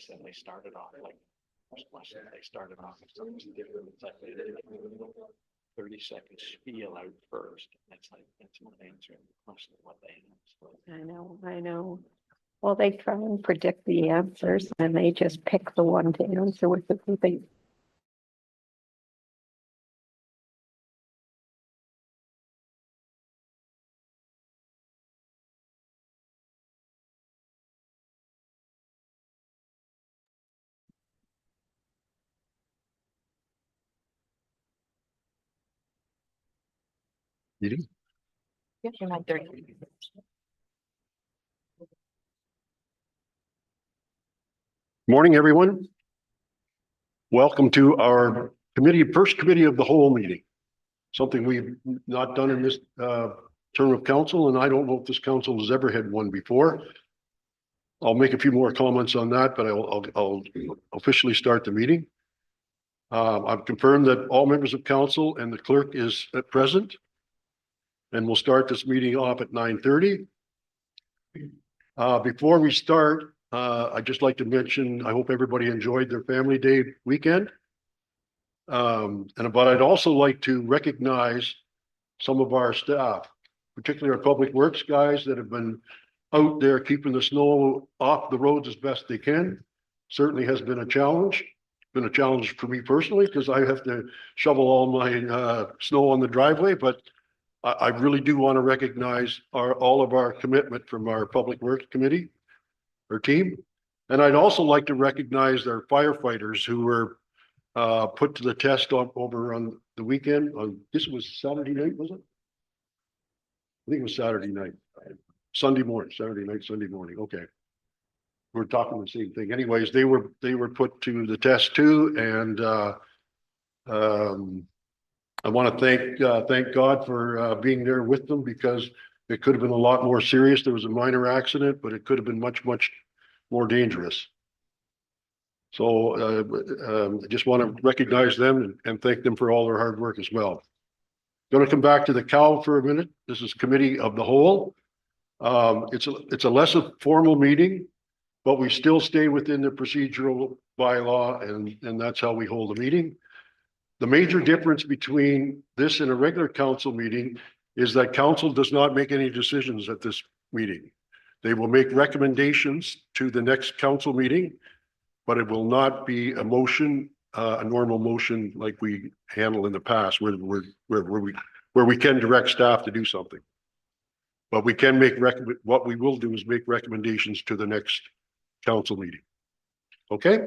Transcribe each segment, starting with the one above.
said they started off like first lesson. They started off with something different. It's like they did a 30-second spiel out first. That's not answering the question of what they asked. I know. Well, they try and predict the answers and they just pick the one to answer with the thing. Meeting? Yeah, you're not 30. Morning, everyone. Welcome to our first committee of the whole meeting. Something we've not done in this term of council, and I don't know if this council has ever had one before. I'll make a few more comments on that, but I'll officially start the meeting. I've confirmed that all members of council and the clerk is present. And we'll start this meeting off at 9:30. Before we start, I'd just like to mention, I hope everybody enjoyed their family day weekend. But I'd also like to recognize some of our staff, particularly our public works guys that have been out there keeping the snow off the roads as best they can. Certainly has been a challenge. Been a challenge for me personally because I have to shovel all my snow on the driveway, but I really do want to recognize all of our commitment from our Public Works Committee, our team. And I'd also like to recognize our firefighters who were put to the test over on the weekend. This was Saturday night, was it? I think it was Saturday night. Sunday morning, Saturday night, Sunday morning. Okay. We're talking the same thing. Anyways, they were put to the test too. And I want to thank God for being there with them because it could have been a lot more serious. There was a minor accident, but it could have been much, much more dangerous. So I just want to recognize them and thank them for all their hard work as well. Going to come back to the cow for a minute. This is committee of the whole. It's a less formal meeting, but we still stay within the procedural bylaw, and that's how we hold a meeting. The major difference between this and a regular council meeting is that council does not make any decisions at this meeting. They will make recommendations to the next council meeting, but it will not be a motion, a normal motion like we handle in the past where we can direct staff to do something. But we can what we will do is make recommendations to the next council meeting. Okay?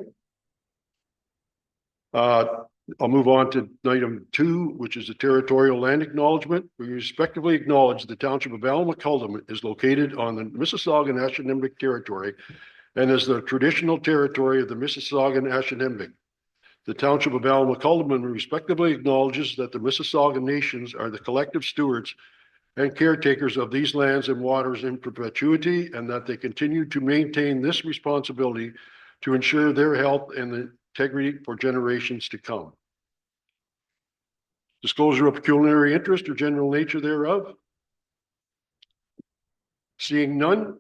I'll move on to item 2, which is the territorial land acknowledgement. We respectively acknowledge the township of Alma-Cullum is located on the Mississauga-Anishinaabeg territory and is the traditional territory of the Mississauga-Anishinaabeg. The township of Alma-Cullum respectively acknowledges that the Mississauga nations are the collective stewards and caretakers of these lands and waters in perpetuity, and that they continue to maintain this responsibility to ensure their health and the integrity for generations to come. Disclosure of pecuniary interest or general nature thereof. Seeing none.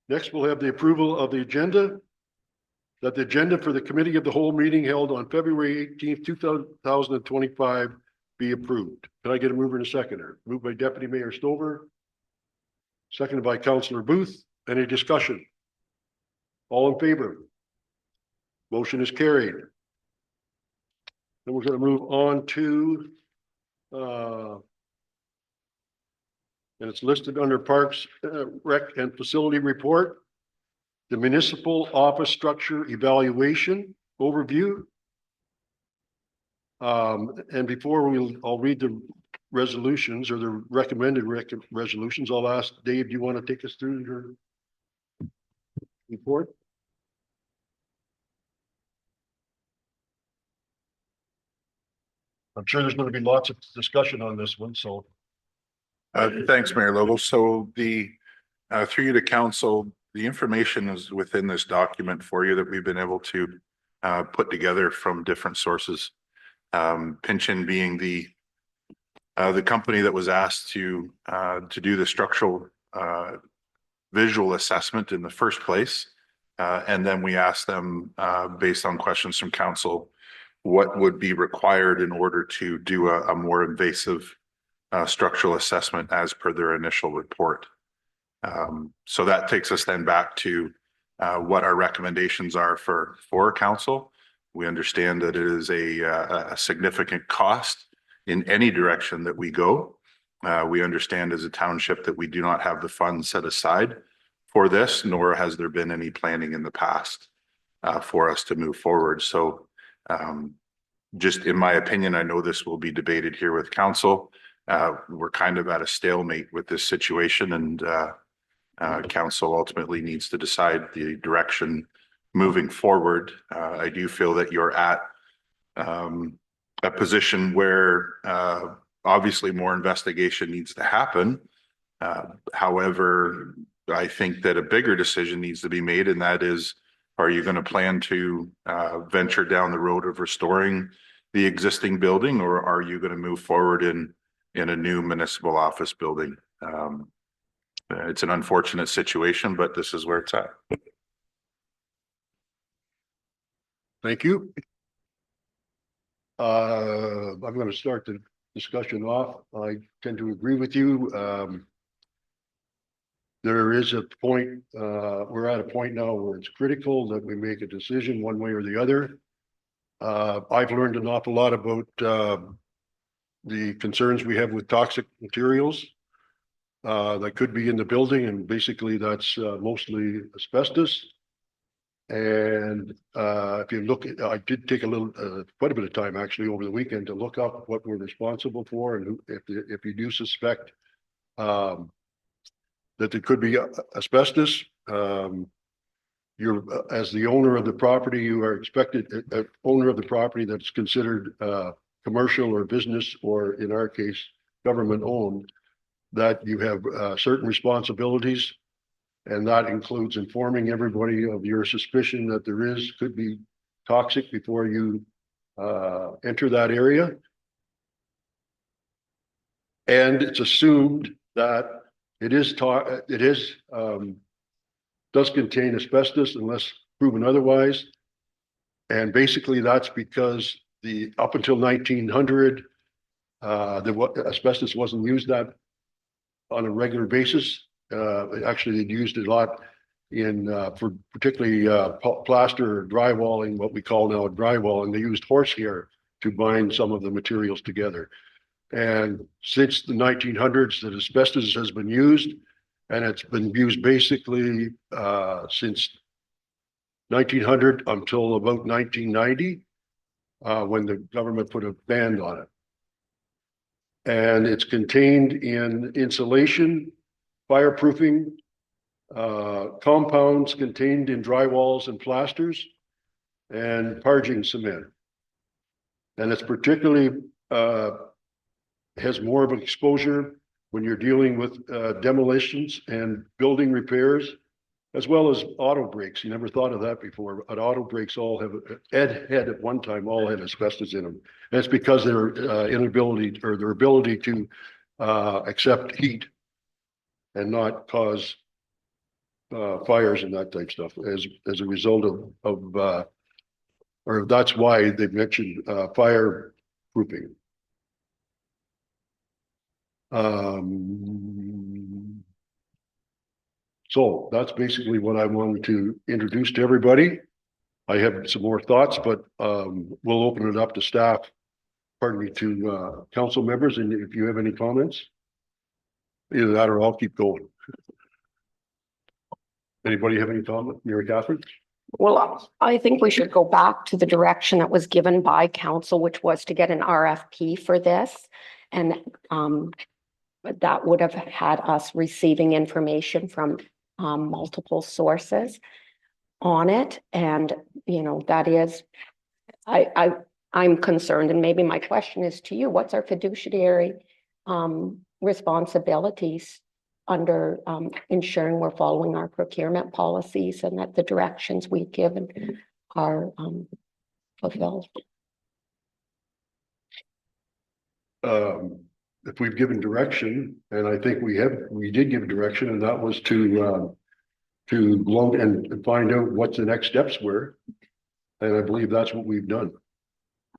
Next, we'll have the approval of the agenda. That the agenda for the committee of the whole meeting held on February 18th, 2025 be approved. Can I get a mover and a seconder? Moved by Deputy Mayor Stover. Seconded by Councillor Booth. Any discussion? All in favor? Motion is carried. Then we're going to move on to, and it's listed under Parks, Rec and Facility Report, the Municipal Office Structure Evaluation Overview. And before I'll read the resolutions or the recommended resolutions, I'll ask Dave, do you want to take us through your report? I'm sure there's going to be lots of discussion on this one, so. Thanks, Mayor Lobo. So the through you to council, the information is within this document for you that we've been able to put together from different sources. Pynchon being the company that was asked to do the structural visual assessment in the first place. And then we asked them, based on questions from council, what would be required in order to do a more invasive structural assessment as per their initial report. So that takes us then back to what our recommendations are for council. We understand that it is a significant cost in any direction that we go. We understand as a township that we do not have the funds set aside for this, nor has there been any planning in the past for us to move forward. So just in my opinion, I know this will be debated here with council. We're kind of at a stalemate with this situation, and council ultimately needs to decide the direction moving forward. I do feel that you're at a position where obviously more investigation needs to happen. However, I think that a bigger decision needs to be made, and that is, are you going to plan to venture down the road of restoring the existing building, or are you going to move forward in a new municipal office building? It's an unfortunate situation, but this is where it's at. Thank you. I'm going to start the discussion off. I tend to agree with you. There is a point, we're at a point now where it's critical that we make a decision one way or the other. I've learned an awful lot about the concerns we have with toxic materials that could be in the building, and basically that's mostly asbestos. And if you look at, I did take quite a bit of time actually over the weekend to look up what we're responsible for, and if you do suspect that there could be asbestos, you're as the owner of the property, you are expected, owner of the property that's considered commercial or business, or in our case, government owned, that you have certain responsibilities. And that includes informing everybody of your suspicion that could be toxic before you enter that area. And it's assumed that does contain asbestos unless proven otherwise. And basically that's because up until 1900, the asbestos wasn't used that on a regular basis. Actually, they'd used it a lot for particularly plaster or drywalling, what we call now drywalling. They used horsehair to bind some of the materials together. And since the 1900s, that asbestos has been used, and it's been used basically since 1900 until about 1990, when the government put a ban on it. And it's contained in insulation, fireproofing, compounds contained in drywalls and plasters, and parging cement. And it's particularly has more of an exposure when you're dealing with demolitions and building repairs, as well as auto brakes. You never thought of that before, but auto brakes all have had at one time all had asbestos in them. And it's because their inability or their ability to accept heat and not cause fires and that type of stuff as a result of or that's why they mentioned fireproofing. So that's basically what I wanted to introduce to everybody. I have some more thoughts, but we'll open it up to staff, to council members, and if you have any comments, either that or I'll keep going. Anybody have any comment? Mary Catherine? Well, I think we should go back to the direction that was given by council, which was to get an RFP for this. And that would have had us receiving information from multiple sources on it. And, that is, I'm concerned, and maybe my question is to you, what's our fiduciary responsibilities under ensuring we're following our procurement policies and that the directions we've given are fulfilled? If we've given direction, and I think we did give direction, and that was to to go out and find out what the next steps were. And I believe that's what we've done.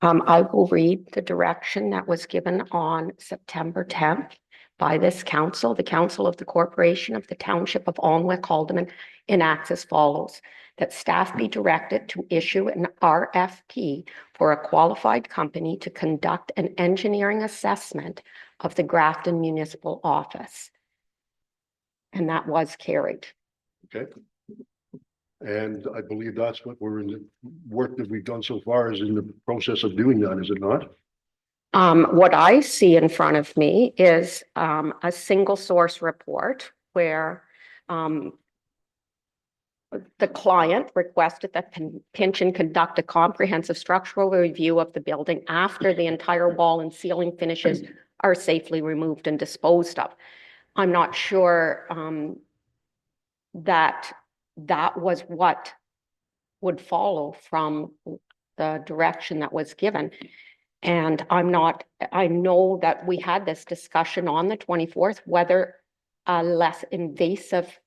I will read the direction that was given on September 10th by this council. The Council of the Corporation of the Township of Alnwick, Haldeman enacts as follows: that staff be directed to issue an RFP for a qualified company to conduct an engineering assessment of the Grafton Municipal Office. And that was carried. Okay. And I believe that's what we're in the work that we've done so far is in the process of doing that, is it not? What I see in front of me is a single source report where the client requested that Pynchon conduct a comprehensive structural review of the building after the entire wall and ceiling finishes are safely removed and disposed of. I'm not sure that was what would follow from the direction that was given. And I know that we had this discussion on the 24th, whether a less invasive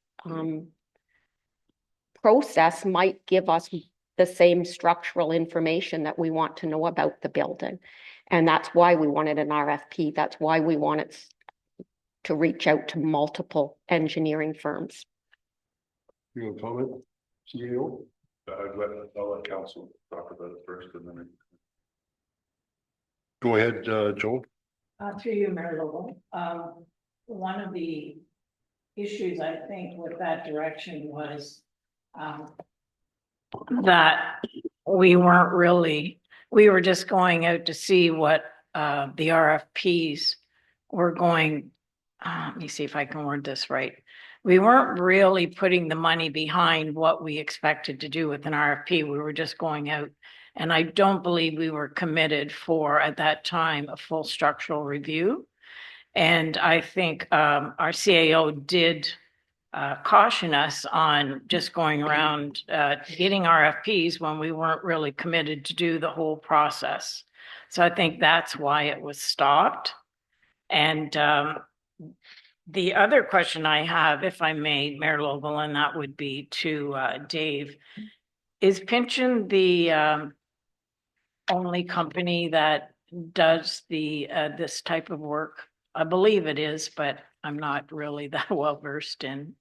process might give us the same structural information that we want to know about the building. And that's why we wanted an RFP. That's why we wanted to reach out to multiple engineering firms. You have a comment, CEO? I'll let council talk about it first and then. Go ahead, Joel. Through you, Mayor Lowell. One of the issues I think with that direction was that we were just going out to see what the RFPs were going. Let me see if I can word this right. We weren't really putting the money behind what we expected to do with an RFP. We were just going out. And I don't believe we were committed for, at that time, a full structural review. And I think our CAO did caution us on just going around getting RFPs when we weren't really committed to do the whole process. So I think that's why it was stopped. And the other question I have, if I may, Mayor Lowell, and that would be to Dave, is Pynchon the only company that does this type of work? I believe it is, but I'm not really that well versed in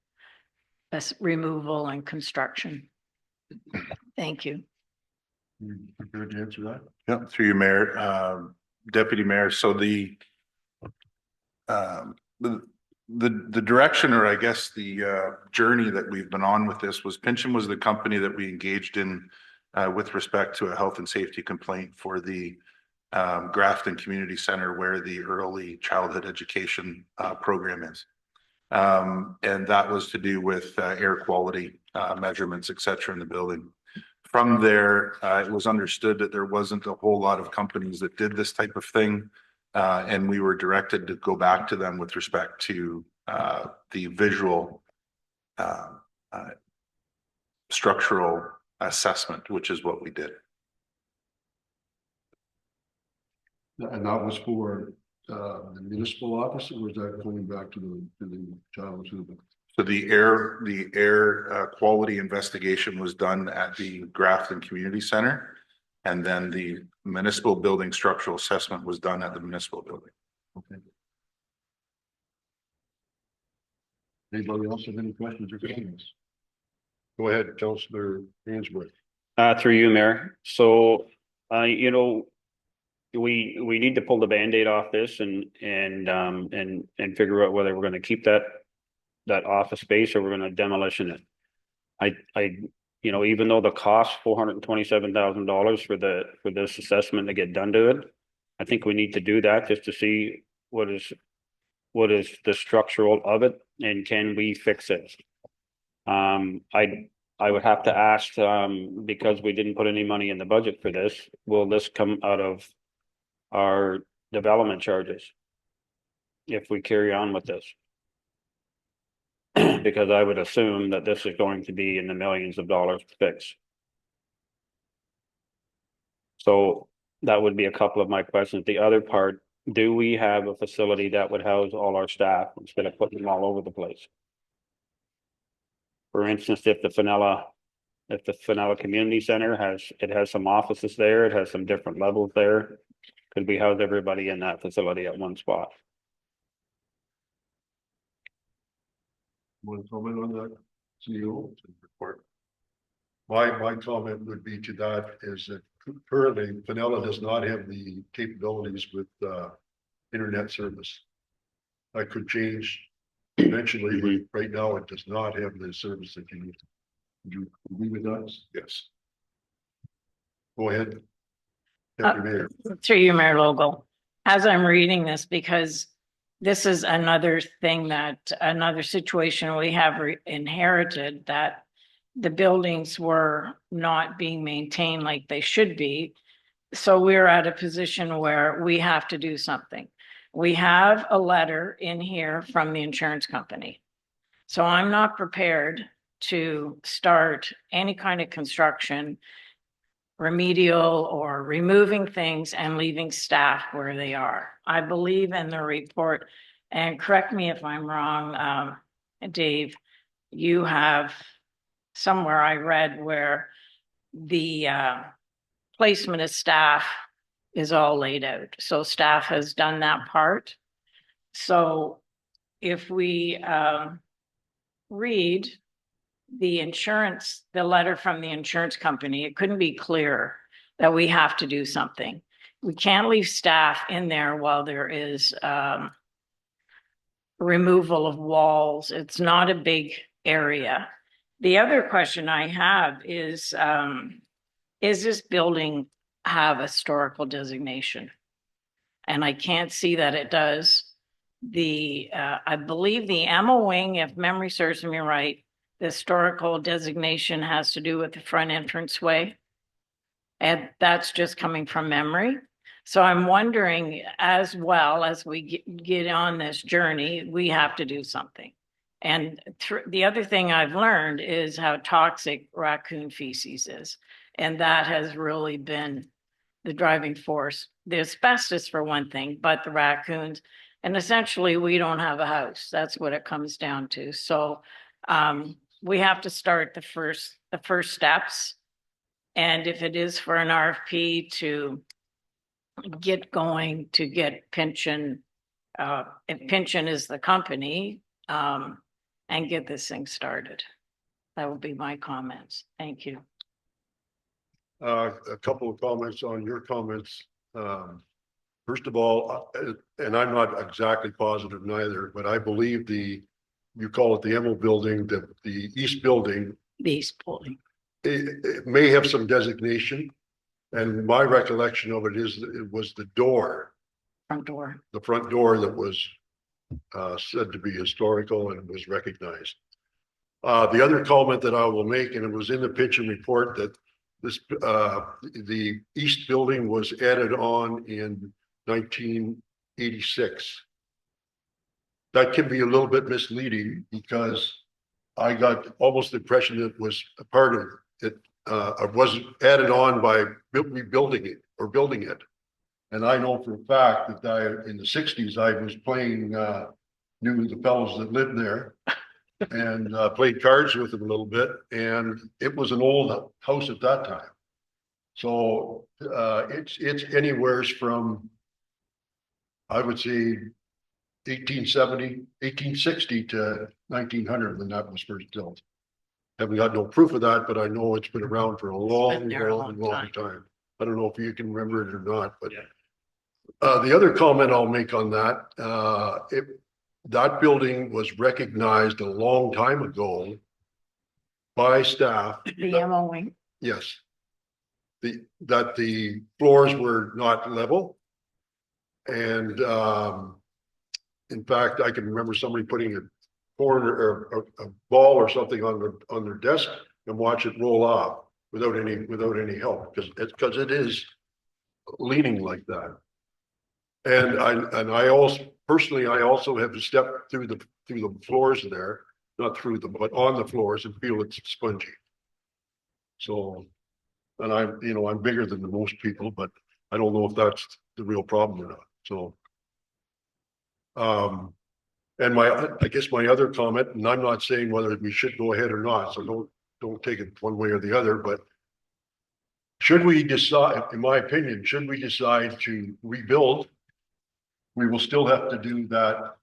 this removal and construction. Thank you. You prepared to answer that? Yeah, through you, Mayor, Deputy Mayor. So the direction, or I guess the journey that we've been on with this was Pynchon was the company that we engaged in with respect to a health and safety complaint for the Grafton Community Center, where the early childhood education program is. And that was to do with air quality measurements, et cetera, in the building. From there, it was understood that there wasn't a whole lot of companies that did this type of thing. And we were directed to go back to them with respect to the visual structural assessment, which is what we did. And that was for the municipal office, or was that going back to the child? So the air quality investigation was done at the Grafton Community Center, and then the municipal building structural assessment was done at the municipal building. Okay. Anybody else have any questions or comments? Go ahead, Councillor Ainsworth. Through you, Mayor. So, you know, we need to pull the Band-Aid off this and figure out whether we're going to keep that office space or we're going to demolition it. You know, even though the cost $427,000 for this assessment to get done to it, I think we need to do that just to see what is the structural of it and can we fix it. I would have to ask, because we didn't put any money in the budget for this, will this come out of our development charges if we carry on with this? Because I would assume that this is going to be in the millions of dollars to fix. So that would be a couple of my questions. The other part, do we have a facility that would house all our staff instead of putting them all over the place? For instance, if the Fenella Community Center has some offices there, it has some different levels there. Could we house everybody in that facility at one spot? Want to comment on that? CEO report. My comment would be to that is that currently Fenella does not have the capabilities with internet service. That could change eventually, but right now it does not have the service that you need. Would you agree with us? Yes. Go ahead. Deputy Mayor. Through you, Mayor Logal, as I'm reading this, because this is another thing another situation we have inherited, that the buildings were not being maintained like they should be. So we're at a position where we have to do something. We have a letter in here from the insurance company. So I'm not prepared to start any kind of construction, remedial or removing things and leaving staff where they are. I believe in the report, and correct me if I'm wrong, Dave, you have somewhere I read where the placement of staff is all laid out. So staff has done that part. So if we read the letter from the insurance company, it couldn't be clearer that we have to do something. We can't leave staff in there while there is removal of walls. It's not a big area. The other question I have is this building have historical designation? And I can't see that it does. I believe the Emma Wing, if memory serves me right, the historical designation has to do with the front entranceway. And that's just coming from memory. So I'm wondering, as well as we get on this journey, we have to do something. And the other thing I've learned is how toxic raccoon feces is. And that has really been the driving force. The asbestos for one thing, but the raccoons. And essentially, we don't have a house. That's what it comes down to. So we have to start the first steps. And if it is for an RFP to get going, to get Pension, if Pension is the company, and get this thing started. That would be my comments. Thank you. A couple of comments on your comments. First of all, and I'm not exactly positive neither, but I believe you call it the Emma building, the east building. The east building. It may have some designation. And my recollection of it is that it was the door. Front door. The front door that was said to be historical and was recognized. The other comment that I will make, and it was in the Pension report, that the east building was added on in 1986. That can be a little bit misleading because I got almost the impression that it was a part of it. It wasn't added on by rebuilding it or building it. And I know for a fact that in the 60s, I was playing, knew the fellows that lived there and played cards with them a little bit. And it was an old house at that time. So it's anywheres from, I would say, 1860 to 1900 when that was first built. Haven't got no proof of that, but I know it's been around for a long time. I don't know if you can remember it or not, but the other comment I'll make on that, that building was recognized a long time ago by staff. The Emma Wing. Yes. That the floors were not level. And in fact, I can remember somebody putting a corner or a ball or something on their desk and watch it roll off without any help because it is leaning like that. And I also personally have to step through the floors there, not through them, but on the floors and feel it's spongy. So, and I'm bigger than most people, but I don't know if that's the real problem or not. So, And I guess my other comment, and I'm not saying whether we should go ahead or not, so don't take it one way or the other, but should we decide, in my opinion, should we decide to rebuild, we will still have to do that.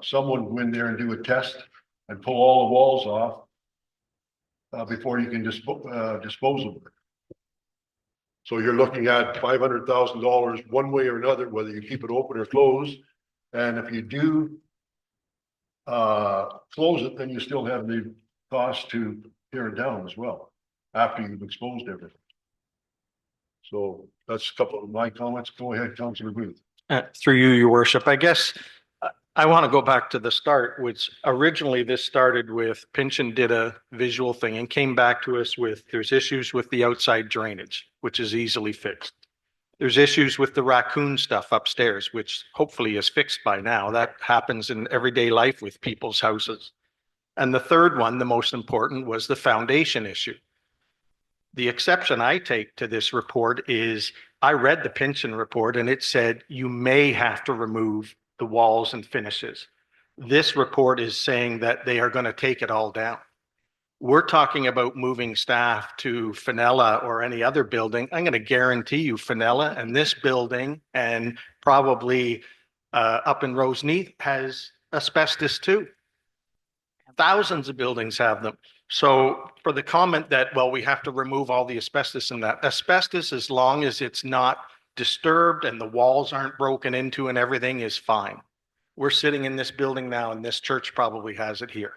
Someone go in there and do a test and pull all the walls off before you can dispose of it. So you're looking at $500,000 one way or another, whether you keep it open or closed. And if you do close it, then you still have the cost to tear it down as well after you've exposed everything. So that's a couple of my comments. Go ahead, Councillor Booth. Through you, your worship, I guess I want to go back to the start, which originally this started with Pynchon did a visual thing and came back to us with there's issues with the outside drainage, which is easily fixed. There's issues with the raccoon stuff upstairs, which hopefully is fixed by now. That happens in everyday life with people's houses. And the third one, the most important, was the foundation issue. The exception I take to this report is I read the Pynchon report and it said you may have to remove the walls and finishes. This report is saying that they are going to take it all down. We're talking about moving staff to Fenella or any other building. I'm going to guarantee you Fenella and this building and probably up in Roseneath has asbestos too. Thousands of buildings have them. So for the comment that, well, we have to remove all the asbestos in that, asbestos, as long as it's not disturbed and the walls aren't broken into and everything, is fine. We're sitting in this building now and this church probably has it here.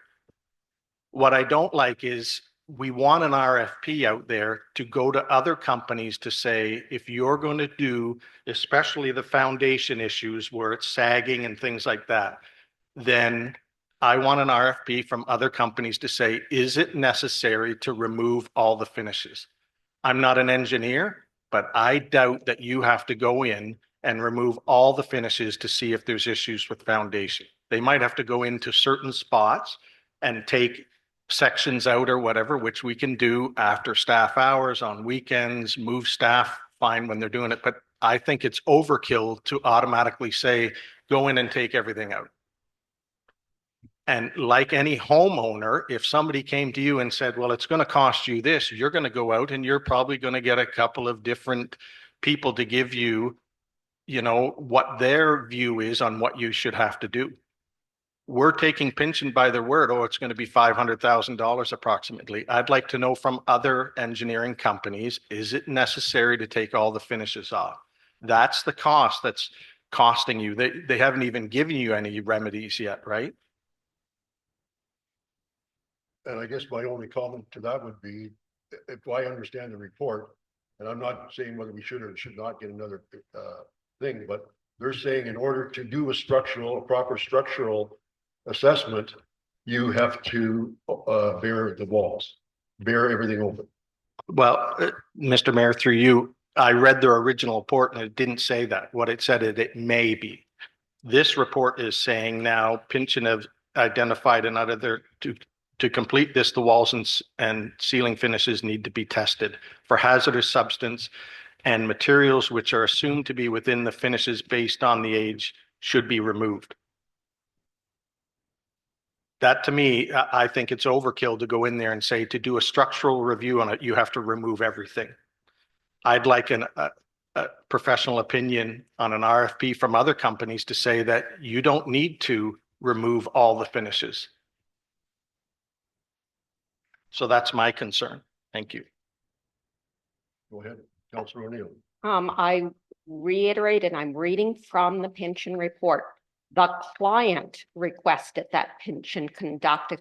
What I don't like is we want an RFP out there to go to other companies to say, if you're going to do, especially the foundation issues where it's sagging and things like that, then I want an RFP from other companies to say, is it necessary to remove all the finishes? I'm not an engineer, but I doubt that you have to go in and remove all the finishes to see if there's issues with foundation. They might have to go into certain spots and take sections out or whatever, which we can do after staff hours, on weekends, move staff fine when they're doing it. But I think it's overkill to automatically say, go in and take everything out. And like any homeowner, if somebody came to you and said, well, it's going to cost you this, you're going to go out and you're probably going to get a couple of different people to give you, you know, what their view is on what you should have to do. We're taking Pynchon by their word. Oh, it's going to be $500,000 approximately. I'd like to know from other engineering companies, is it necessary to take all the finishes off? That's the cost that's costing you. They haven't even given you any remedies yet, right? And I guess my only comment to that would be, if I understand the report, and I'm not saying whether we should or should not get another thing, but they're saying in order to do a proper structural assessment, you have to bare the walls, bare everything open. Well, Mr. Mayor, through you, I read their original report and it didn't say that. What it said is it may be. This report is saying now Pynchon have identified another to complete this, the walls and ceiling finishes need to be tested for hazardous substance, and materials which are assumed to be within the finishes based on the age should be removed. That to me, I think it's overkill to go in there and say to do a structural review on it, you have to remove everything. I'd like a professional opinion on an RFP from other companies to say that you don't need to remove all the finishes. So that's my concern. Thank you. Go ahead, Councillor O'Neill. I reiterate, and I'm reading from the Pynchon report. The client requested that Pynchon conduct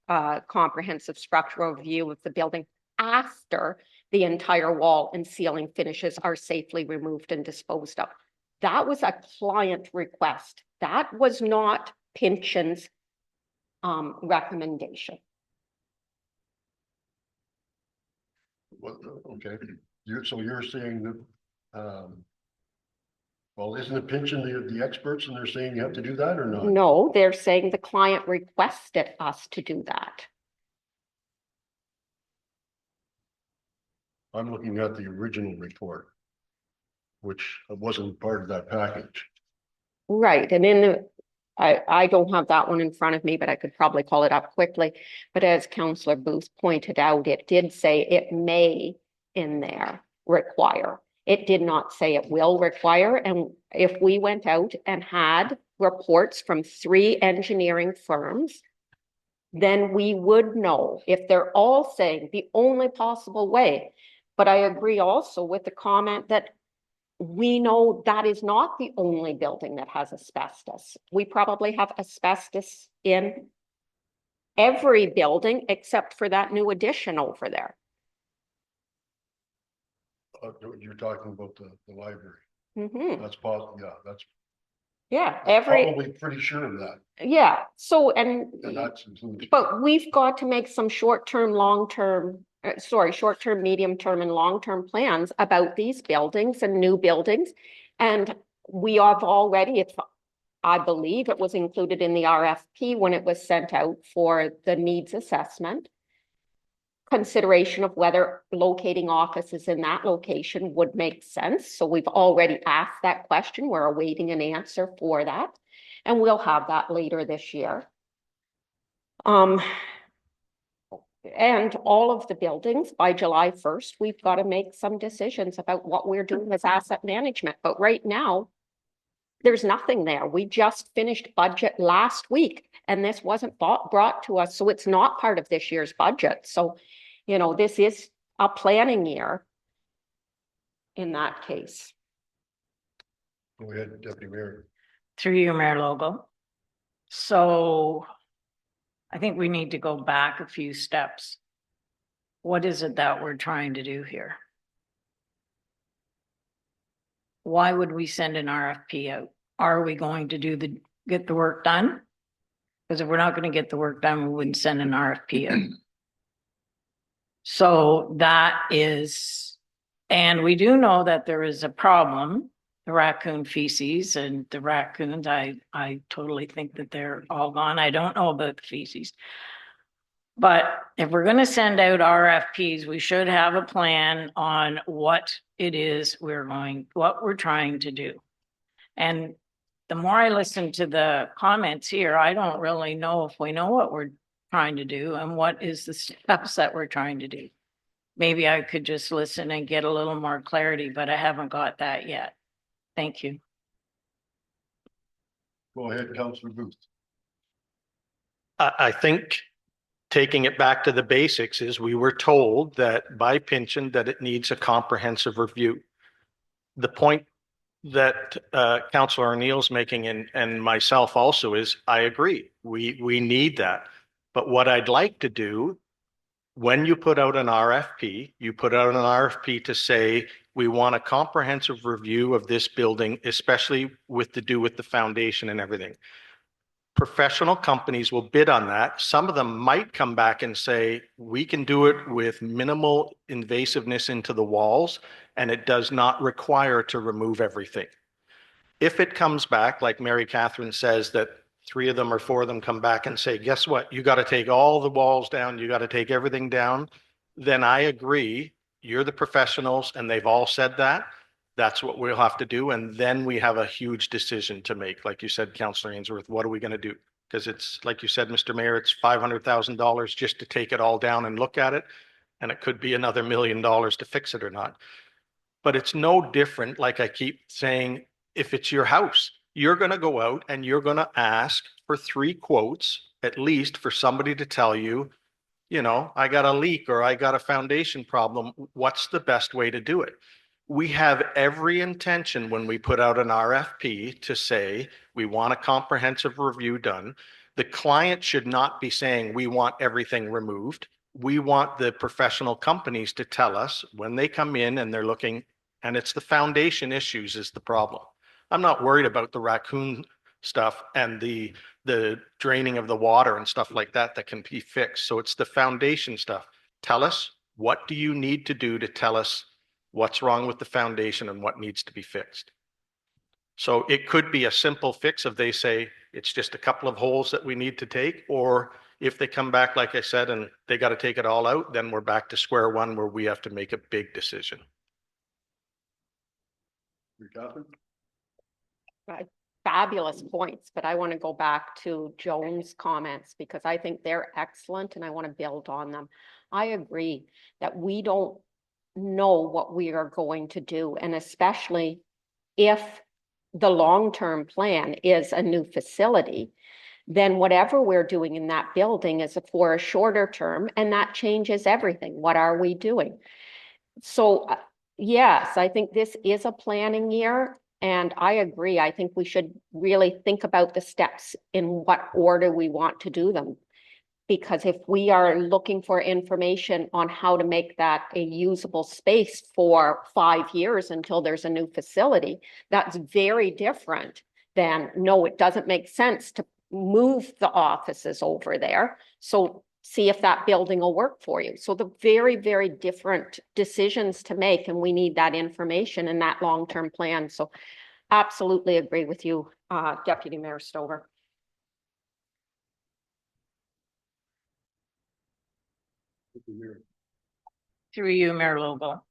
a comprehensive structural review of the building after the entire wall and ceiling finishes are safely removed and disposed of. That was a client request. That was not Pynchon's recommendation. Well, okay, so you're saying that, well, isn't it Pynchon the experts and they're saying you have to do that or not? No, they're saying the client requested us to do that. I'm looking at the original report, which wasn't part of that package. Right, and in the I don't have that one in front of me, but I could probably call it up quickly. But as Councillor Booth pointed out, it did say it may in there require. It did not say it will require. And if we went out and had reports from 3 engineering firms, then we would know if they're all saying the only possible way. But I agree also with the comment that we know that is not the only building that has asbestos. We probably have asbestos in every building except for that new addition over there. You're talking about the library. Mhm. That's possible, yeah, that's Yeah, every, probably pretty sure of that. yeah, so, And that's included. but we've got to make some short-term, long-term, short-term, medium-term and long-term plans about these buildings and new buildings. And we have already, I believe it was included in the RFP when it was sent out for the needs assessment. Consideration of whether locating offices in that location would make sense. So we've already asked that question. We're awaiting an answer for that. And we'll have that later this year. And all of the buildings by July 1st, we've got to make some decisions about what we're doing as asset management. But right now, there's nothing there. We just finished budget last week and this wasn't brought to us. So it's not part of this year's budget. So, you know, this is a planning year in that case. Go ahead, Deputy Mayor. Through you, Mayor Logo. So I think we need to go back a few steps. What is it that we're trying to do here? Why would we send an RFP out? Are we going to get the work done? Because if we're not going to get the work done, we wouldn't send an RFP out. So that is, and we do know that there is a problem, the raccoon feces and the raccoons. I totally think that they're all gone. I don't know about the feces. But if we're going to send out RFPs, we should have a plan on what it is what we're trying to do. And the more I listen to the comments here, I don't really know if we know what we're trying to do and what is the steps that we're trying to do. Maybe I could just listen and get a little more clarity, but I haven't got that yet. Thank you. Go ahead, Councillor Booth. I think taking it back to the basics is we were told that by Pynchon that it needs a comprehensive review. The point that Councillor O'Neill's making and myself also is I agree. We need that. But what I'd like to do, when you put out an RFP, you put out an RFP to say we want a comprehensive review of this building, especially with the foundation and everything. Professional companies will bid on that. Some of them might come back and say, we can do it with minimal invasiveness into the walls, and it does not require to remove everything. If it comes back, like Mary Catherine says, that 3 of them or 4 of them come back and say, guess what? You got to take all the walls down. You got to take everything down. Then I agree. You're the professionals, and they've all said that. That's what we'll have to do. And then we have a huge decision to make. Like you said, Councillor Ainsworth, what are we going to do? Because it's, like you said, Mr. Mayor, it's $500,000 just to take it all down and look at it. And it could be another $1 million to fix it or not. But it's no different, like I keep saying, if it's your house, you're going to go out and you're going to ask for 3 quotes, at least for somebody to tell you, you know, I got a leak or I got a foundation problem. What's the best way to do it? We have every intention when we put out an RFP to say we want a comprehensive review done. The client should not be saying we want everything removed. We want the professional companies to tell us when they come in and they're looking, and it's the foundation issues is the problem. I'm not worried about the raccoon stuff and the draining of the water and stuff like that that can be fixed. So it's the foundation stuff. Tell us, what do you need to do to tell us what's wrong with the foundation and what needs to be fixed? So it could be a simple fix if they say it's just a couple of holes that we need to take, or if they come back, like I said, and they got to take it all out, then we're back to square one where we have to make a big decision. Catherine? fabulous points, but I want to go back to Joan's comments because I think they're excellent and I want to build on them. I agree that we don't know what we are going to do, and especially if the long-term plan is a new facility, then whatever we're doing in that building is for a shorter term, and that changes everything. What are we doing? So, yes, I think this is a planning year, and I agree. I think we should really think about the steps in what order we want to do them. Because if we are looking for information on how to make that a usable space for 5 years until there's a new facility, that's very different than, no, it doesn't make sense to move the offices over there. So see if that building will work for you. So the very, very different decisions to make, and we need that information in that long-term plan. So absolutely agree with you, Deputy Mayor Stover. Through you, Mayor Lobo.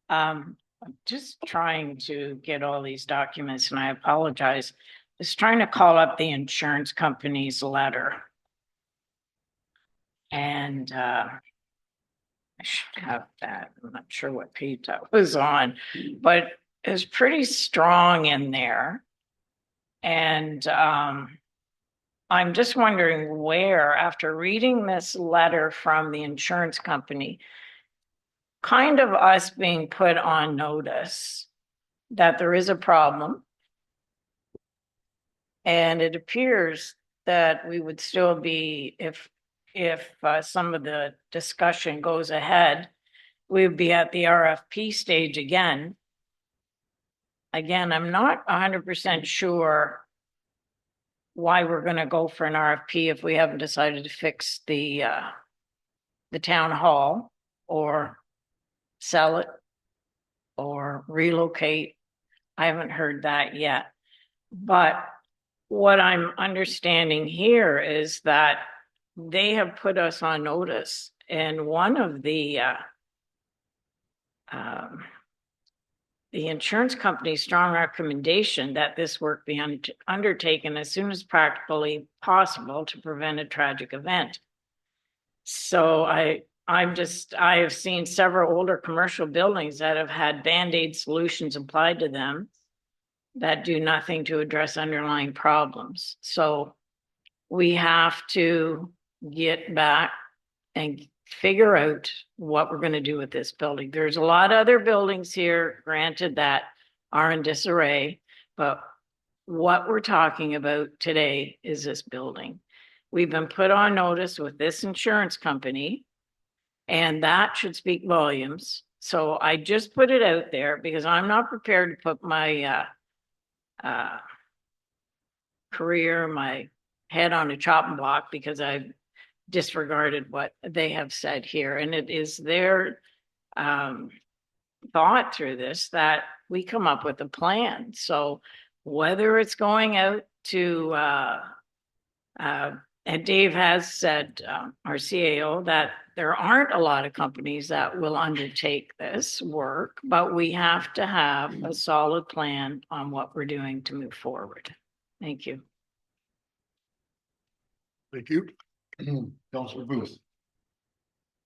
I'm just trying to get all these documents, and I apologize. Just trying to call up the insurance company's letter. And I should have that. I'm not sure what page that was on, but it's pretty strong in there. And I'm just wondering where, after reading this letter from the insurance company, kind of us being put on notice that there is a problem. And it appears that we would still be, if some of the discussion goes ahead, we would be at the RFP stage again. Again, I'm not 100% sure why we're going to go for an RFP if we haven't decided to fix the town hall or sell it or relocate. I haven't heard that yet. But what I'm understanding here is that they have put us on notice, and one of the insurance company's strong recommendation that this work be undertaken as soon as practically possible to prevent a tragic event. So I have seen several older commercial buildings that have had Band-Aid solutions applied to them that do nothing to address underlying problems. So we have to get back and figure out what we're going to do with this building. There's a lot of other buildings here, granted, that are in disarray, but what we're talking about today is this building. We've been put on notice with this insurance company, and that should speak volumes. So I just put it out there because I'm not prepared to put my career, my head on a chopping block because I've disregarded what they have said here. And it is their thought through this that we come up with a plan. So whether it's going out to, and Dave has said, our CAO, that there aren't a lot of companies that will undertake this work, but we have to have a solid plan on what we're doing to move forward. Thank you. Thank you. Councilor Booth.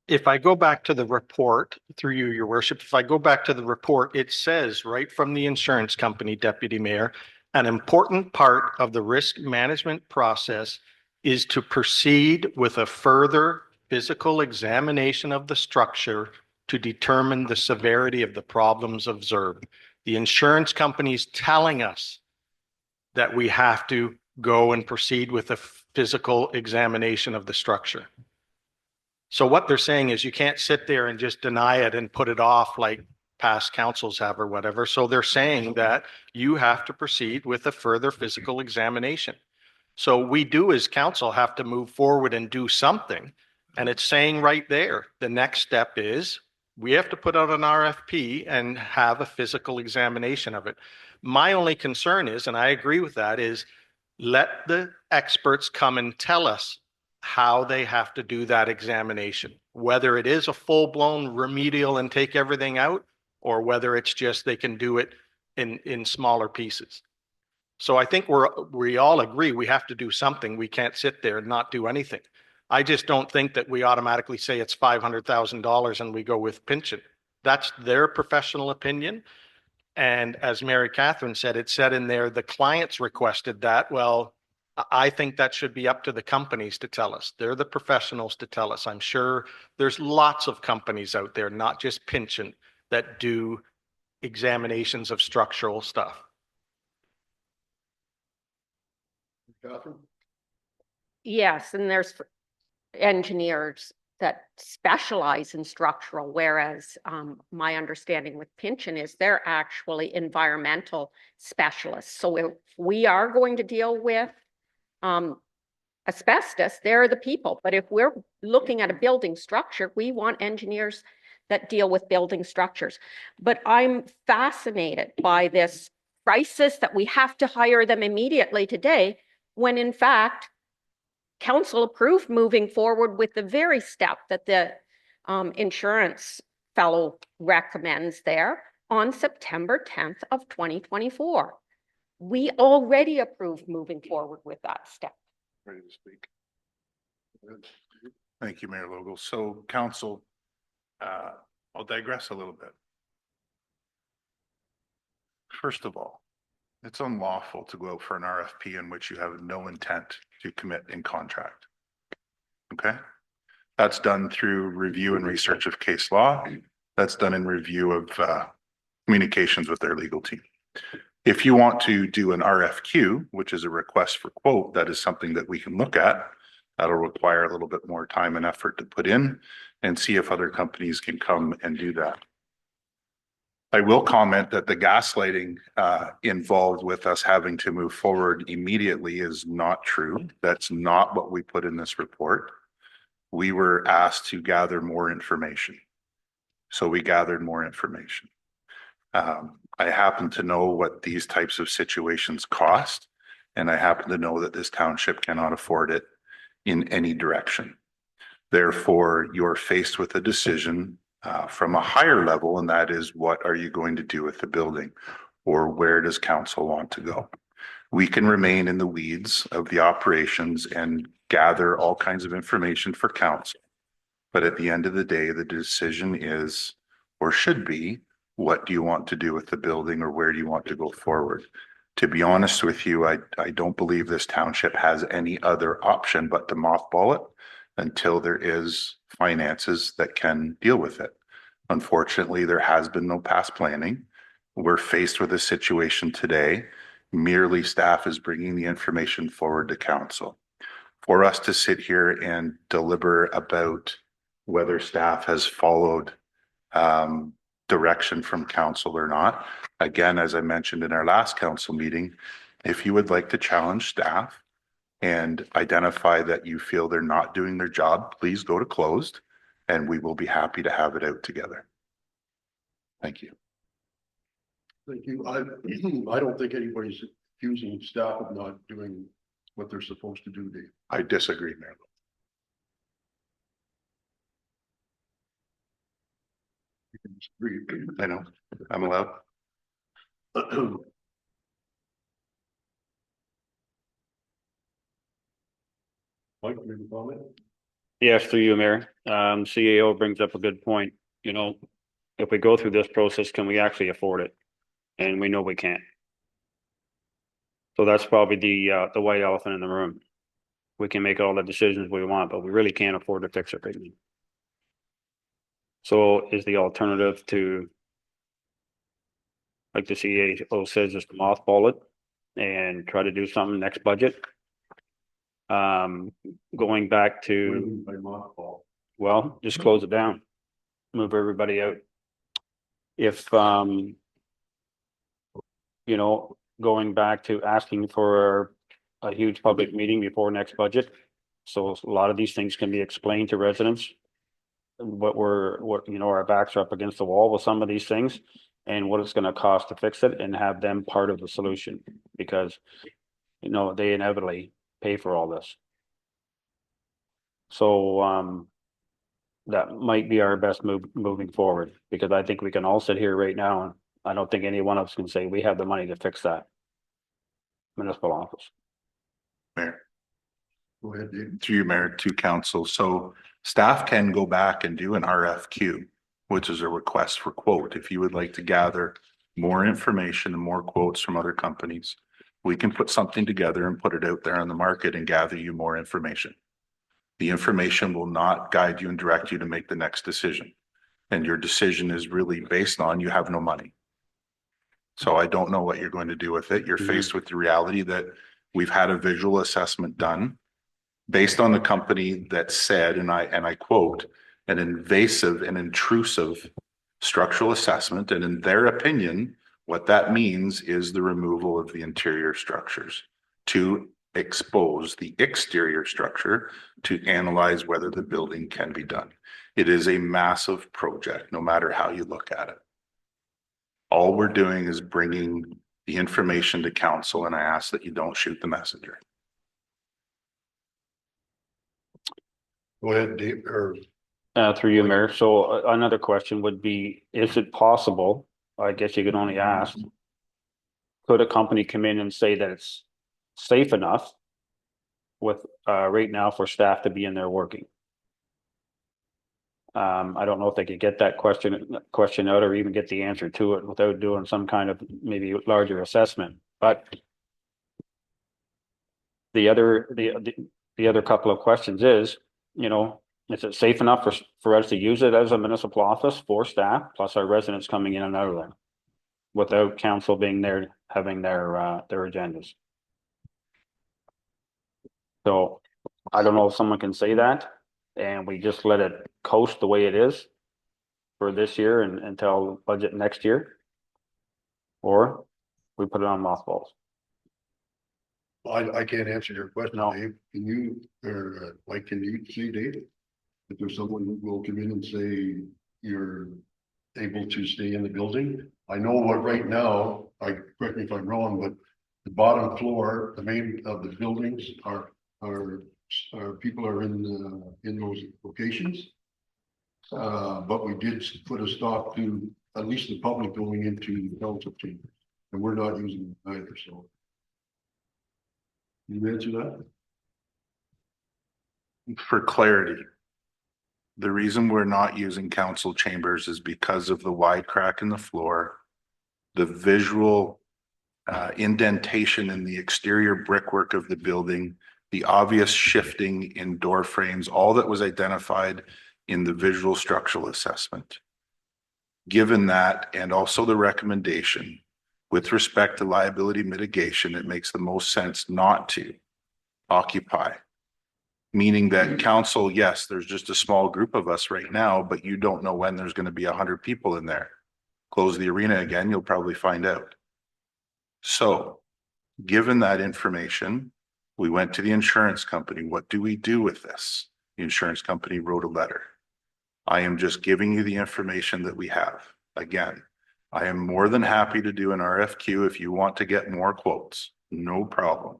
If I go back to the report, through you, your worship, if I go back to the report, it says right from the insurance company, Deputy Mayor, an important part of the risk management process is to proceed with a further physical examination of the structure to determine the severity of the problems observed. The insurance company is telling us that we have to go and proceed with a physical examination of the structure. So what they're saying is you can't sit there and just deny it and put it off like past councils have or whatever. So they're saying that you have to proceed with a further physical examination. So we do as council have to move forward and do something. And it's saying right there, the next step is we have to put out an RFP and have a physical examination of it. My only concern is, and I agree with that, is let the experts come and tell us how they have to do that examination, whether it is a full-blown remedial and take everything out, or whether it's just they can do it in smaller pieces. So I think we all agree we have to do something. We can't sit there and not do anything. I just don't think that we automatically say it's $500,000 and we go with Pynchon. That's their professional opinion. And as Mary Catherine said, it said in there, the clients requested that. Well, I think that should be up to the companies to tell us. They're the professionals to tell us. I'm sure there's lots of companies out there, not just Pynchon, that do examinations of structural stuff. Catherine? Yes, and there's engineers that specialize in structural, whereas my understanding with Pynchon is they're actually environmental specialists. So if we are going to deal with asbestos, they're the people. But if we're looking at a building structure, we want engineers that deal with building structures. But I'm fascinated by this crisis that we have to hire them immediately today, when in fact, council approved moving forward with the very step that the insurance fellow recommends there on September 10th of 2024. We already approved moving forward with that step. Ready to speak. Thank you, Mayor Logal. So council, I'll digress a little bit. First of all, it's unlawful to go out for an RFP in which you have no intent to commit in contract. Okay? That's done through review and research of case law. That's done in review of communications with their legal team. If you want to do an RFQ, which is a request for quote, that is something that we can look at. That'll require a little bit more time and effort to put in and see if other companies can come and do that. I will comment that the gaslighting involved with us having to move forward immediately is not true. That's not what we put in this report. We were asked to gather more information. So we gathered more information. I happen to know what these types of situations cost, and I happen to know that this township cannot afford it in any direction. Therefore, you're faced with a decision from a higher level, and that is, what are you going to do with the building, or where does council want to go? We can remain in the weeds of the operations and gather all kinds of information for council. But at the end of the day, the decision is, or should be, what do you want to do with the building, or where do you want to go forward? To be honest with you, I don't believe this township has any other option but to mothball it until there is finances that can deal with it. Unfortunately, there has been no past planning. We're faced with a situation today. Merely staff is bringing the information forward to council. For us to sit here and deliberate about whether staff has followed direction from council or not. Again, as I mentioned in our last council meeting, if you would like to challenge staff and identify that you feel they're not doing their job, please go to closed and we will be happy to have it out together. Thank you. Thank you. I don't think anybody's accusing staff of not doing what they're supposed to do, Dave. I disagree, Mayor. You can disagree. I know, I'm allowed. Mike, you have a comment? Yes, through you, Mayor. CAO brings up a good point. You know, if we go through this process, can we actually afford it? And we know we can't. So that's probably the white elephant in the room. We can make all the decisions we want, but we really can't afford to fix it right now. So is the alternative to, like the CAO says, is to mothball it and try to do something next budget? Going back to, By mothball. well, just close it down, move everybody out. If, you know, going back to asking for a huge public meeting before next budget. So a lot of these things can be explained to residents. What you know, our backs are up against the wall with some of these things and what it's gonna cost to fix it, and have them part of the solution, because, you know, they inevitably pay for all this. So, that might be our best move moving forward, because I think we can all sit here right now and I don't think any one of us can say we have the money to fix that. municipal office. Mayor, Go ahead, Dave. through you, Mayor, to council. So staff can go back and do an RFQ, which is a request for quote. If you would like to gather more information and more quotes from other companies, we can put something together and put it out there on the market and gather you more information. The information will not guide you and direct you to make the next decision. And your decision is really based on you have no money. So I don't know what you're going to do with it. You're faced with the reality that we've had a visual assessment done based on the company that said, and I quote, an invasive and intrusive structural assessment. And in their opinion, what that means is the removal of the interior structures to expose the exterior structure to analyze whether the building can be done. It is a massive project, no matter how you look at it. All we're doing is bringing the information to council, and I ask that you don't shoot the messenger. Go ahead, Dave, or Through you, Mayor. So another question would be, is it possible, I guess you can only ask, could a company come in and say that it's safe enough with, right now for staff to be in there working? I don't know if they could get that question out or even get the answer to it without doing some kind of maybe larger assessment, but the other couple of questions is, you know, is it safe enough for us to use it as a municipal office for staff, plus our residents coming in and out of there, without council being there, having their agendas? So I don't know if someone can say that, and we just let it coast the way it is for this year and until budget next year, or we put it on mothballs. I can't answer your question, No. Dave. Can you, or Mike, can you see, Dave? If there's someone who will come in and say you're able to stay in the building? I know what right now, correct me if I'm wrong, but the bottom floor, the main of the buildings are people are in those locations. But we did put a stop to at least the public going into the council chamber, and we're not using it either, so. Can you answer that? For clarity, the reason we're not using council chambers is because of the wide crack in the floor, the visual indentation in the exterior brickwork of the building, the obvious shifting in door frames, all that was identified in the visual structural assessment. Given that, and also the recommendation with respect to liability mitigation, it makes the most sense not to occupy. Meaning that council, yes, there's just a small group of us right now, but you don't know when there's going to be 100 people in there. Close the arena again, you'll probably find out. So, given that information, we went to the insurance company. What do we do with this? The insurance company wrote a letter. I am just giving you the information that we have. Again, I am more than happy to do an RFQ if you want to get more quotes, no problem.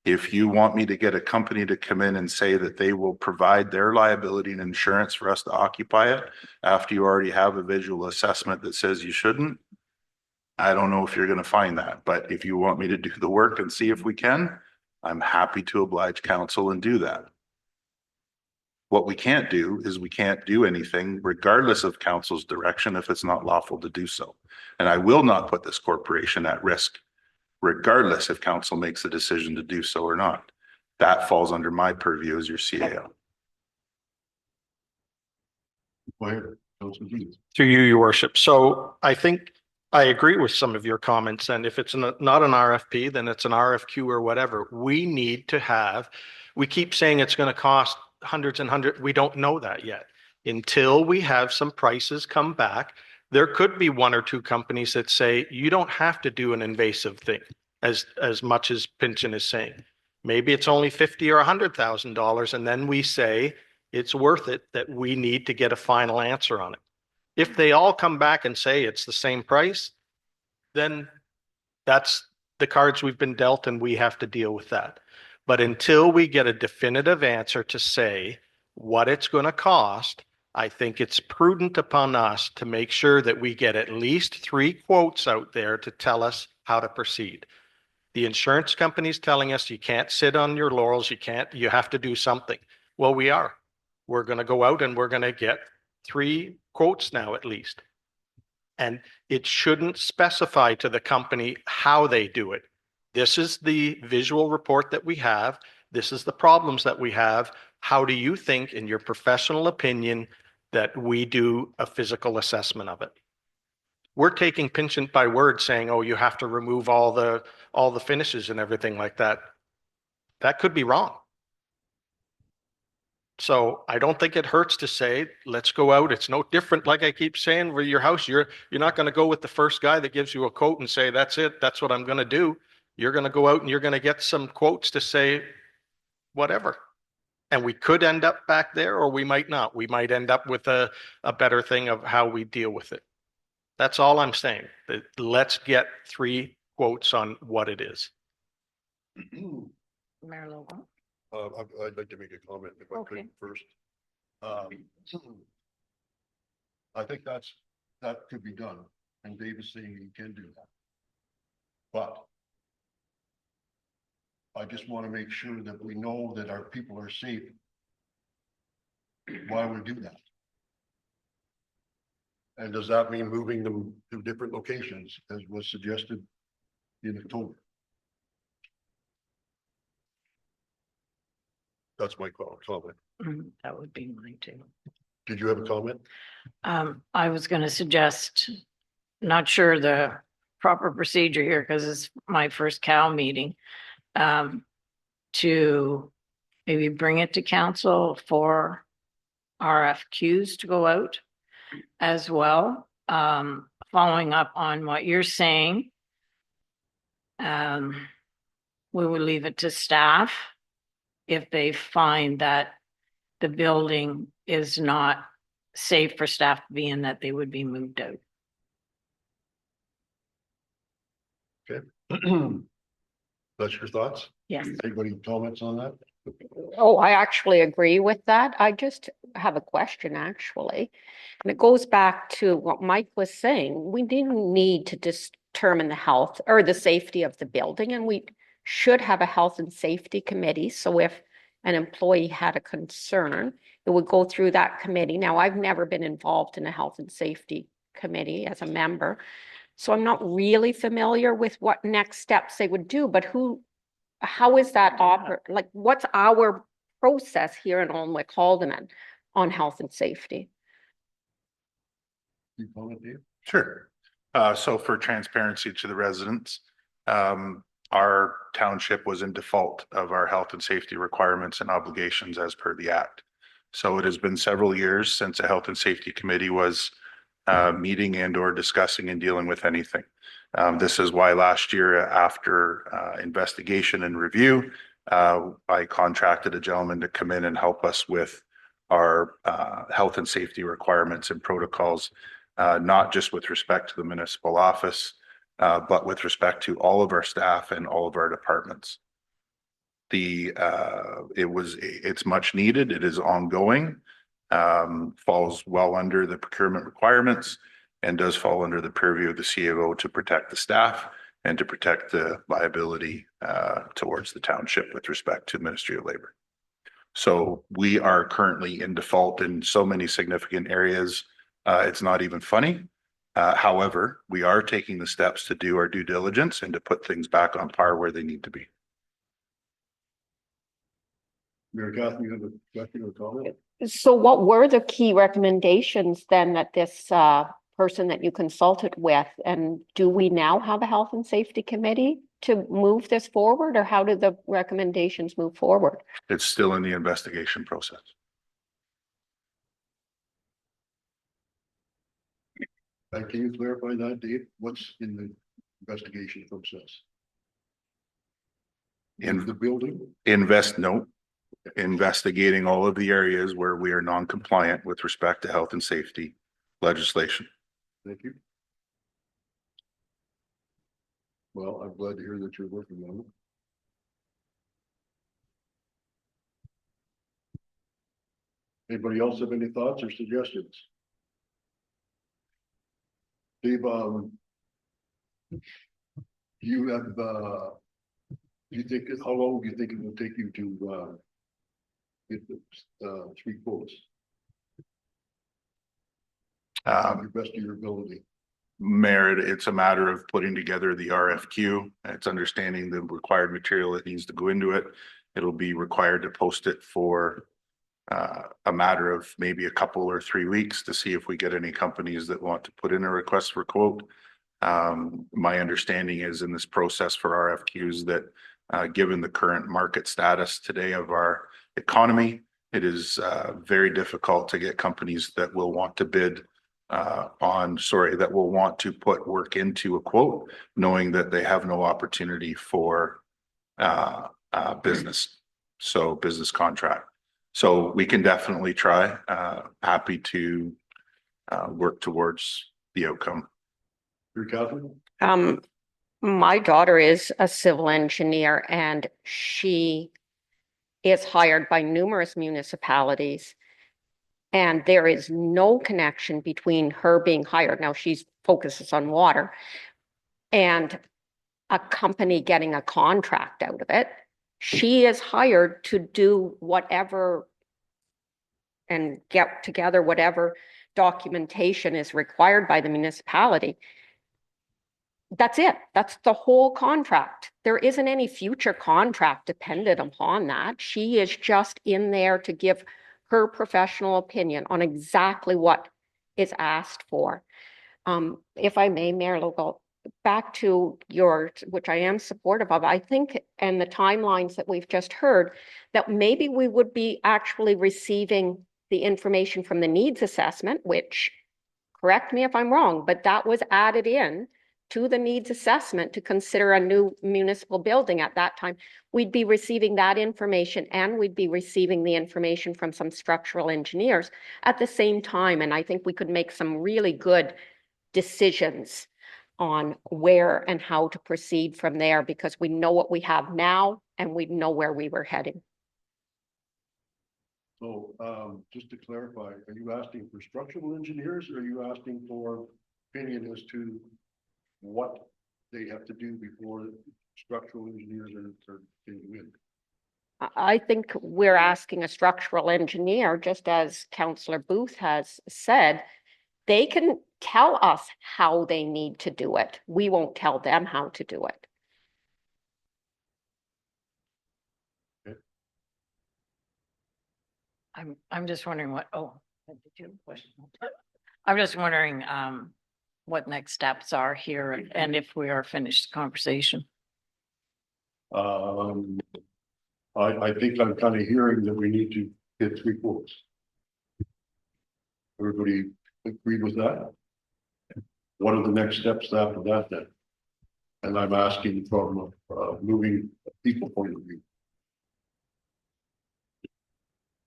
If you want me to get a company to come in and say that they will provide their liability and insurance for us to occupy it after you already have a visual assessment that says you shouldn't, I don't know if you're going to find that. But if you want me to do the work and see if we can, I'm happy to oblige council and do that. What we can't do is we can't do anything regardless of council's direction if it's not lawful to do so. And I will not put this corporation at risk, regardless if council makes the decision to do so or not. That falls under my purview as your CAO. Go ahead, Councilor Dean. Through you, your worship. So I think I agree with some of your comments. And if it's not an RFP, then it's an RFQ or whatever. We need to have, we keep saying it's going to cost hundreds and hundreds. We don't know that yet. Until we have some prices come back, there could be one or two companies that say, you don't have to do an invasive thing as much as Pinchin is saying. Maybe it's only $50,000 or $100,000. And then we say it's worth it, that we need to get a final answer on it. If they all come back and say it's the same price, then that's the cards we've been dealt and we have to deal with that. But until we get a definitive answer to say what it's going to cost, I think it's prudent upon us to make sure that we get at least 3 quotes out there to tell us how to proceed. The insurance company's telling us you can't sit on your laurels, you have to do something. Well, we are. We're going to go out and we're going to get 3 quotes now at least. And it shouldn't specify to the company how they do it. This is the visual report that we have. This is the problems that we have. How do you think, in your professional opinion, that we do a physical assessment of it? We're taking Pincient by word saying, oh, you have to remove all the finishes and everything like that. That could be wrong. So I don't think it hurts to say, let's go out. It's no different. Like I keep saying, with your house, you're not going to go with the first guy that gives you a quote and say, that's it. That's what I'm going to do. You're going to go out and you're going to get some quotes to say whatever. And we could end up back there, or we might not. We might end up with a better thing of how we deal with it. That's all I'm saying. Let's get 3 quotes on what it is. Mayor Logan. I'd like to make a comment if I could Okay. first. I think that could be done, and Dave is saying you can do that. But I just want to make sure that we know that our people are safe while we do that. And does that mean moving them to different locations, as was suggested in October? That's my comment. That would be mine too. Did you have a comment? I was going to suggest, not sure the proper procedure here because it's my first Cal meeting, to maybe bring it to council for RFQs to go out as well. Following up on what you're saying, we will leave it to staff if they find that the building is not safe for staff to be in, that they would be moved out. That's your thoughts? Yes. Anybody comments on that? Oh, I actually agree with that. I just have a question, actually. And it goes back to what Mike was saying. We didn't need to determine the health or the safety of the building, and we should have a health and safety committee. So if an employee had a concern, it would go through that committee. Now, I've never been involved in a health and safety committee as a member, so I'm not really familiar with what next steps they would do, but how is that like, what's our process here in Olmwick Haldeman on health and safety? You comment, Dave? Sure. So for transparency to the residents, our township was in default of our health and safety requirements and obligations as per the Act. So it has been several years since a health and safety committee was meeting and or discussing and dealing with anything. This is why last year, after investigation and review, I contracted a gentleman to come in and help us with our health and safety requirements and protocols, not just with respect to the municipal office, but with respect to all of our staff and all of our departments. It's much needed. It is ongoing, falls well under the procurement requirements, and does fall under the purview of the CAO to protect the staff and to protect the liability towards the township with respect to Ministry of Labor. So we are currently in default in so many significant areas. It's not even funny. However, we are taking the steps to do our due diligence and to put things back on par where they need to be. Mayor Catherine, you have a question or comment? So what were the key recommendations then that this person that you consulted with, and do we now have a health and safety committee to move this forward, or how did the recommendations move forward? It's still in the investigation process. And can you clarify that, Dave? What's in the investigation process? In the building? Investigating all of the areas where we are non-compliant with respect to health and safety legislation. Thank you. Well, I'm glad to hear that you're working on it. Anybody else have any thoughts or suggestions? Dave, you have Do you think, how long do you think it will take you to, get the, 3 quotes? To the best of your ability. Mayor, it's a matter of putting together the RFQ. It's understanding the required material that needs to go into it. It'll be required to post it for a matter of maybe a couple or 3 weeks to see if we get any companies that want to put in a request for quote. My understanding is in this process for RFQs that given the current market status today of our economy, it is very difficult to get companies that will want to bid that will want to put work into a quote, knowing that they have no opportunity for business. So business contract. So we can definitely try, happy to work towards the outcome. Your Catherine? My daughter is a civil engineer and she is hired by numerous municipalities. And there is no connection between her being hired. Now she focuses on water and a company getting a contract out of it. She is hired to do whatever and get together whatever documentation is required by the municipality. That's it. That's the whole contract. There isn't any future contract dependent upon that. She is just in there to give her professional opinion on exactly what is asked for. If I may, Mayor Logal, back to yours, which I am supportive of, I think, and the timelines that we've just heard, that maybe we would be actually receiving the information from the needs assessment, which, correct me if I'm wrong, but that was added in to the needs assessment to consider a new municipal building at that time. We'd be receiving that information and we'd be receiving the information from some structural engineers at the same time. And I think we could make some really good decisions on where and how to proceed from there because we know what we have now and we know where we were heading. So, just to clarify, are you asking for structural engineers or are you asking for opinion as to what they have to do before structural engineers are being in? I think we're asking a structural engineer, just as Councillor Booth has said, they can tell us how they need to do it. We won't tell them how to do it. I'm just wondering what, did you have a question? I'm just wondering, what next steps are here and if we are finished the conversation. I think I'm kind of hearing that we need to get 3 quotes. Everybody agree with that? What are the next steps after that then? And I'm asking from a moving people point of view.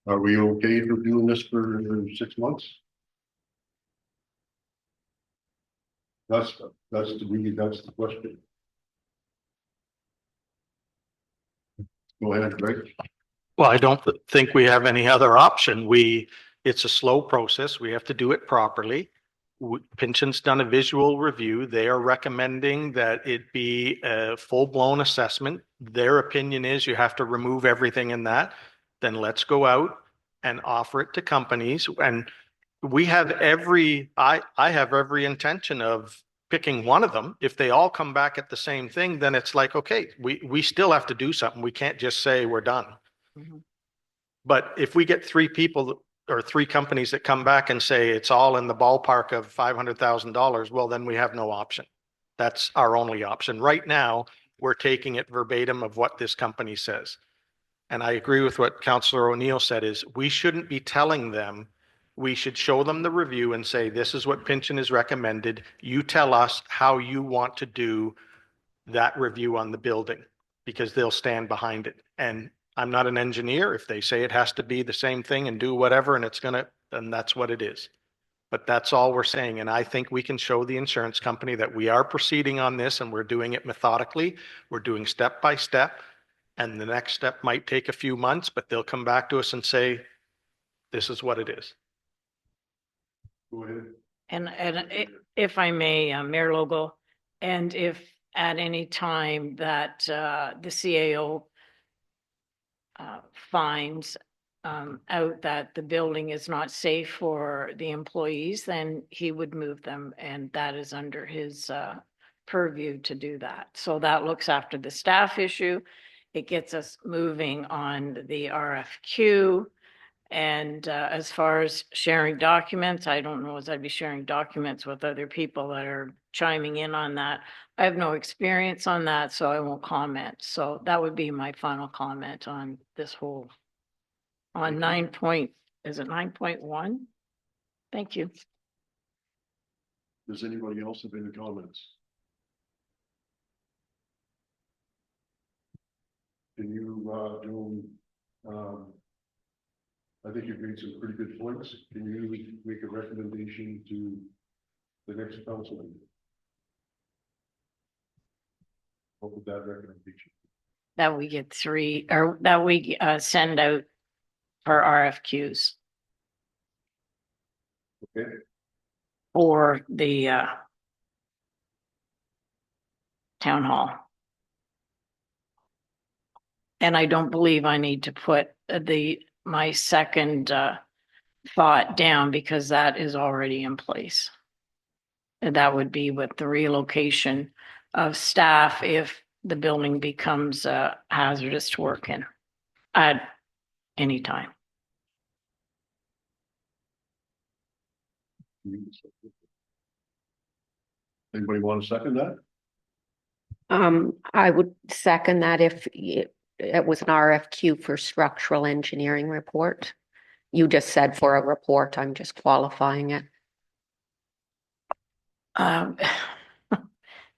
Are we okay for doing this for 6 months? That's the question. Go ahead, Greg. Well, I don't think we have any other option. It's a slow process. We have to do it properly. Pynchon's done a visual review. They are recommending that it be a full-blown assessment. Their opinion is you have to remove everything in that. Then let's go out and offer it to companies. And we have I have every intention of picking one of them. If they all come back at the same thing, then it's like, okay, we still have to do something. We can't just say we're done. Mm-hmm. But if we get 3 people or 3 companies that come back and say it's all in the ballpark of $500,000, well, then we have no option. That's our only option. Right now, we're taking it verbatim of what this company says. And I agree with what Councillor O'Neill said is we shouldn't be telling them. We should show them the review and say, this is what Pynchon has recommended. You tell us how you want to do that review on the building because they'll stand behind it. And I'm not an engineer. If they say it has to be the same thing and do whatever and it's gonna, then that's what it is. But that's all we're saying. And I think we can show the insurance company that we are proceeding on this and we're doing it methodically. We're doing step by step. And the next step might take a few months, but they'll come back to us and say, this is what it is. Go ahead. And if I may, Mayor Logo, and if at any time that the CAO finds out that the building is not safe for the employees, then he would move them, and that is under his purview to do that. So that looks after the staff issue. It gets us moving on the RFQ. And as far as sharing documents, I don't know as I'd be sharing documents with other people that are chiming in on that. I have no experience on that, so I won't comment. So that would be my final comment on this whole, on 9.1? Thank you. Does anybody else have any comments? Can you, do, I think you've made some pretty good points. Can you make a recommendation to the next council meeting? What would that recommendation? That we get three, or that we send out for RFQs Okay, for the town hall. And I don't believe I need to put my second thought down because that is already in place. And that would be with the relocation of staff if the building becomes hazardous to work in at any time. anybody want to second that? I would second that if it was an RFQ for structural engineering report. You just said for a report, I'm just qualifying it.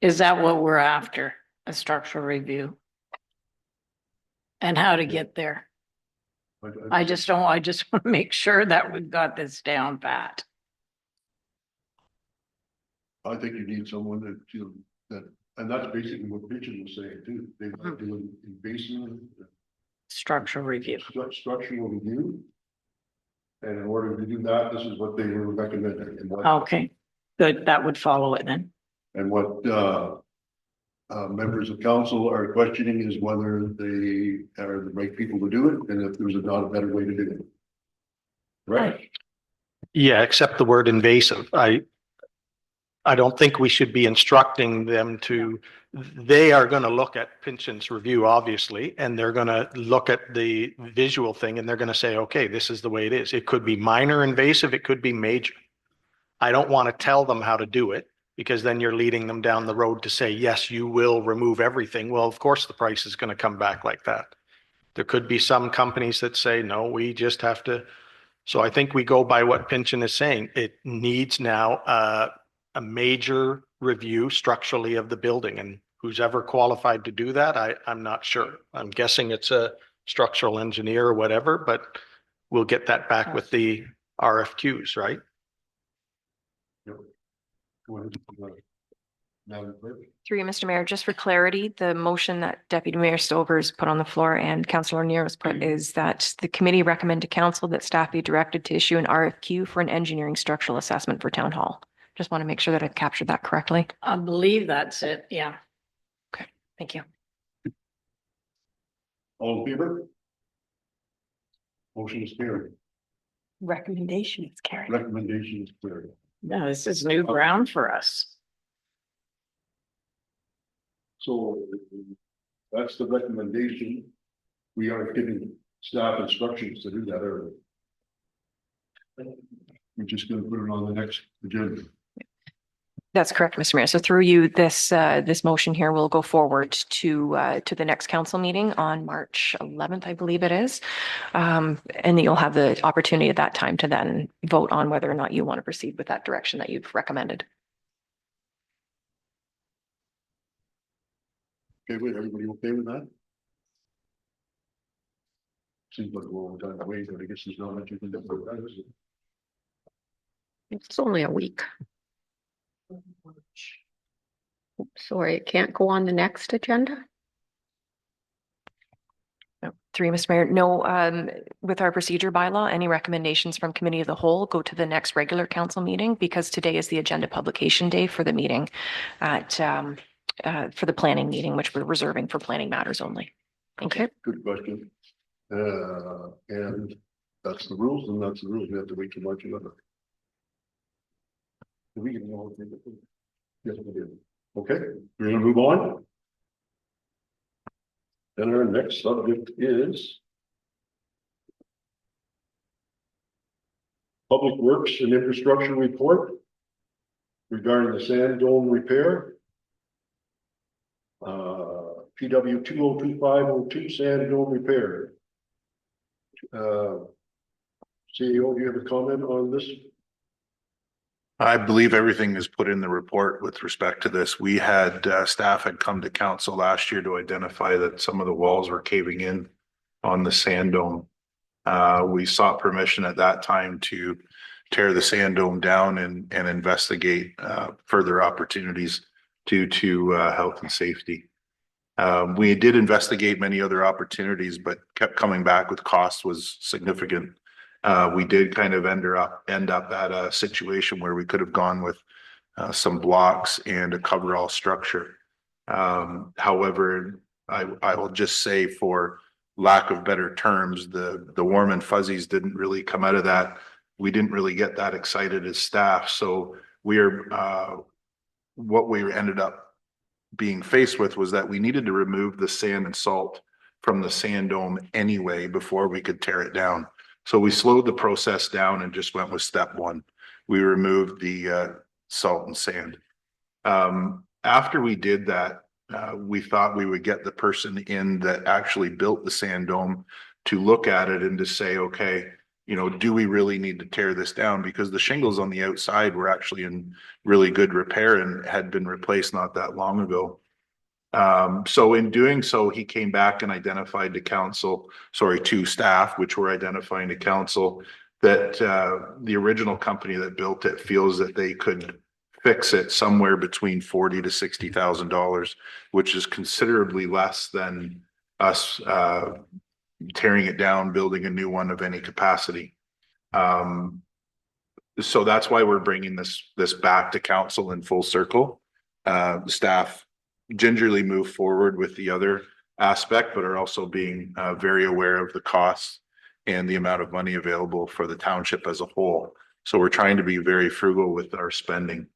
Is that what we're after? A structural review? And how to get there? I just want to make sure that we've got this down pat. I think you need someone that, you know, that, and that's basically what Pigeon was saying too. They like doing invasive Structural review. structural review. And in order to do that, this is what they were recommending and what, Okay, good. That would follow it then. and what, members of council are questioning is whether they are the right people to do it and if there's not a better way to do it. Right? Yeah, except the word invasive. I don't think we should be instructing them to, they are going to look at Pinchin's review, obviously, and they're going to look at the visual thing and they're going to say, okay, this is the way it is. It could be minor invasive, it could be major. I don't want to tell them how to do it because then you're leading them down the road to say, yes, you will remove everything. Well, of course, the price is going to come back like that. There could be some companies that say, no, we just have to. So I think we go by what Pinchin is saying. It needs now a major review structurally of the building, and who's ever qualified to do that, I'm not sure. I'm guessing it's a structural engineer or whatever, but we'll get that back with the RFQs, right? Yep. Go ahead. Madam Clerk. Through you, Mr. Mayor, just for clarity, the motion that Deputy Mayor Stover has put on the floor and Councillor Neer has put is that the committee recommend to council that staff be directed to issue an RFQ for an engineering structural assessment for town hall. Just want to make sure that I've captured that correctly. I believe that's it. Yeah. Okay, thank you. All in favor? Motion is carried. Recommendation is carried. Recommendation is carried. No, this is new ground for us. So that's the recommendation. We are giving staff instructions to do that early. We're just going to put it on the next agenda. That's correct, Mr. Mayor. So through you, this motion here will go forward to the next council meeting on March 11th, I believe it is. And you'll have the opportunity at that time to then vote on whether or not you want to proceed with that direction that you've recommended. Okay, wait, everybody okay with that? Seems like a long time away, but I guess there's not much you can do about that, is it? It's only a week. Sorry, it can't go on the next agenda? No, through you, Mr. Mayor. No, with our procedure bylaw, any recommendations from committee of the whole go to the next regular council meeting because today is the agenda publication day for the meeting at for the planning meeting, which we're reserving for planning matters only. Thank you. Good question. And that's the rules, and that's the rules. We have to wait till March 11th. We can all think of it. Yes, we did. Okay, we're gonna move on. Then our next subject is Public Works and Infrastructure Report regarding the sand dome repair. PW 202502 sand dome repair. CEO, do you have a comment on this? I believe everything is put in the report with respect to this. We had staff had come to council last year to identify that some of the walls were caving in on the sand dome. We sought permission at that time to tear the sand dome down and investigate further opportunities due to health and safety. We did investigate many other opportunities, but kept coming back with cost was significant. We did kind of end up at a situation where we could have gone with some blocks and a coverall structure. However, I will just say, for lack of better terms, the warm and fuzzies didn't really come out of that. We didn't really get that excited as staff. So what we ended up being faced with was that we needed to remove the sand and salt from the sand dome anyway before we could tear it down. So we slowed the process down and just went with step one. We removed the salt and sand. After we did that, we thought we would get the person in that actually built the sand dome to look at it and to say, okay, you know, do we really need to tear this down? Because the shingles on the outside were actually in really good repair and had been replaced not that long ago. So in doing so, he came back and identified to staff, which were identifying to council, that the original company that built it feels that they could fix it somewhere between $40,000 to $60,000, which is considerably less than us tearing it down, building a new one of any capacity. So that's why we're bringing this back to council in full circle. Staff gingerly move forward with the other aspect, but are also being very aware of the costs and the amount of money available for the township as a whole. So we're trying to be very frugal with our spending,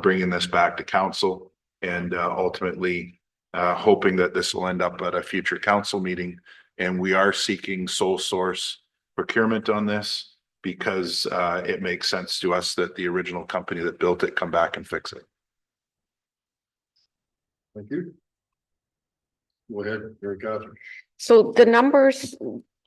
bringing this back to council, and ultimately hoping that this will end up at a future council meeting. And we are seeking sole source procurement on this because it makes sense to us that the original company that built it come back and fix it. Thank you. Go ahead, Mary Catherine. So the numbers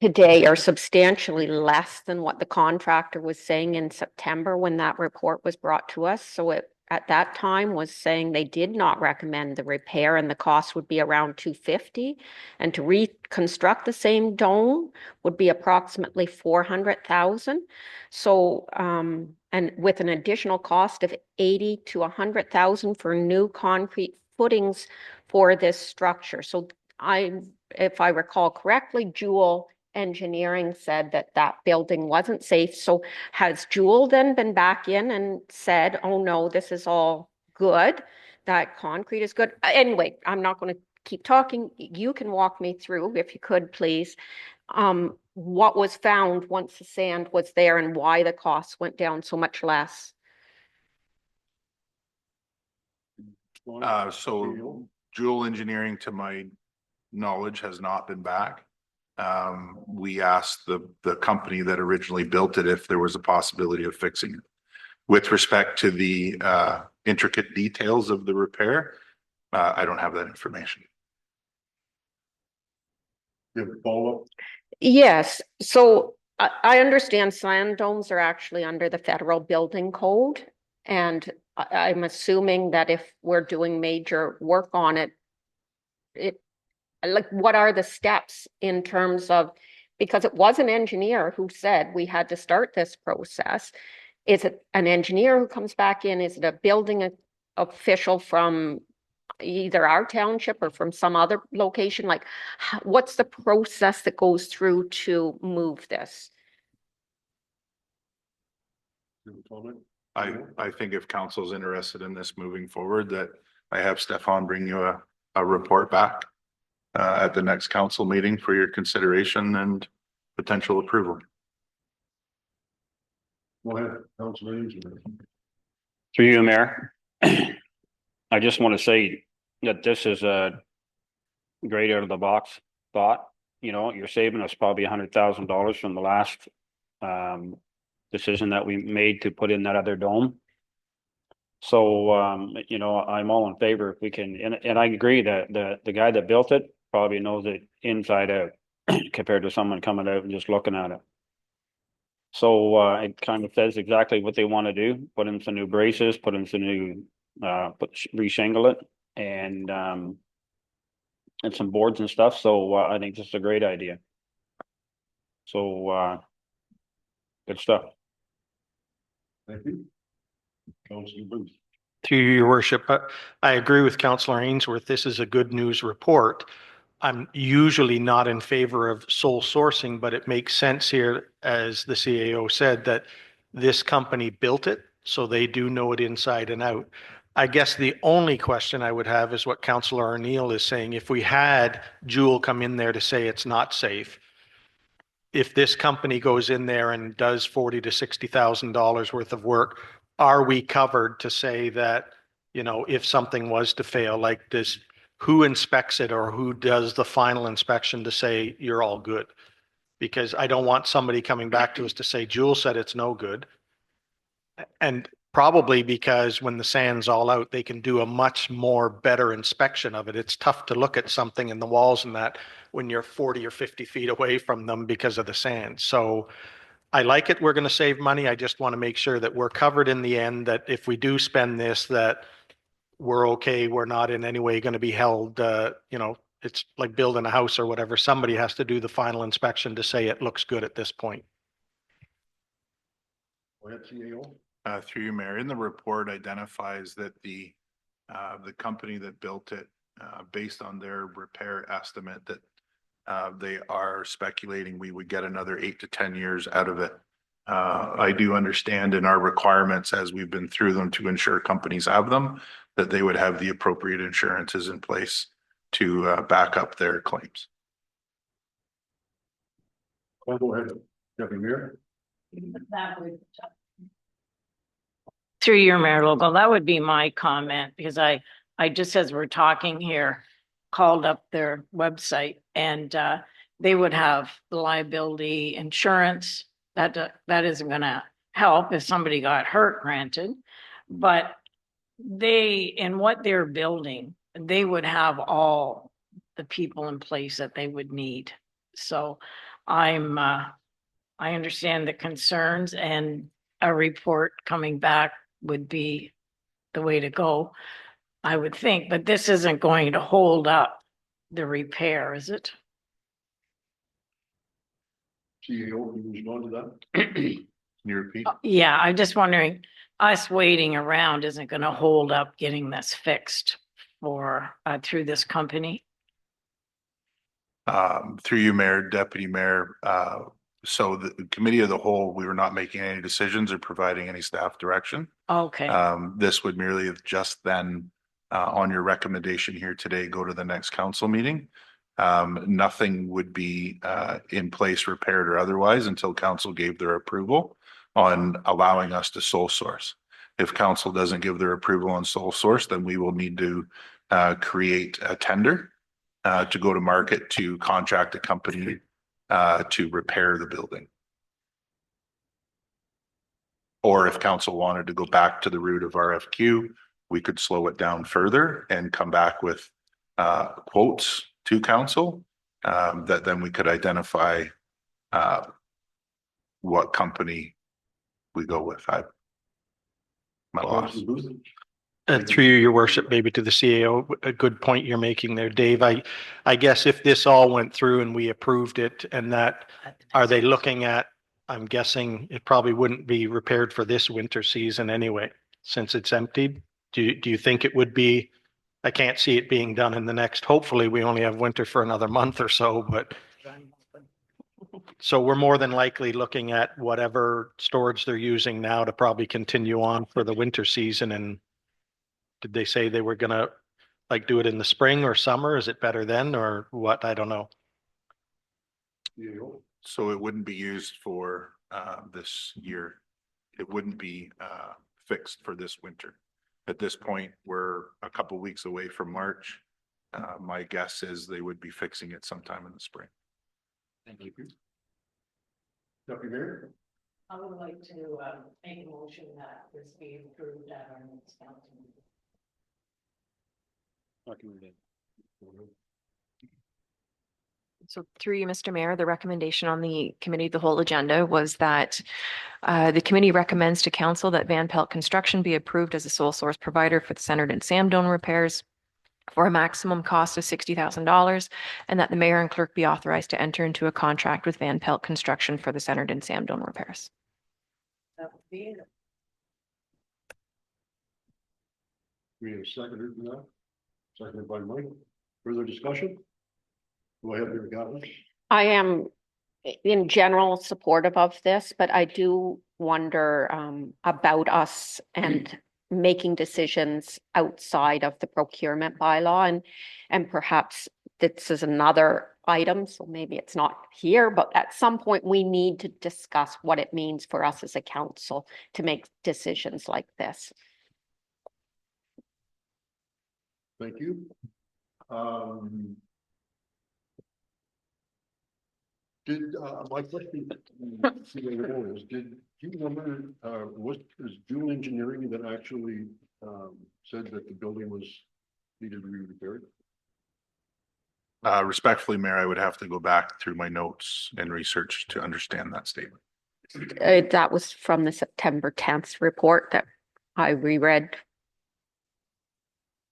today are substantially less than what the contractor was saying in September when that report was brought to us. So it at that time was saying they did not recommend the repair and the cost would be around $250, and to reconstruct the same dome would be approximately $400,000. So and with an additional cost of $80,000 to $100,000 for new concrete footings for this structure. So if I recall correctly, Jewel Engineering said that that building wasn't safe. So has Jewel then been back in and said, oh no, this is all good, that concrete is good? Anyway, I'm not going to keep talking. You can walk me through, if you could, please, what was found once the sand was there and why the costs went down so much less. So Jewel Engineering, to my knowledge, has not been back. We asked the company that originally built it if there was a possibility of fixing it. With respect to the intricate details of the repair, I don't have that information. You have a follow-up? Yes, so I understand sand domes are actually under the federal building code, and I'm assuming that if we're doing major work on it, like, what are the steps in terms of, because it was an engineer who said we had to start this process. Is it an engineer who comes back in? Is it a building official from either our township or from some other location? Like, what's the process that goes through to move this? You have a comment? I think if council's interested in this moving forward, that I have Stefan bring you a report back at the next council meeting for your consideration and potential approval. Go ahead, Councilor Ainsworth. Through you, Mayor. I just want to say that this is a great out of the box thought. You know, you're saving us probably $100,000 from the last decision that we made to put in that other dome. So, you know, I'm all in favor if we can, and I agree that the guy that built it probably knows it inside out compared to someone coming out and just looking at it. So it kind of says exactly what they want to do, put in some new braces, put in some new, re-shingle it and some boards and stuff. So I think this is a great idea. So good stuff. Thank you. Councilor Booth. To your worship, I agree with Councillor Ainsworth. This is a good news report. I'm usually not in favor of sole sourcing, but it makes sense here, as the CAO said, that this company built it, so they do know it inside and out. I guess the only question I would have is what Councillor O'Neill is saying. If we had Jewel come in there to say it's not safe, if this company goes in there and does $40,000 to $60,000 worth of work, are we covered to say that, you know, if something was to fail, like this, who inspects it or who does the final inspection to say you're all good? Because I don't want somebody coming back to us to say, Jewel said it's no good. And probably because when the sand's all out, they can do a much more better inspection of it. It's tough to look at something in the walls and that when you're 40 or 50 feet away from them because of the sand. So I like it. We're going to save money. I just want to make sure that we're covered in the end, that if we do spend this, that we're okay. We're not in any way going to be held, you know, it's like building a house or whatever. Somebody has to do the final inspection to say it looks good at this point. Go ahead, CAO. Through you, Mayor, in the report identifies that the company that built it, based on their repair estimate, that they are speculating we would get another 8 to 10 years out of it. I do understand in our requirements, as we've been through them to ensure companies have them, that they would have the appropriate insurances in place to back up their claims. Go ahead, Deputy Mayor. Through your Mayor Logan, that would be my comment, because I just, as we're talking here, called up their website and they would have the liability insurance. That isn't gonna help if somebody got hurt, granted, but they, in what they're building, they would have all the people in place that they would need. So I understand the concerns, and a report coming back would be the way to go, I would think, but this isn't going to hold up the repair, is it? CAO, can you respond to that? Can you repeat? Yeah, I'm just wondering, us waiting around isn't going to hold up getting this fixed for through this company? Through you, Mayor, Deputy Mayor, so the committee of the whole, we were not making any decisions or providing any staff direction. Okay, This would merely have just then, on your recommendation here today, go to the next council meeting. Nothing would be in place, repaired or otherwise, until council gave their approval on allowing us to sole source. If council doesn't give their approval on sole source, then we will need to create a tender to go to market to contract a company to repair the building. Or if council wanted to go back to the route of RFQ, we could slow it down further and come back with quotes to council that then we could identify what company we go with. I'm at a loss. Councilor Booth. Through you, your worship, maybe to the CAO, a good point you're making there, Dave. I guess if this all went through and we approved it, and that, are they looking at, I'm guessing it probably wouldn't be repaired for this winter season anyway, since it's emptied. Do you think it would be, I can't see it being done in the next, hopefully we only have winter for another month or so, but so we're more than likely looking at whatever storage they're using now to probably continue on for the winter season. And did they say they were gonna Like do it in the spring or summer? Is it better then or what? I don't know. So it wouldn't be used for this year. It wouldn't be fixed for this winter. At this point, we're a couple weeks away from March. My guess is they would be fixing it sometime in the spring. Thank you. Deputy Mayor? I would like to make a motion that this be approved at our next council meeting. Recommended. So through you, Mr. Mayor, the recommendation on the committee, the whole agenda was that the committee recommends to council that Van Pelt Construction be approved as a sole source provider for the Centered and Sam Dome repairs for a maximum cost of $60,000, and that the mayor and clerk be authorized to enter into a contract with Van Pelt Construction for the Centered and Sam Dome repairs. That would be it. We have a seconder for that. Seconded by Mike. Further discussion? Go ahead, Mayor Gottlieb. I am in general supportive of this, but I do wonder about us and making decisions outside of the procurement bylaw, and perhaps this is another item, so maybe it's not here, but at some point we need to discuss what it means for us as a council to make decisions like this. Thank you. My question is, do you remember, was Dual Engineering that actually said that the building was needed to be repaired? Respectfully, Mayor, I would have to go back through my notes and research to understand that statement. That was from the September 10th report that I reread.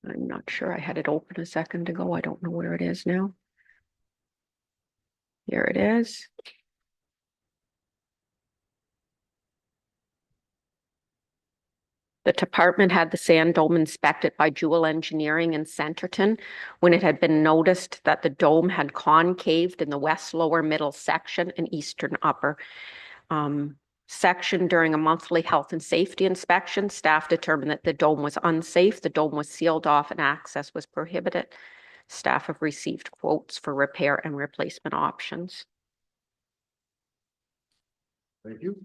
I'm not sure. I had it open a second ago. I don't know where it is now. Here it is. The department had the sand dome inspected by Jewel Engineering in Centerton when it had been noticed that the dome had concaved in the west lower middle section and eastern upper section. During a monthly health and safety inspection, staff determined that the dome was unsafe. The dome was sealed off and access was prohibited. Staff have received quotes for repair and replacement options. Thank you.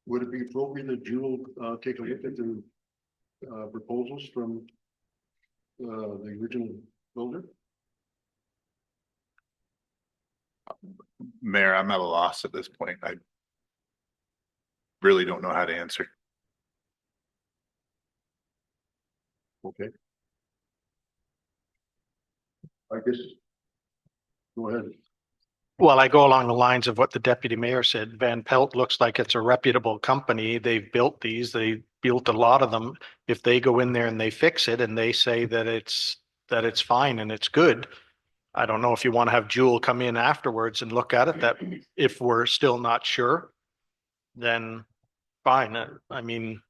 Would it be appropriate that Jewel take a look at the proposals from the original builder? Mayor, I'm at a loss at this point. I really don't know how to answer. Okay. I guess. Go ahead. Well, I go along the lines of what the deputy mayor said. Van Pelt looks like it's a reputable company. They've built these. They built a lot of them. If they go in there and they fix it and they say that it's fine and it's good, I don't know if you want to have Jewel come in afterwards and look at it. That if we're still not sure, then fine. I mean,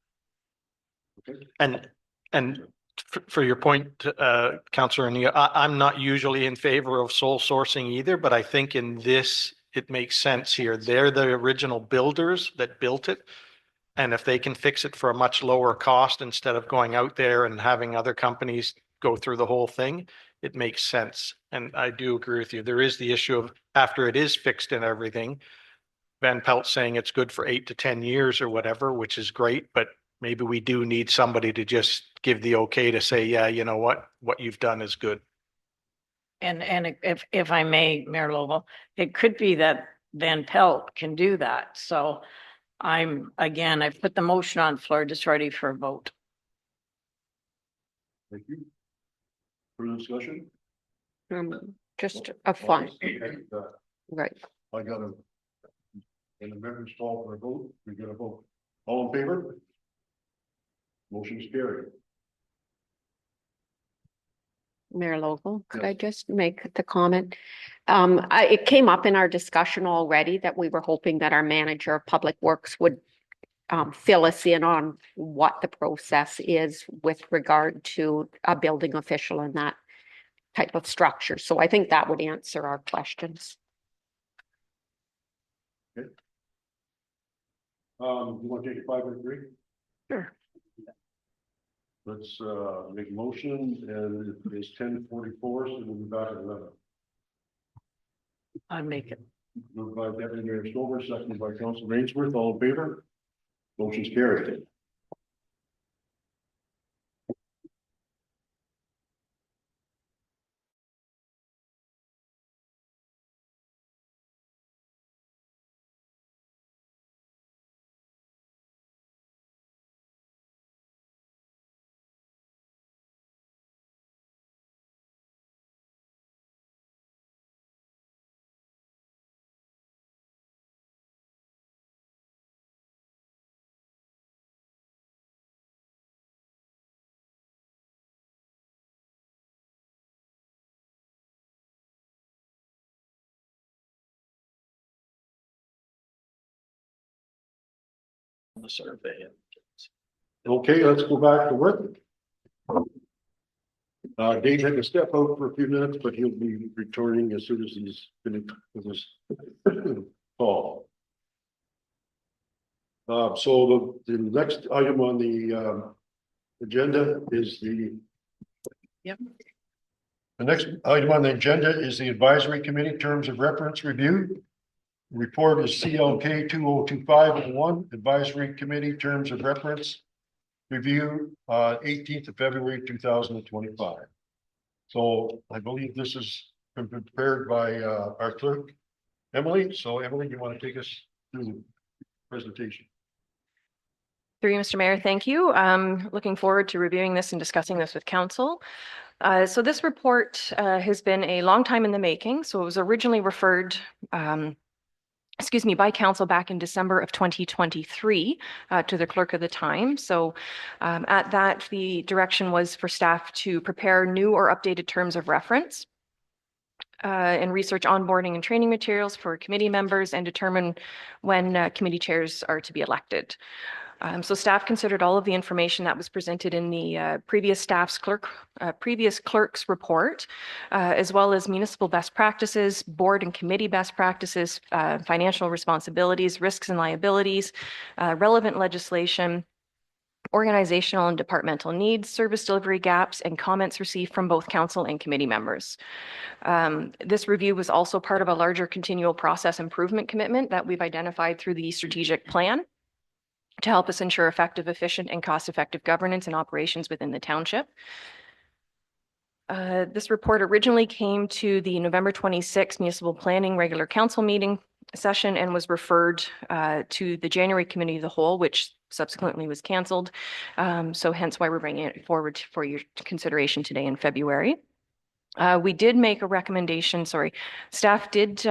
and for your point, Councillor O'Neill, I'm not usually in favor of sole sourcing either, but I think in this, it makes sense here. They're the original builders that built it. And if they can fix it for a much lower cost instead of going out there and having other companies go through the whole thing, it makes sense. And I do agree with you. There is the issue of after it is fixed and everything, Van Pelt saying it's good for 8 to 10 years or whatever, which is great, but maybe we do need somebody to just give the okay to say, yeah, you know what you've done is good. And if I may, Mayor Lovell, it could be that Van Pelt can do that. So I've put the motion on the floor, just ready for a vote. Thank you. Further discussion? Just a fun, right. I got an amendment call for a vote. We got a vote. All in favor? Motion is carried. Mayor Logal, could Yes. I just make the comment? It came up in our discussion already that we were hoping that our manager of public works would fill us in on what the process is with regard to a building official and that type of structure. So I think that would answer our questions. You want to take a 5-minute break? Sure. let's, make a motion, and it's 10:44, so we'll be back at 11. I'd make it. Moved by Deputy Mayor Stover, seconded by Council Rainsworth, all in favor? Motion's carried. On the survey. Okay, let's go back to work. Dave had to step out for a few minutes, but he'll be returning as soon as he's finished with his call. So the next item on the agenda is the. Yep. The next item on the agenda is the advisory committee terms of reference review. Report is CLK 2025-01 advisory committee terms of reference review 18th of February 2025. So I believe this has been prepared by our clerk, Emily. So Emily, you want to take us through the presentation? Through you, Mr. Mayor, thank you. Looking forward to reviewing this and discussing this with council. So this report has been a long time in the making. So it was originally referred by council back in December of 2023 to the clerk of the time. So at that, the direction was for staff to prepare new or updated terms of reference and research onboarding and training materials for committee members and determine when committee chairs are to be elected. So staff considered all of the information that was presented in the previous clerk's report, as well as municipal best practices, board and committee best practices, financial responsibilities, risks and liabilities, relevant legislation, organizational and departmental needs, service delivery gaps, and comments received from both council and committee members. This review was also part of a larger continual process improvement commitment that we've identified through the strategic plan to help us ensure effective, efficient, and cost-effective governance and operations within the township. This report originally came to the November 26 Municipal Planning Regular Council meeting session and was referred to the January Committee of the Whole, which subsequently was canceled. So hence why we're bringing it forward for your consideration today in February. We did make a recommendation, staff did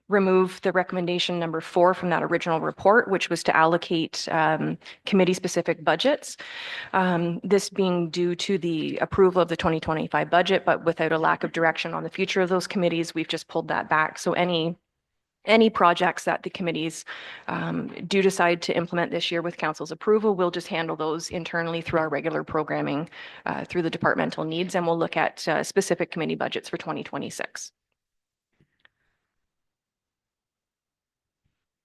remove the recommendation number 4 from that original report, which was to allocate committee-specific budgets. This being due to the approval of the 2025 budget, but without a lack of direction on the future of those committees, we've just pulled that back. So any projects that the committees do decide to implement this year with council's approval, we'll just handle those internally through our regular programming through the departmental needs, and we'll look at specific committee budgets for 2026.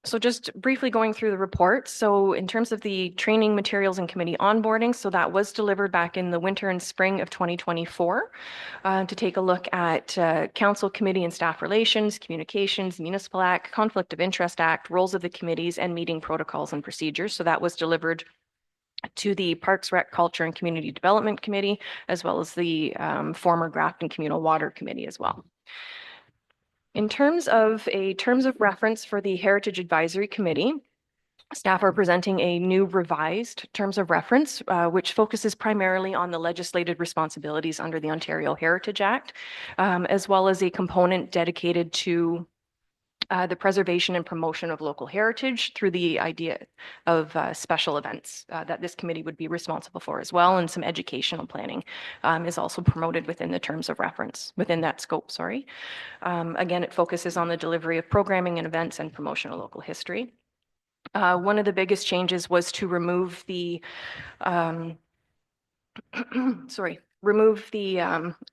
So just briefly going through the report. So in terms of the training materials and committee onboarding, so that was delivered back in the winter and spring of 2024 to take a look at council, committee and staff relations, communications, municipal act, conflict of interest act, roles of the committees, and meeting protocols and procedures. So that was delivered to the Parks, Rec, Culture and Community Development Committee, as well as the former Grafton Communal Water Committee as well. In terms of reference for the Heritage Advisory Committee, staff are presenting a new revised terms of reference, which focuses primarily on the legislated responsibilities under the Ontario Heritage Act, as well as a component dedicated to the preservation and promotion of local heritage through the idea of special events that this committee would be responsible for as well, and some educational planning is also promoted within the terms of reference, within that scope, Again, it focuses on the delivery of programming and events and promotion of local history. One of the biggest changes was to remove the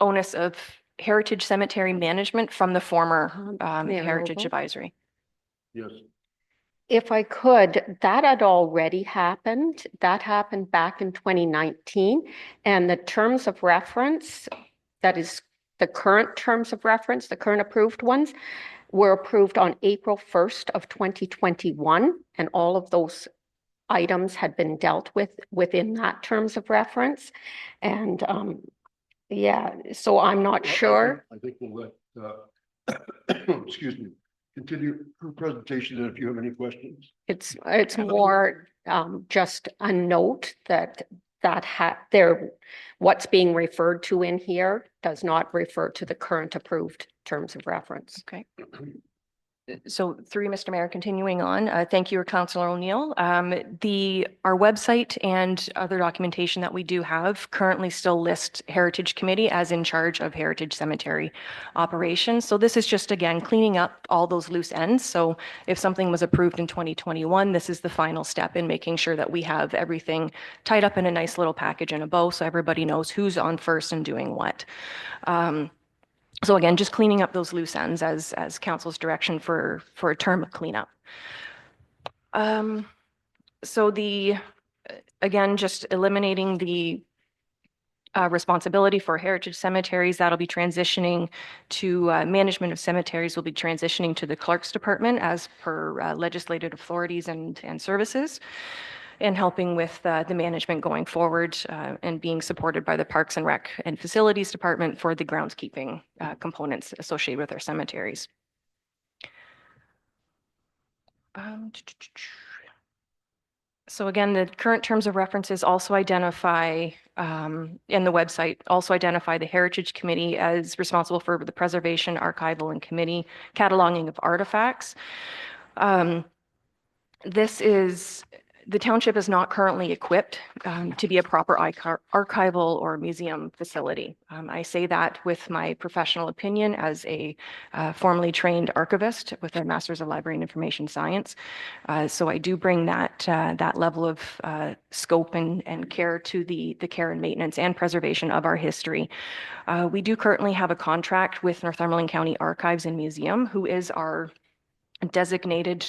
onus of Heritage Cemetery Management from the former Mayor Heritage Noble? Advisory. Yes. If I could, that had already happened. That happened back in 2019. And the terms of reference, that is the current terms of reference, the current approved ones, were approved on April 1st of 2021. And all of those items had been dealt with within that terms of reference. And yeah, so I'm not sure. I think we'll let, excuse me, continue her presentation, and if you have any questions. It's more just a note that what's being referred to in here does not refer to the current approved terms of reference. Okay. So through you, Mr. Mayor, continuing on, thank you, Councillor O'Neill. Our website and other documentation that we do have currently still list Heritage Committee as in charge of Heritage Cemetery operations. So this is just, again, cleaning up all those loose ends. So if something was approved in 2021, this is the final step in making sure that we have everything tied up in a nice little package in a bow so everybody knows who's on first and doing what. So again, just cleaning up those loose ends as council's direction for a term of cleanup. So again, just eliminating the responsibility for heritage cemeteries, that'll be transitioning to management of cemeteries will be transitioning to the clerk's department as per legislative authorities and services, and helping with the management going forward and being supported by the Parks and Rec and Facilities Department for the groundskeeping components associated with our cemeteries. So again, the current terms of references also identify in the website, also identify the Heritage Committee as responsible for the preservation, archival, and committee cataloging of artifacts. The township is not currently equipped to be a proper archival or museum facility. I say that with my professional opinion as a formerly trained archivist with a Master's of Library and Information Science. So I do bring that level of scope and care to the care and maintenance and preservation of our history. We do currently have a contract with Northumberland County Archives and Museum, who is our designated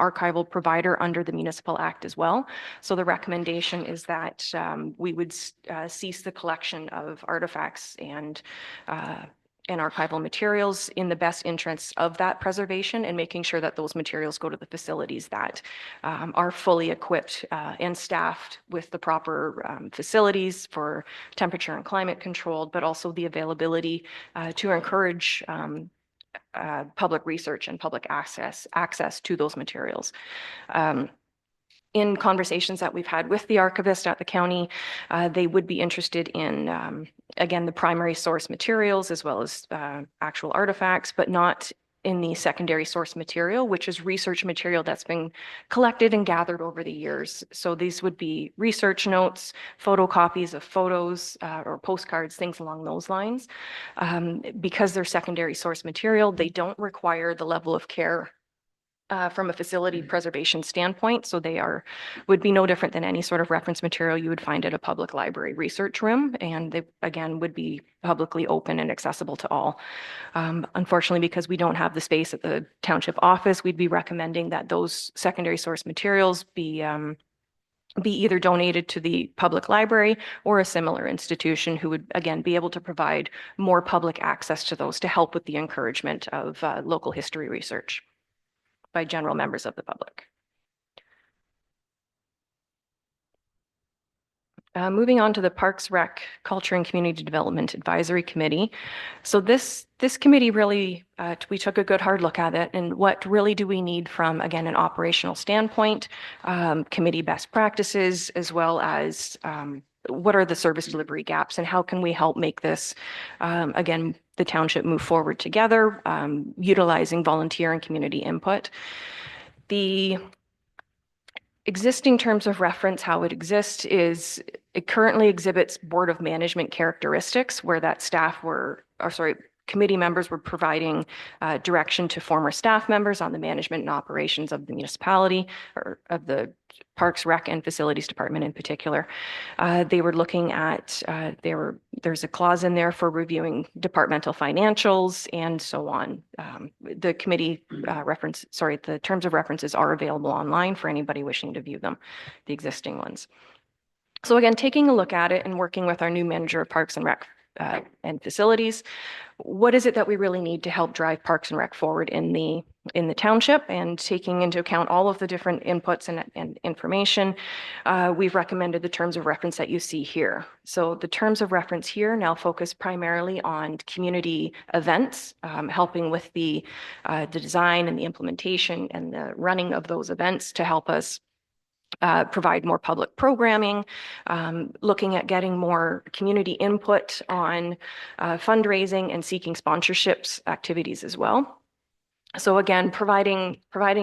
archival provider under the Municipal Act as well. So the recommendation is that we would cease the collection of artifacts and archival materials in the best interests of that preservation, and making sure that those materials go to the facilities that are fully equipped and staffed with the proper facilities for temperature and climate controlled, but also the availability to encourage public research and public access to those materials. In conversations that we've had with the archivist at the county, they would be interested in, again, the primary source materials as well as actual artifacts, but not in the secondary source material, which is research material that's been collected and gathered over the years. So these would be research notes, photocopies of photos or postcards, things along those lines. Because they're secondary source material, they don't require the level of care from a facility preservation standpoint. So they would be no different than any sort of reference material you would find at a public library research room. And they, again, would be publicly open and accessible to all. Unfortunately, because we don't have the space at the township office, we'd be recommending that those secondary source materials be either donated to the public library or a similar institution who would, again, be able to provide more public access to those to help with the encouragement of local history research by general members of the public. Moving on to the Parks, Rec, Culture and Community Development Advisory Committee. So this committee really, we took a good hard look at it, and what really do we need from, again, an operational standpoint, committee best practices, as well as what are the service delivery gaps and how can we help make this, again, the township move forward together, utilizing volunteer and community input. The existing terms of reference, how it exists is it currently exhibits Board of Management characteristics where that staff committee members were providing direction to former staff members on the management and operations of the municipality or of the Parks, Rec, and Facilities Department in particular. They were looking at, there's a clause in there for reviewing departmental financials and so on. The committee the terms of references are available online for anybody wishing to view them, the existing ones. So again, taking a look at it and working with our new manager of Parks and Rec and Facilities, what is it that we really need to help drive Parks and Rec forward in the township, and taking into account all of the different inputs and information, we've recommended the terms of reference that you see here. So the terms of reference here now focus primarily on community events, helping with the design and the implementation and the running of those events to help us provide more public programming, looking at getting more community input on fundraising and seeking sponsorships activities as well. So again, providing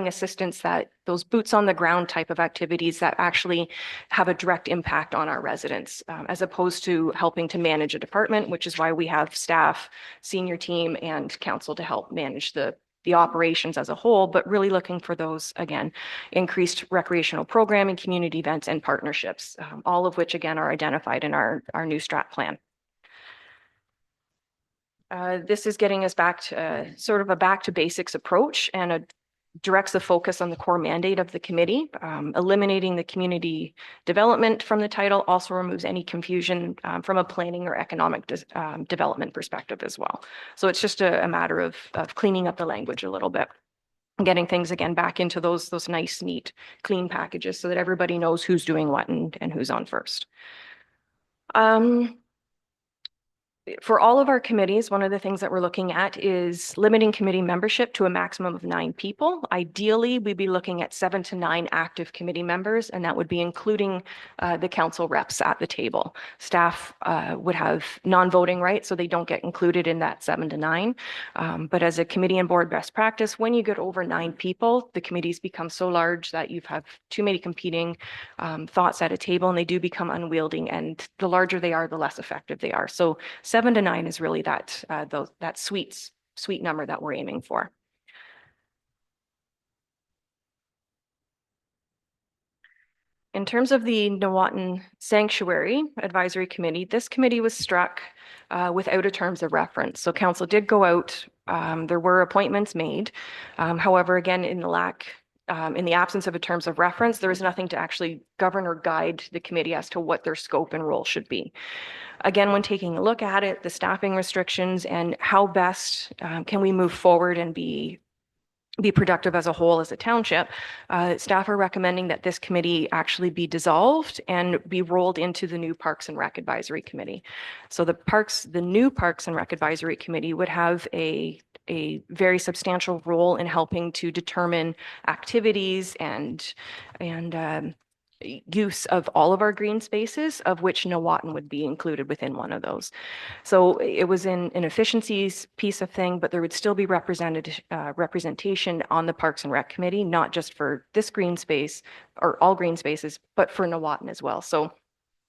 assistance, that those boots on the ground type of activities that actually have a direct impact on our residents, as opposed to helping to manage a department, which is why we have staff, senior team, and council to help manage the operations as a whole, but really looking for those, again, increased recreational programming, community events, and partnerships, all of which, again, are identified in our new strat plan. This is getting us back to sort of a back to basics approach, and directs the focus on the core mandate of the committee. Eliminating the community development from the title also removes any confusion from a planning or economic development perspective as well. So it's just a matter of cleaning up the language a little bit, getting things again back into those nice, neat, clean packages so that everybody knows who's doing what and who's on first. For all of our committees, one of the things that we're looking at is limiting committee membership to a maximum of 9 people. Ideally, we'd be looking at 7 to 9 active committee members, and that would be including the council reps at the table. Staff would have non-voting rights, so they don't get included in that 7 to 9. But as a committee and board best practice, when you get over 9 people, the committees become so large that you have too many competing thoughts at a table, and they do become unwieldy. And the larger they are, the less effective they are. So 7 to 9 is really that sweet number that we're aiming for. In terms of the Newawton Sanctuary Advisory Committee, this committee was struck without a terms of reference. So council did go out. There were appointments made. However, again, in the absence of a terms of reference, there is nothing to actually govern or guide the committee as to what their scope and role should be. Again, when taking a look at it, the staffing restrictions and how best can we move forward and be productive as a whole as a township, staff are recommending that this committee actually be dissolved and be rolled into the new Parks and Rec Advisory Committee. So the new Parks and Rec Advisory Committee would have a very substantial role in helping to determine activities and use of all of our green spaces, of which Newawton would be included within one of those. So it was an efficiencies piece of thing, but there would still be representation on the Parks and Rec Committee, not just for this green space or all green spaces, but for Newawton as well. So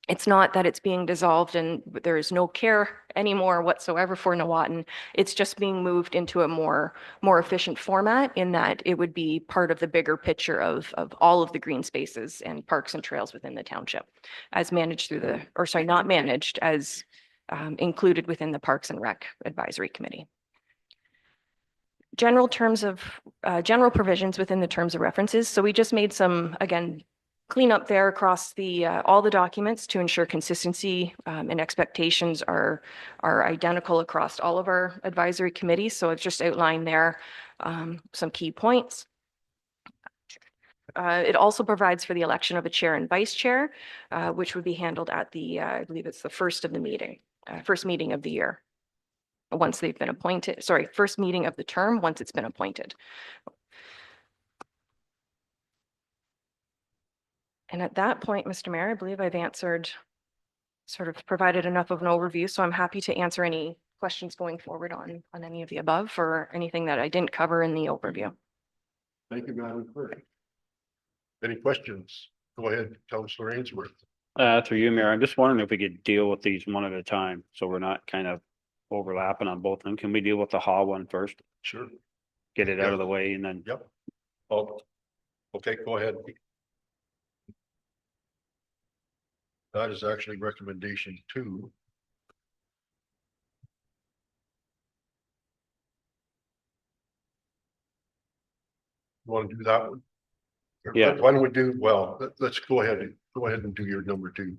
it's not that it's being dissolved and there is no care anymore whatsoever for Newawton. It's just being moved into a more efficient format, in that it would be part of the bigger picture of all of the green spaces and parks and trails within the township, as managed through not managed, as included within the Parks and Rec Advisory Committee. General provisions within the terms of references. So we just made some, again, clean up there across all the documents to ensure consistency and expectations are identical across all of our advisory committees. So I've just outlined there some key points. It also provides for the election of a chair and vice chair, which would be handled at I believe it's the first meeting of the year, once they've been appointed. Sorry, first meeting of the term once it's been appointed. And at that point, Mr. Mayor, I believe I've provided enough of an overview, so I'm happy to answer any questions going forward on any of the above, or anything that I didn't cover in the overview. Thank you, Madam Clerk. Any questions? Go ahead, Councillor Ainsworth. Through you, Mayor, I'm just wondering if we could deal with these one at a time, so we're not kind of overlapping on both of them. Can we deal with the Haw one first? Sure. Get it out of the way and then, Yep. Oh, okay, go ahead. That is actually recommendation 2. You want to do that one? Yeah. Why don't we do, well, let's go ahead and do your number 2.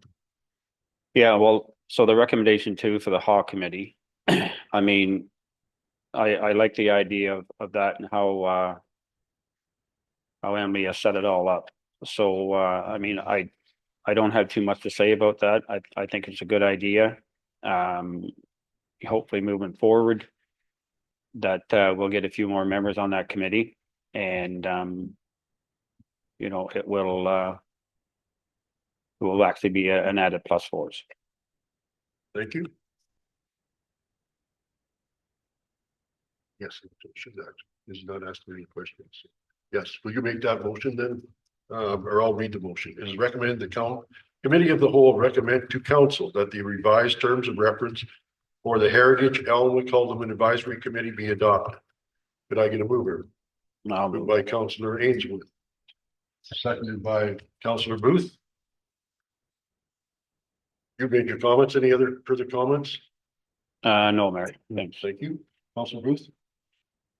yeah, well, so the recommendation 2 for the Haw committee. I mean, I like the idea of that and how Emily has set it all up. So, I mean, I don't have too much to say about that. I think it's a good idea. Hopefully moving forward that, we'll get a few more members on that committee and, you know, it will actually be an added plus for us. Thank you. Yes, should that is not asking any questions. Yes, will you make that motion then? Or I'll read the motion. It is recommended the committee of the whole recommend to council that the revised terms of reference for the Heritage Elmwood Calderman Advisory Committee be adopted. Could I get a mover? Moved by Councillor Ainsworth. Seconded by Councillor Booth. You made your comments. Any other further comments? No, Mary, thanks. Thank you. Councillor Booth.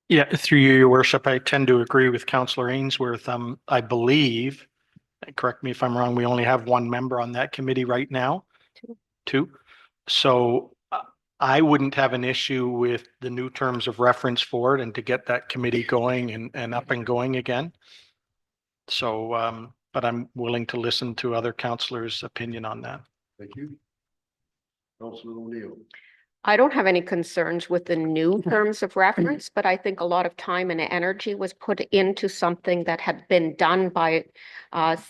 Yeah, through you, your worship, I tend to agree with Councillor Ainsworth. I believe, correct me if I'm wrong, we only have one member on that committee right now. Two. So I wouldn't have an issue with the new terms of reference for it and to get that committee going and up and going again. So, but I'm willing to listen to other councillors' opinion on that. Thank you. Councillor O'Neill. I don't have any concerns with the new terms of reference, but I think a lot of time and energy was put into something that had been done by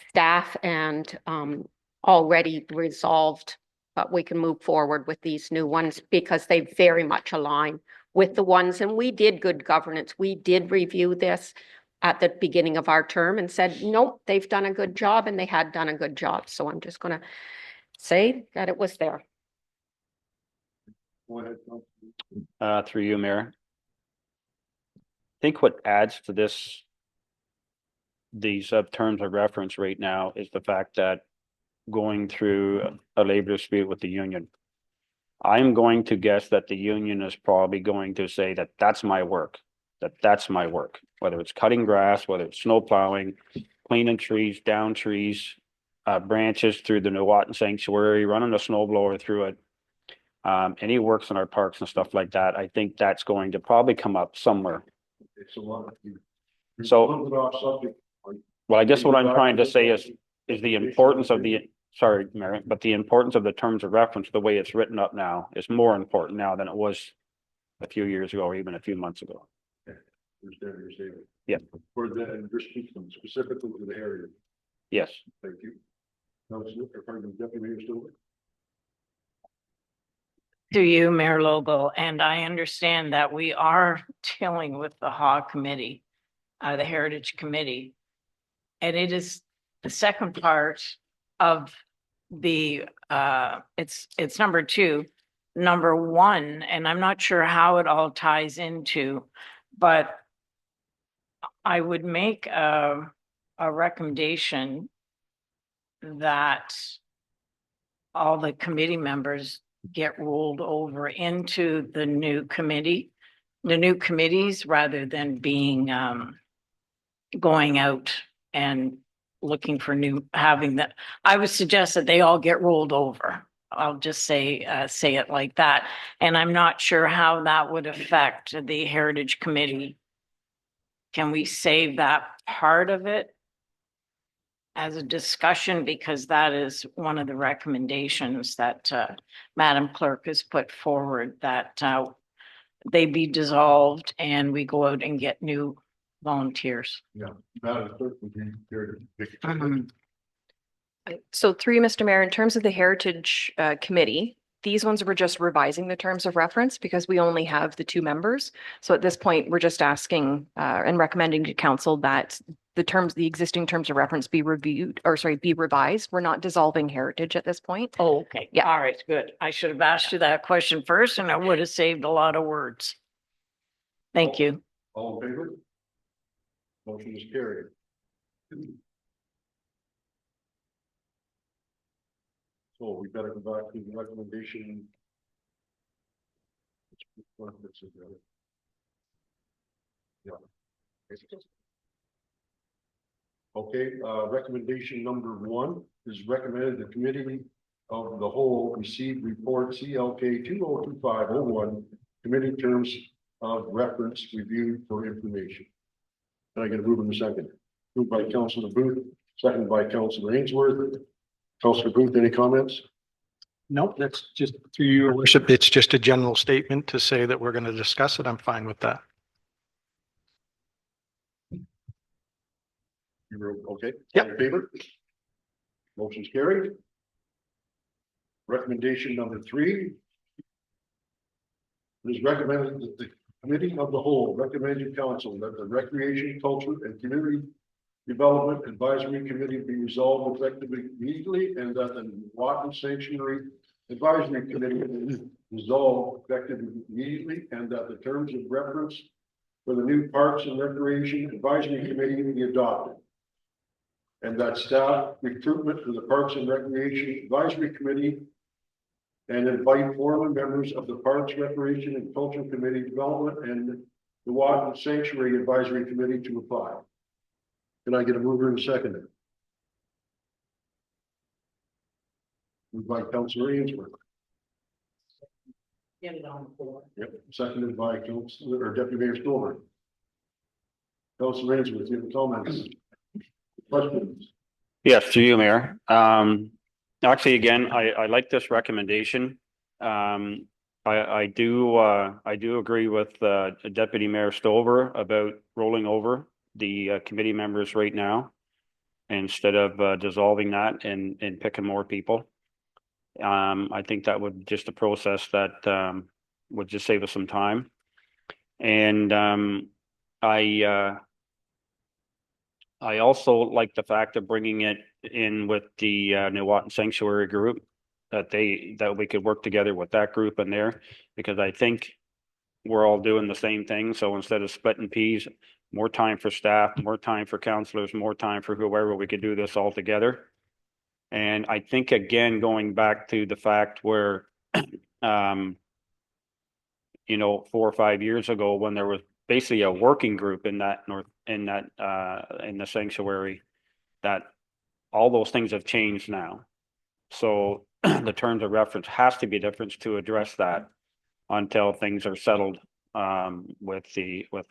staff and already resolved. But we can move forward with these new ones because they very much align with the ones. And we did good governance. We did review this at the beginning of our term and said, nope, they've done a good job and they had done a good job. So I'm just going to say that it was there. Go ahead. Through you, Mayor. I think what adds to these terms of reference right now is the fact that going through a labor dispute with the union. I'm going to guess that the union is probably going to say that that's my work, that's my work, whether it's cutting grass, whether it's snow plowing, cleaning trees, down trees, branches through the Nuwatan Sanctuary, running a snow blower through it. Any works in our parks and stuff like that, I think that's going to probably come up somewhere. It's a lot. So, well, I guess what I'm trying to say is the importance of sorry, Mary, but the importance of the terms of reference, the way it's written up now, is more important now than it was a few years ago or even a few months ago. Yeah. For the, and you're speaking specifically to the area. Yes. Thank you. Deputy Mayor Stewart. To you, Mayor Logo, and I understand that we are dealing with the Haw Committee, the Heritage Committee. And it is the second part of the, it's number 2, number 1, and I'm not sure how it all ties into, but I would make a recommendation that all the committee members get rolled over into the new committees rather than being going out and looking for having that. I would suggest that they all get rolled over. I'll just say it like that. And I'm not sure how that would affect the Heritage Committee. Can we save that part of it as a discussion, because that is one of the recommendations that Madam Clerk has put forward, that they be dissolved and we go out and get new volunteers. Yeah. Madam Clerk, would you care to make a comment? So through you, Mr. Mayor, in terms of the Heritage Committee, these ones were just revising the terms of reference because we only have the 2 members. So at this point, we're just asking and recommending to council that the existing terms of reference be reviewed, or sorry, be revised. We're not dissolving Heritage at this point. Oh, okay. Yeah. All right, good. I should have asked you that question first and I would have saved a lot of words. Thank you. All in favor? Motion is carried. So we better go back to the recommendation. Yeah. Okay, recommendation number 1 is recommended the committee of the whole receive report CLK 202501 committee terms of reference reviewed for information. Can I get a move in a second? Moved by Councilor Booth, seconded by Councilor Ainsworth. Councilor Booth, any comments? Nope, that's just through your worship. It's just a general statement to say that we're going to discuss it. I'm fine with that. You're okay? Yep. All in favor? Motion's carried. Recommendation number 3. It is recommended that the committee of the whole recommended council that the Recreation, Culture and Community Development Advisory Committee be resolved effectively immediately, and that the Watton Sanctuary Advisory Committee is resolved effectively immediately, and that the terms of reference for the new Parks and Recreation Advisory Committee be adopted. And that staff recruitment for the Parks and Recreation Advisory Committee and invite former members of the Parks, Recreation and Culture Committee Development and the Watton Sanctuary Advisory Committee to apply. Can I get a mover and a seconder? Moved by Councilor Ainsworth. Get it on the floor. Yep, seconded by Councilor or Deputy Mayor Stover. Councilor Ainsworth, you have comments? Questions? Yes, through you, Mayor. Actually, again, I like this recommendation. I do agree with Deputy Mayor Stover about rolling over the committee members right now instead of dissolving that and picking more people. I think that would just a process that would just save us some time. And I also like the fact of bringing it in with the Nuwatan Sanctuary group, that we could work together with that group in there, because I think we're all doing the same thing. So instead of splitting peas, more time for staff, more time for counselors, more time for whoever, we could do this all together. And I think, again, going back to the fact where, 4 or 5 years ago, when there was basically a working group in the sanctuary, that all those things have changed now. So the terms of reference has to be different to address that until things are settled with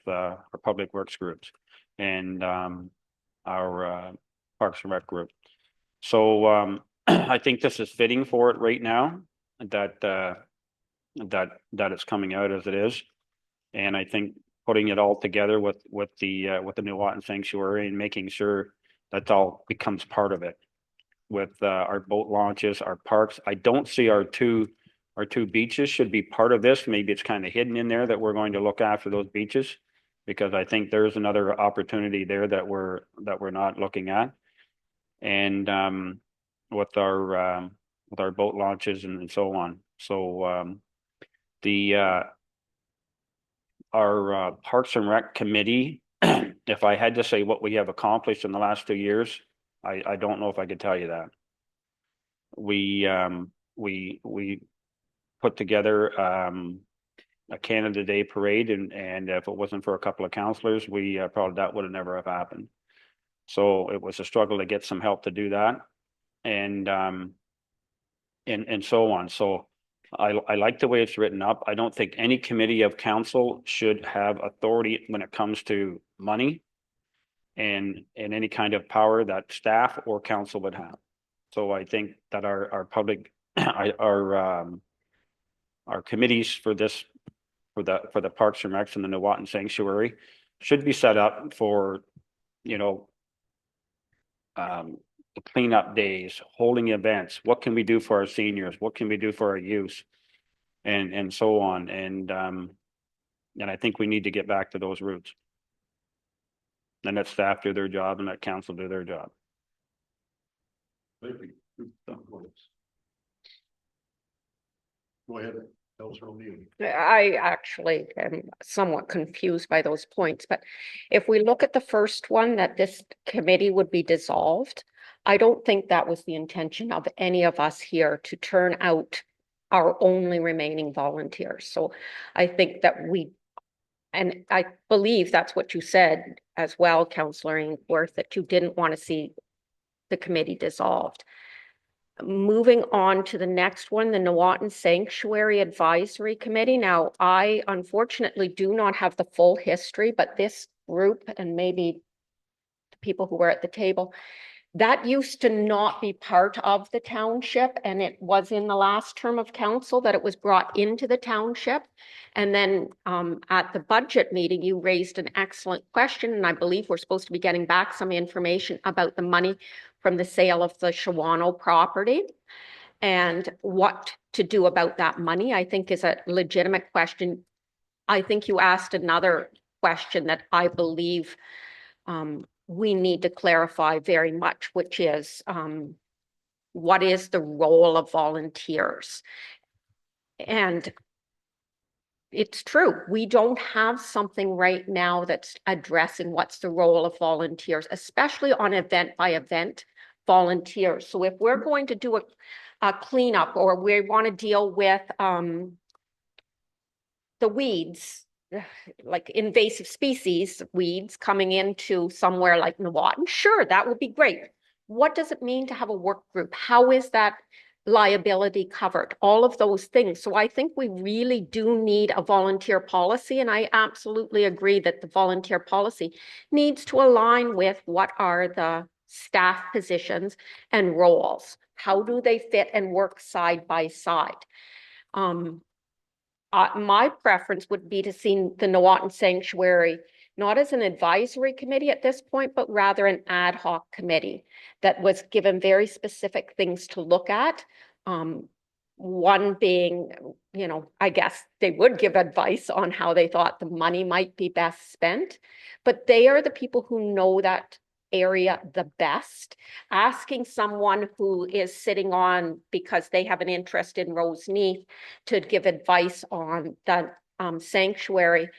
our public works groups and our Parks and Rec group. So I think this is fitting for it right now, that it's coming out as it is. And I think putting it all together with the Nuwatan Sanctuary and making sure that all becomes part of it with our boat launches, our parks. I don't see our two beaches should be part of this. Maybe it's kind of hidden in there that we're going to look after those beaches, because I think there's another opportunity there that we're not looking at. And with our boat launches and so on. So our Parks and Rec committee, if I had to say what we have accomplished in the last 2 years, I don't know if I could tell you that. We put together a Canada Day parade, and if it wasn't for a couple of counselors, we probably that would have never have happened. So it was a struggle to get some help to do that, and so on. So I like the way it's written up. I don't think any committee of council should have authority when it comes to money and any kind of power that staff or council would have. So I think that our public, our committees for the Parks and Recs and the Nuwatan Sanctuary should be set up for, the cleanup days, holding events, what can we do for our seniors, what can we do for our youth? And so on, and I think we need to get back to those roots. And let staff do their job and let council do their job. Thank you. Good points. Go ahead, Councilor O'Neill. I actually am somewhat confused by those points, but if we look at the first one, that this committee would be dissolved, I don't think that was the intention of any of us here to turn out our only remaining volunteers. So I think that and I believe that's what you said as well, Councillor Ainsworth, that you didn't want to see the committee dissolved. Moving on to the next one, the Nawatin Sanctuary Advisory Committee. Now, I unfortunately do not have the full history, but this group, and maybe the people who were at the table, that used to not be part of the township, and it was in the last term of council that it was brought into the township. And then at the budget meeting, you raised an excellent question, and I believe we're supposed to be getting back some information about the money from the sale of the Shawano property and what to do about that money, I think is a legitimate question. I think you asked another question that I believe we need to clarify very much, which is what is the role of volunteers? And it's true, we don't have something right now that's addressing what's the role of volunteers, especially on event by event volunteers. So if we're going to do a cleanup, or we want to deal with the weeds, like invasive species weeds coming into somewhere like Nawatin, sure, that would be great. What does it mean to have a work group? How is that liability covered? All of those things. So I think we really do need a volunteer policy, and I absolutely agree that the volunteer policy needs to align with what are the staff positions and roles. How do they fit and work side by side? My preference would be to see the Nawatin Sanctuary not as an advisory committee at this point, but rather an ad hoc committee that was given very specific things to look at. One being, you know, I guess they would give advice on how they thought the money might be best spent, but they are the people who know that area the best. Asking someone who is sitting on because they have an interest in Roseneath to give advice on the sanctuary,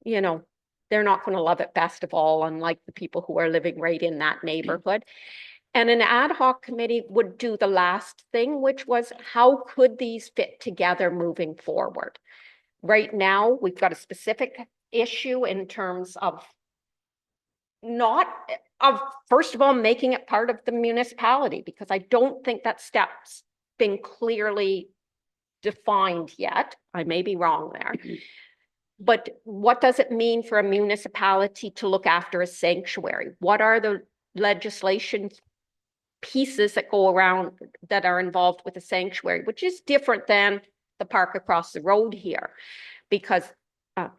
you know, they're not going to love it best of all, unlike the people who are living right in that neighborhood. And an ad hoc committee would do the last thing, which was how could these fit together moving forward? Right now, we've got a specific issue in terms of first of all, making it part of the municipality, because I don't think that step's been clearly defined yet. I may be wrong there. But what does it mean for a municipality to look after a sanctuary? What are the legislation pieces that go around that are involved with a sanctuary, which is different than the park across the road here? Because I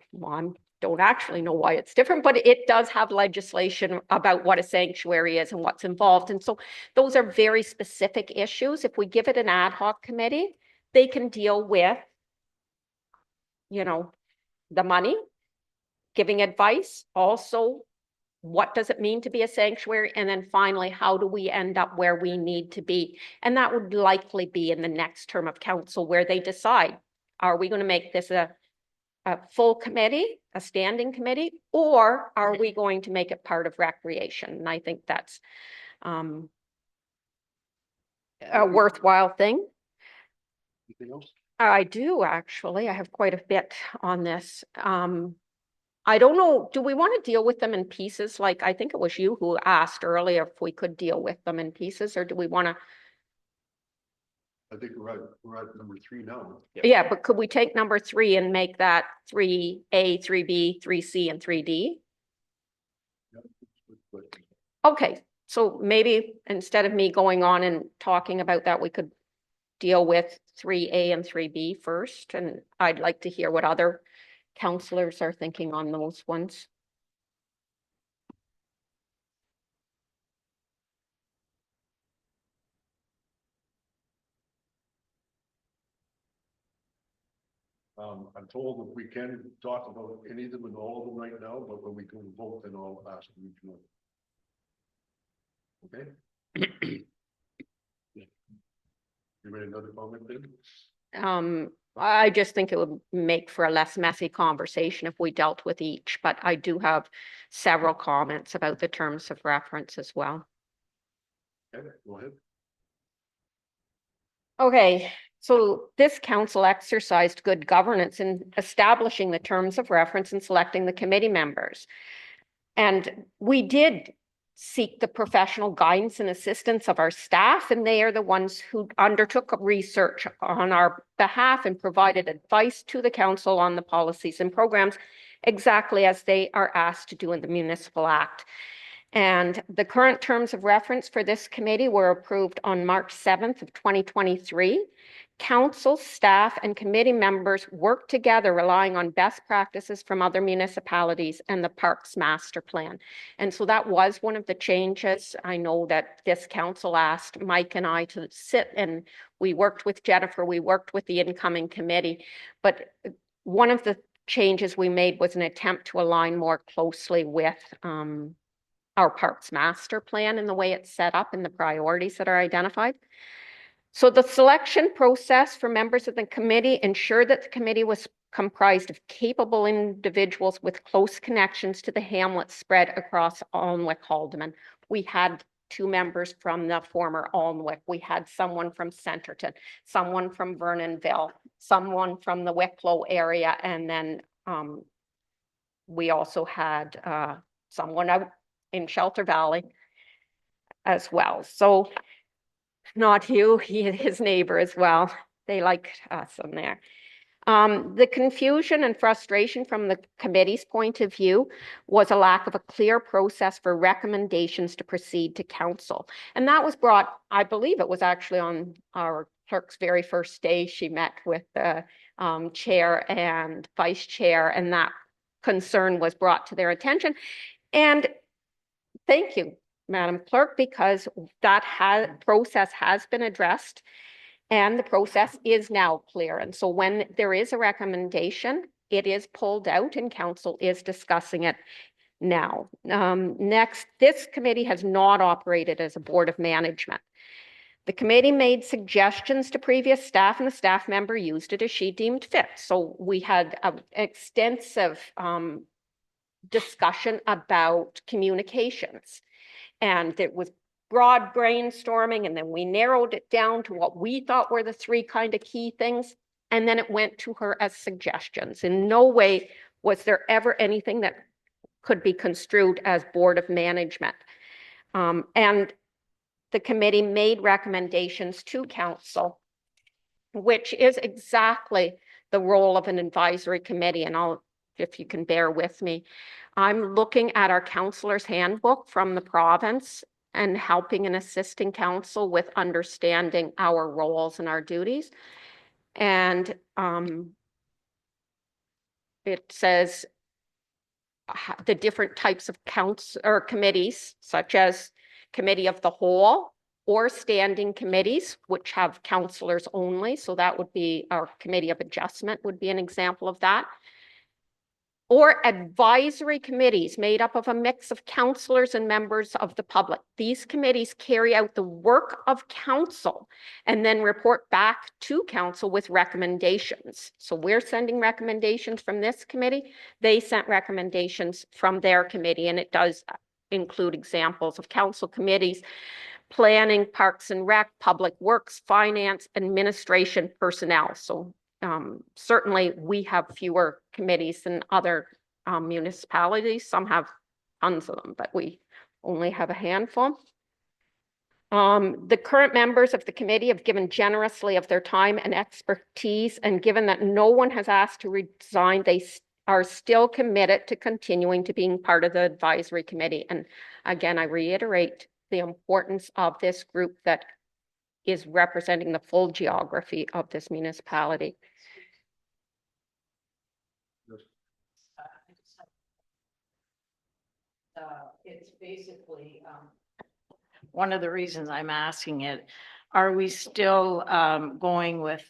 don't actually know why it's different, but it does have legislation about what a sanctuary is and what's involved. And so those are very specific issues. If we give it an ad hoc committee, they can deal with, you know, the money, giving advice, also what does it mean to be a sanctuary, and then finally, how do we end up where we need to be? And that would likely be in the next term of council, where they decide, are we going to make this a full committee, a standing committee, or are we going to make it part of recreation? And I think that's a worthwhile thing. Anything else? I do, actually. I have quite a bit on this. I don't know, do we want to deal with them in pieces? Like, I think it was you who asked earlier if we could deal with them in pieces, or do we want to? I think we're at number 3 now. Yeah, but could we take number 3 and make that 3A, 3B, 3C, and 3D? Okay, so maybe instead of me going on and talking about that, we could deal with 3A and 3B first, and I'd like to hear what other councillors are thinking on those ones. I'm told that we can talk about any of them and all of them right now, but when we go to vote, then I'll ask you each one. Okay? You made another comment then? I just think it would make for a less messy conversation if we dealt with each, but I do have several comments about the terms of reference as well. Okay, go ahead. Okay, so this council exercised good governance in establishing the terms of reference and selecting the committee members. And we did seek the professional guidance and assistance of our staff, and they are the ones who undertook research on our behalf and provided advice to the council on the policies and programs, exactly as they are asked to do in the Municipal Act. And the current terms of reference for this committee were approved on March 7th of 2023. Council, staff, and committee members work together, relying on best practices from other municipalities and the Parks Master Plan. And so that was one of the changes. I know that this council asked Mike and I to sit, and we worked with Jennifer, we worked with the incoming committee. But one of the changes we made was an attempt to align more closely with our Parks Master Plan and the way it's set up and the priorities that are identified. So the selection process for members of the committee ensured that the committee was comprised of capable individuals with close connections to the hamlets spread across Alnwick Haldeman. We had 2 members from the former Alnwick. We had someone from Centerton, someone from Vernonville, someone from the Wicklow area, and then we also had someone out in Shelter Valley as well. So not Hugh, his neighbor as well. They liked us in there. The confusion and frustration from the committee's point of view was a lack of a clear process for recommendations to proceed to council. And that was brought, I believe it was actually on our clerk's very first day. She met with the chair and vice chair, and that concern was brought to their attention. And thank you, Madam Clerk, because that process has been addressed and the process is now clear. And so when there is a recommendation, it is pulled out and council is discussing it now. Next, this committee has not operated as a board of management. The committee made suggestions to previous staff and the staff member used it as she deemed fit. So we had an extensive discussion about communications, and it was broad brainstorming, and then we narrowed it down to what we thought were the 3 kind of key things, and then it went to her as suggestions. In no way was there ever anything that could be construed as board of management. And the committee made recommendations to council, which is exactly the role of an advisory committee. And I'll, if you can bear with me, I'm looking at our councillor's handbook from the province and helping and assisting council with understanding our roles and our duties. And it says the different types of council or committees, such as committee of the whole or standing committees, which have councillors only. So that would be our committee of adjustment would be an example of that. Or advisory committees made up of a mix of councillors and members of the public. These committees carry out the work of council and then report back to council with recommendations. So we're sending recommendations from this committee. They sent recommendations from their committee, and it does include examples of council committees: planning, parks and rec, public works, finance, administration, personnel. So certainly we have fewer committees than other municipalities. Some have tons of them, but we only have a handful. The current members of the committee have given generously of their time and expertise, and given that no one has asked to resign, they are still committed to continuing to being part of the advisory committee. And again, I reiterate the importance of this group that is representing the full geography of this municipality. It's basically one of the reasons I'm asking it. Are we still going with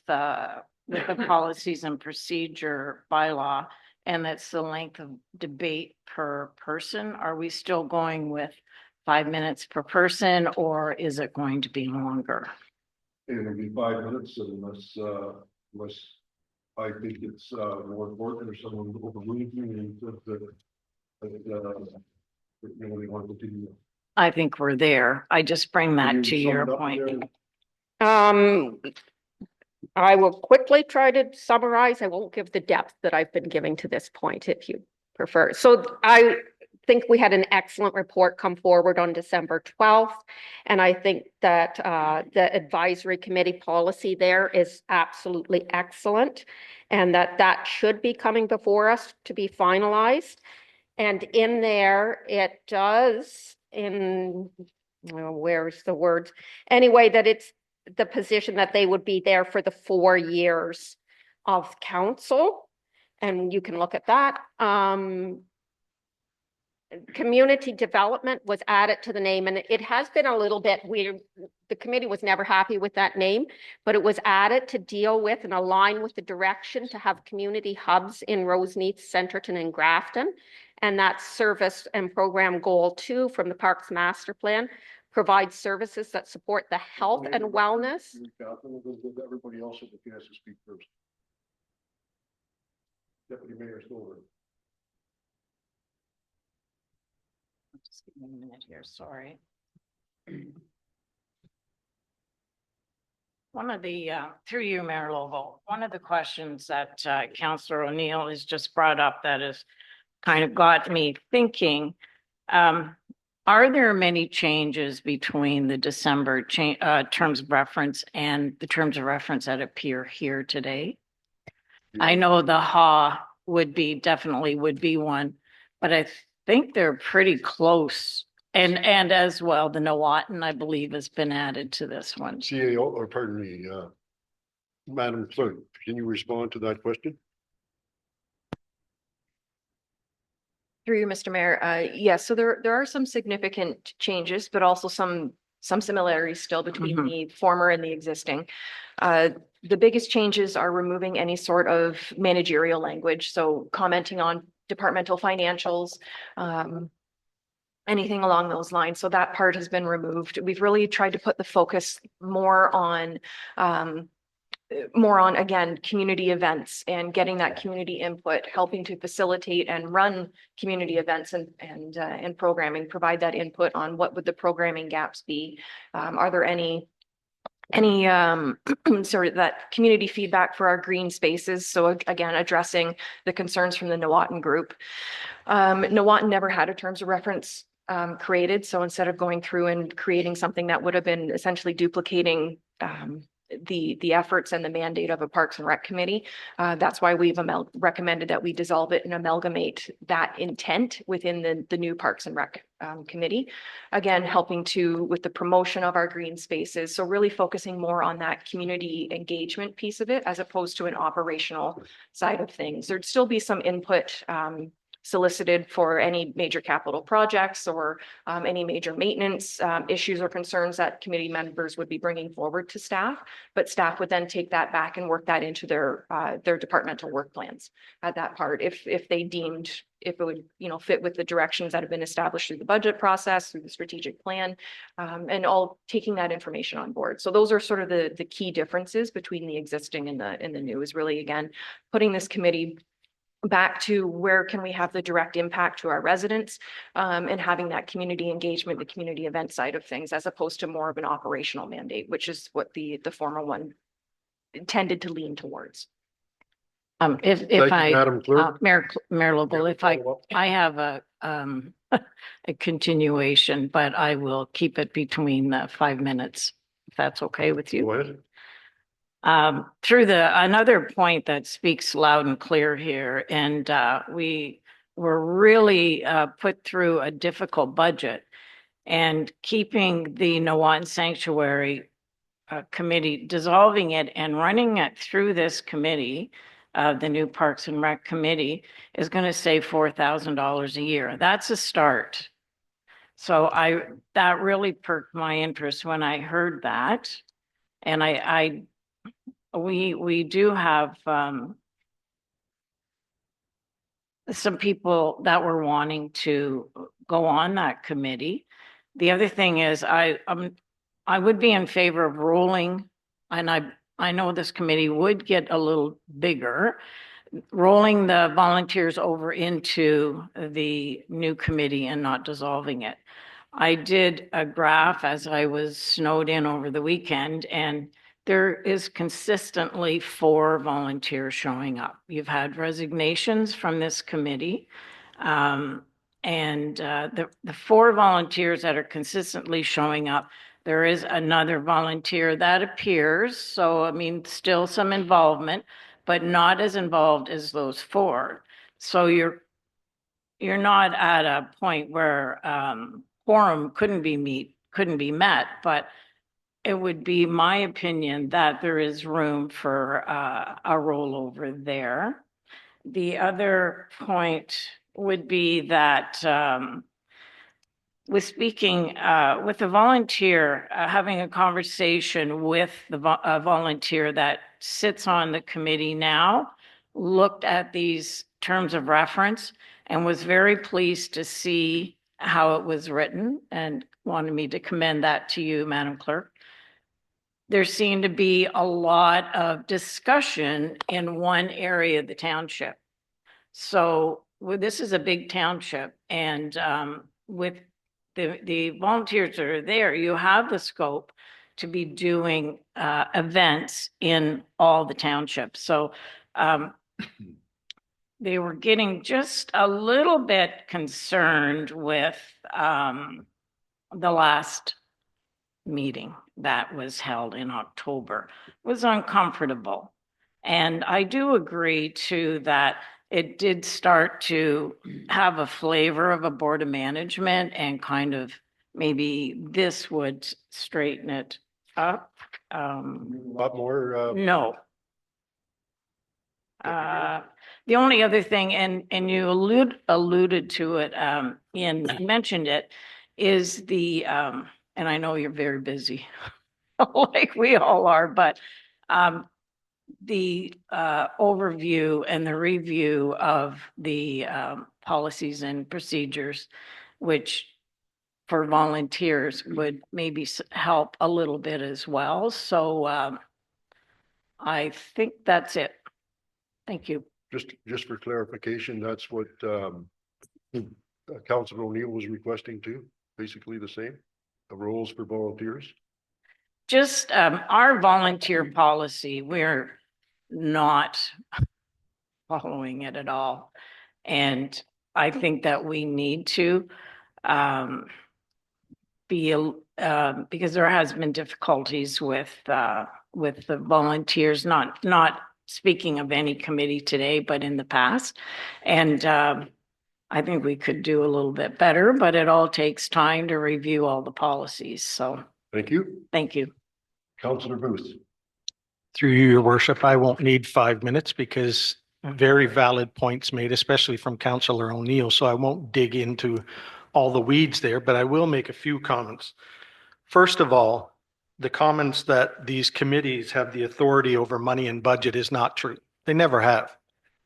with the policies and procedure bylaw, and that's the length of debate per person. Are we still going with 5 minutes per person, or is it going to be longer? It'll be 5 minutes unless I think it's more important or someone overrules me and says that you only want to continue. I think we're there. I just bring that to your point. I will quickly try to summarize. I won't give the depth that I've been giving to this point if you prefer. So I think we had an excellent report come forward on December 12th. And I think that the advisory committee policy there is absolutely excellent and that should be coming before us to be finalized. And in there, it does where's the words? Anyway, that it's the position that they would be there for the 4 years of council. And you can look at that. Community development was added to the name, and it has been a little bit weird. The committee was never happy with that name, but it was added to deal with and align with the direction to have community hubs in Roseneath, Centerton, and Grafton. And that service and program goal 2 from the Parks Master Plan provides services that support the health and wellness. Everybody else has a chance to speak first. Deputy Mayor Stover. Just give me a minute here, sorry. One of the, through you, Mayor Lobo, one of the questions that Councillor O'Neill has just brought up that has kind of got me thinking, are there many changes between the December terms of reference and the terms of reference that appear here today? I know the HA definitely would be one, but I think they're pretty close. And as well, the Nowatan, I believe, has been added to this one. CAO, or pardon me, Madam Clerk, can you respond to that question? Through you, Mr. Mayor. Yes, so there are some significant changes, but also some similarities still between the former and the existing. The biggest changes are removing any sort of managerial language. So commenting on departmental financials, anything along those lines. So that part has been removed. We've really tried to put the focus more on, again, community events and getting that community input, helping to facilitate and run community events and programming, provide that input on what would the programming gaps be. Are there any sort of that community feedback for our green spaces? So again, addressing the concerns from the Nowatan group. Nowatan never had a terms of reference created. So instead of going through and creating something that would have been essentially duplicating the efforts and the mandate of a Parks and Rec committee, that's why we've recommended that we dissolve it and amalgamate that intent within the new Parks and Rec committee. Again, helping with the promotion of our green spaces. So really focusing more on that community engagement piece of it, as opposed to an operational side of things. There'd still be some input solicited for any major capital projects or any major maintenance issues or concerns that committee members would be bringing forward to staff, but staff would then take that back and work that into their departmental work plans at that part if they deemed if it would fit with the directions that have been established through the budget process, through the strategic plan, and all taking that information on board. So those are sort of the key differences between the existing and the new, is really, again, putting this committee back to where can we have the direct impact to our residents, and having that community engagement, the community event side of things, as opposed to more of an operational mandate, which is what the former one intended to lean towards. Thank you, Madam Clerk. Mayor Lobo, if I have a continuation, but I will keep it between 5 minutes, if that's okay with you. Go ahead. Through another point that speaks loud and clear here, and we were really put through a difficult budget, and keeping the Nowatan Sanctuary Committee, dissolving it and running it through this committee, the new Parks and Rec Committee, is going to save $4,000 a year. That's a start. So that really perked my interest when I heard that, and I we do have, some people that were wanting to go on that committee. The other thing is I would be in favor of rolling, and I know this committee would get a little bigger, rolling the volunteers over into the new committee and not dissolving it. I did a graph as I was snowed in over the weekend, and there is consistently 4 volunteers showing up. You've had resignations from this committee. The 4 volunteers that are consistently showing up, there is another volunteer that appears. So, I mean, still some involvement, but not as involved as those 4. So you're not at a point where quorum couldn't be met, but it would be my opinion that there is room for a rollover there. The other point would be that with speaking with a volunteer, having a conversation with a volunteer that sits on the committee now, looked at these terms of reference and was very pleased to see how it was written and wanted me to commend that to you, Madam Clerk. There seemed to be a lot of discussion in one area of the township. So this is a big township, and with the volunteers that are there, you have the scope to be doing events in all the townships. So they were getting just a little bit concerned with the last meeting that was held in October. It was uncomfortable. And I do agree too that it did start to have a flavor of a board of management, and kind of maybe this would straighten it up. A lot more, No. The only other thing, and you alluded to it, and mentioned it, is the, and I know you're very busy, like we all are, but the overview and the review of the policies and procedures, which for volunteers would maybe help a little bit as well. So I think that's it. Thank you. just for clarification, that's what Councilor O'Neill was requesting too, basically the same, the roles for volunteers. Just our volunteer policy, we're not following it at all. And I think that we need to because there has been difficulties with the volunteers, not speaking of any committee today, but in the past. And I think we could do a little bit better, but it all takes time to review all the policies. So Thank you. thank you. Councilor Booth. Through you, your worship, I won't need 5 minutes because very valid points made, especially from Councillor O'Neill. So I won't dig into all the weeds there, but I will make a few comments. First of all, the comments that these committees have the authority over money and budget is not true. They never have.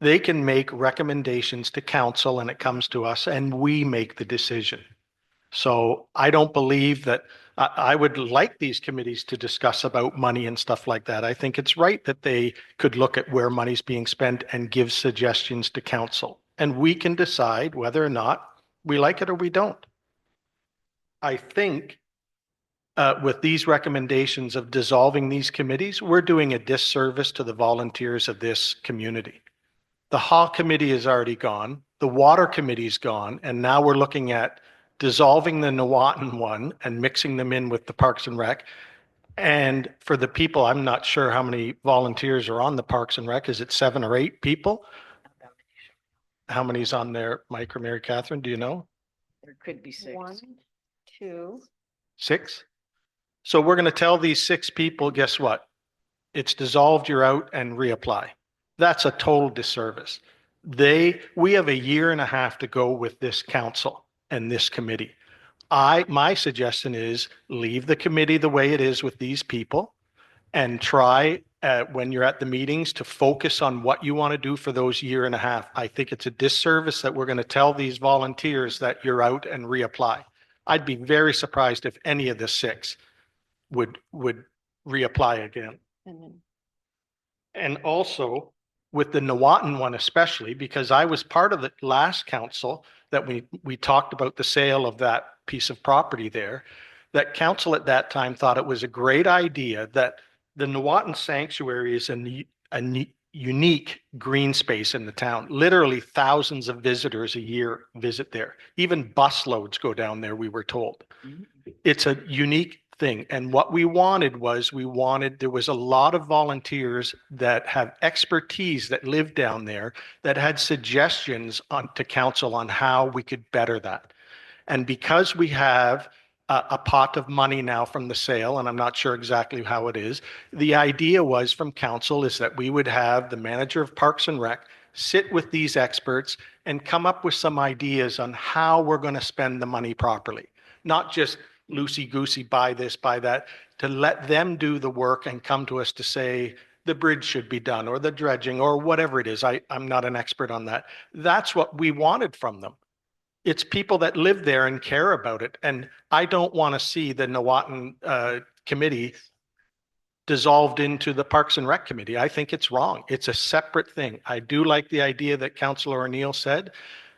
They can make recommendations to council and it comes to us and we make the decision. So I don't believe that I would like these committees to discuss about money and stuff like that. I think it's right that they could look at where money's being spent and give suggestions to council. And we can decide whether or not we like it or we don't. I think with these recommendations of dissolving these committees, we're doing a disservice to the volunteers of this community. The Haw Committee is already gone. The Water Committee is gone. And now we're looking at dissolving the Nuwautan one and mixing them in with the Parks and Rec. And for the people, I'm not sure how many volunteers are on the Parks and Rec. Is it 7 or 8 people? How many's on there, Mike or Mary Catherine? Do you know? There could be 6. 1, 2. 6? So we're going to tell these 6 people, guess what? It's dissolved, you're out, and reapply. That's a total disservice. We have a year and a half to go with this council and this committee. My suggestion is leave the committee the way it is with these people and try when you're at the meetings to focus on what you want to do for those year and a half. I think it's a disservice that we're going to tell these volunteers that you're out and reapply. I'd be very surprised if any of the 6 would reapply again. And also with the Newawton one especially, because I was part of the last council that we talked about the sale of that piece of property there, that council at that time thought it was a great idea that the Newawton Sanctuary is a unique green space in the town. Literally thousands of visitors a year visit there. Even bus loads go down there, we were told. It's a unique thing. And what we wanted was, there was a lot of volunteers that have expertise that live down there that had suggestions to council on how we could better that. And because we have a pot of money now from the sale, and I'm not sure exactly how it is, the idea was from council is that we would have the manager of Parks and Rec sit with these experts and come up with some ideas on how we're going to spend the money properly. Not just loosey-goosey, buy this, buy that, to let them do the work and come to us to say the bridge should be done or the dredging or whatever it is. I'm not an expert on that. That's what we wanted from them. It's people that live there and care about it. And I don't want to see the Newawton committee dissolved into the Parks and Rec committee. I think it's wrong. It's a separate thing. I do like the idea that Councillor O'Neill said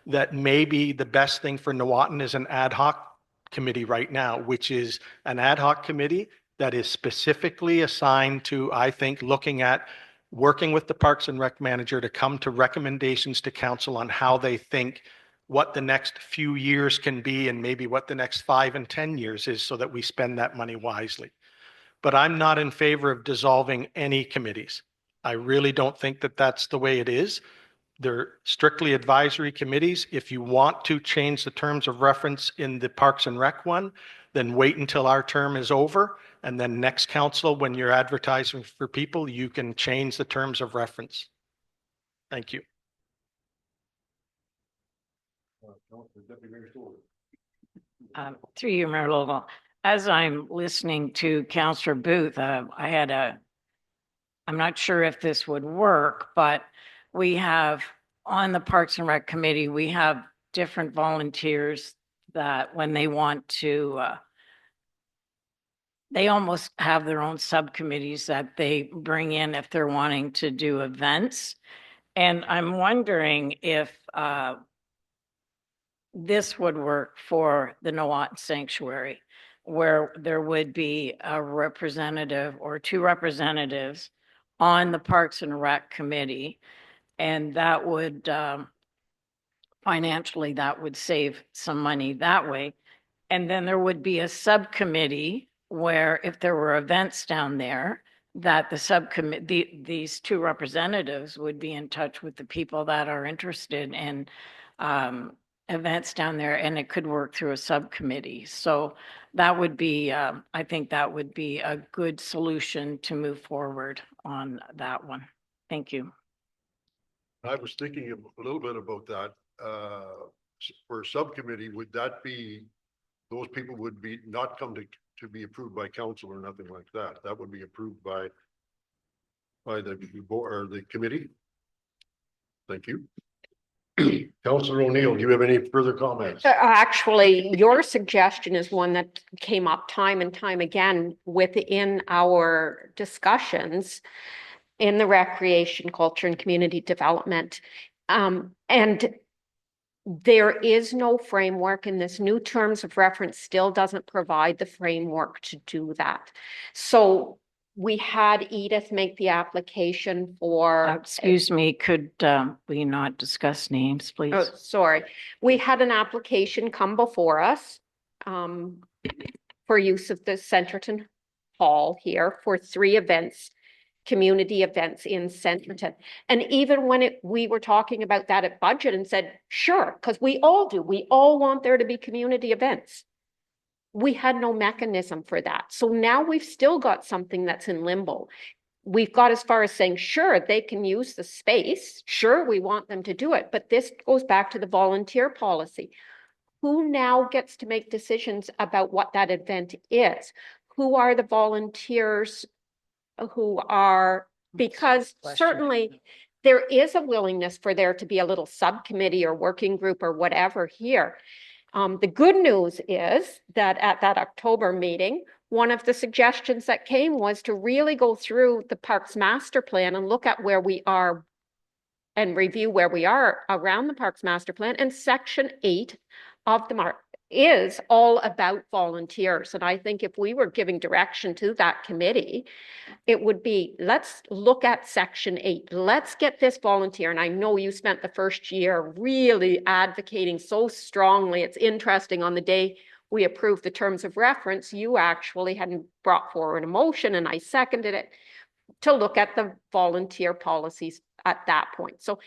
that maybe the best thing for Newawton is an ad hoc committee right now, which is an ad hoc committee that is specifically assigned to, I think, looking at working with the Parks and Rec manager to come to recommendations to council on how they think what the next few years can be and maybe what the next 5 and 10 years is so that we spend that money wisely. But I'm not in favor of dissolving any committees. I really don't think that that's the way it is. They're strictly advisory committees. If you want to change the terms of reference in the Parks and Rec one, then wait until our term is over. And then next council, when you're advertising for people, you can change the terms of reference. Thank you. Through you, Mayor Logal, as I'm listening to Councillor Booth, I'm not sure if this would work, but we have on the Parks and Rec committee, we have different volunteers that when they want to, they almost have their own subcommittees that they bring in if they're wanting to do events. And I'm wondering if this would work for the Newawton Sanctuary, where there would be a representative or 2 representatives on the Parks and Rec committee. And that would, financially, that would save some money that way. And then there would be a subcommittee where if there were events down there, that the subcommittee, these 2 representatives would be in touch with the people that are interested in events down there, and it could work through a subcommittee. So that would be, I think that would be a good solution to move forward on that one. Thank you. I was thinking a little bit about that. For a subcommittee, would that be, those people would be not come to be approved by council or nothing like that? That would be approved by the board or the committee? Thank you. Councillor O'Neill, do you have any further comments? Actually, your suggestion is one that came up time and time again within our discussions in the recreation, culture, and community development. And there is no framework, and this new terms of reference still doesn't provide the framework to do that. So we had Edith make the application for. Excuse me, could we not discuss names, please? Oh, sorry. We had an application come before us for use of the Centerton Hall here for 3 events, community events in Centerton. And even when we were talking about that at budget and said, sure, because we all do, we all want there to be community events. We had no mechanism for that. So now we've still got something that's in limbo. We've got as far as saying, sure, they can use the space. Sure, we want them to do it. But this goes back to the volunteer policy. Who now gets to make decisions about what that event is? Who are the volunteers who are Because Question. certainly there is a willingness for there to be a little subcommittee or working group or whatever here. The good news is that at that October meeting, one of the suggestions that came was to really go through the Parks Master Plan and look at where we are and review where we are around the Parks Master Plan. And Section 8 of the MARC is all about volunteers. And I think if we were giving direction to that committee, it would be, let's look at Section 8. Let's get this volunteer. And I know you spent the first year really advocating so strongly. It's interesting, on the day we approved the terms of reference, you actually hadn't brought forward a motion, and I seconded it, to look at the volunteer policies at that point. So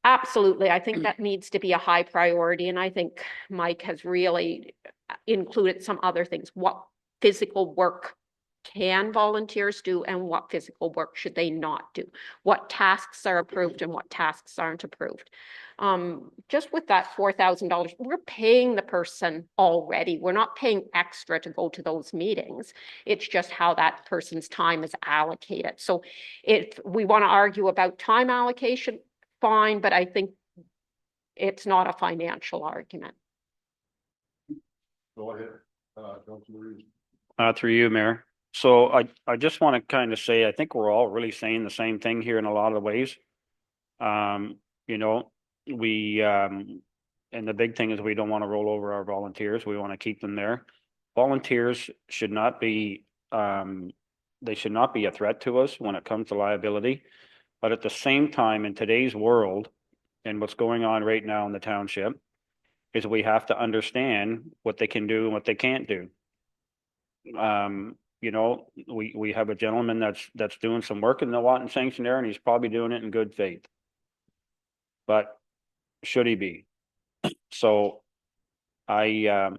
absolutely, I think that needs to be a high priority. And I think Mike has really included some other things. What physical work can volunteers do and what physical work should they not do? What tasks are approved and what tasks aren't approved? Just with that $4,000, we're paying the person already. We're not paying extra to go to those meetings. It's just how that person's time is allocated. So if we want to argue about time allocation, fine, but I think it's not a financial argument. Go ahead. Councilor Reeves. Through you, Mayor. So I just want to kind of say, I think we're all really saying the same thing here in a lot of ways. You know, and the big thing is we don't want to roll over our volunteers. We want to keep them there. Volunteers should not be, they should not be a threat to us when it comes to liability. But at the same time, in today's world and what's going on right now in the township, is we have to understand what they can do and what they can't do. You know, we have a gentleman that's doing some work in the Watton Sanctuary, and he's probably doing it in good faith. But should he be? So I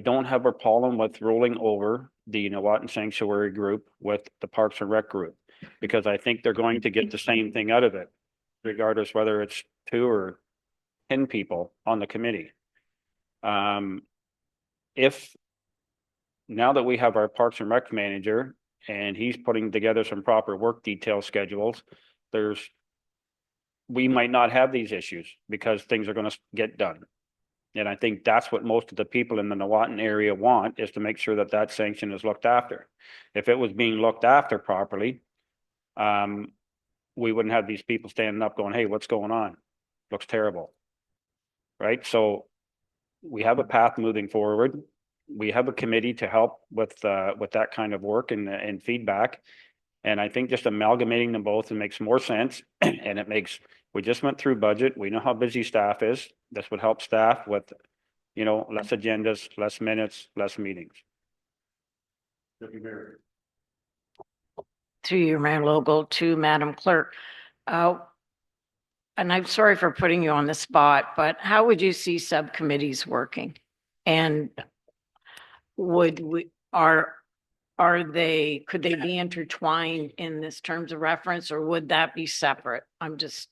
don't have a problem with rolling over the Nuwatan Sanctuary group with the Parks and Rec group, because I think they're going to get the same thing out of it, regardless whether it's 2 or 10 people on the committee. If now that we have our Parks and Rec manager and he's putting together some proper work detail schedules, we might not have these issues because things are going to get done. And I think that's what most of the people in the Nuwatan area want, is to make sure that that sanction is looked after. If it was being looked after properly, we wouldn't have these people standing up going, hey, what's going on? Looks terrible. Right? So we have a path moving forward. We have a committee to help with that kind of work and feedback. And I think just amalgamating them both, it makes more sense. And we just went through budget. We know how busy staff is. This would help staff with, less agendas, less minutes, less meetings. Deputy Mayor. Through your Mayor Logal to Madam Clerk. And I'm sorry for putting you on the spot, but how would you see subcommittees working? And could they be intertwined in this terms of reference, or would that be separate? I'm just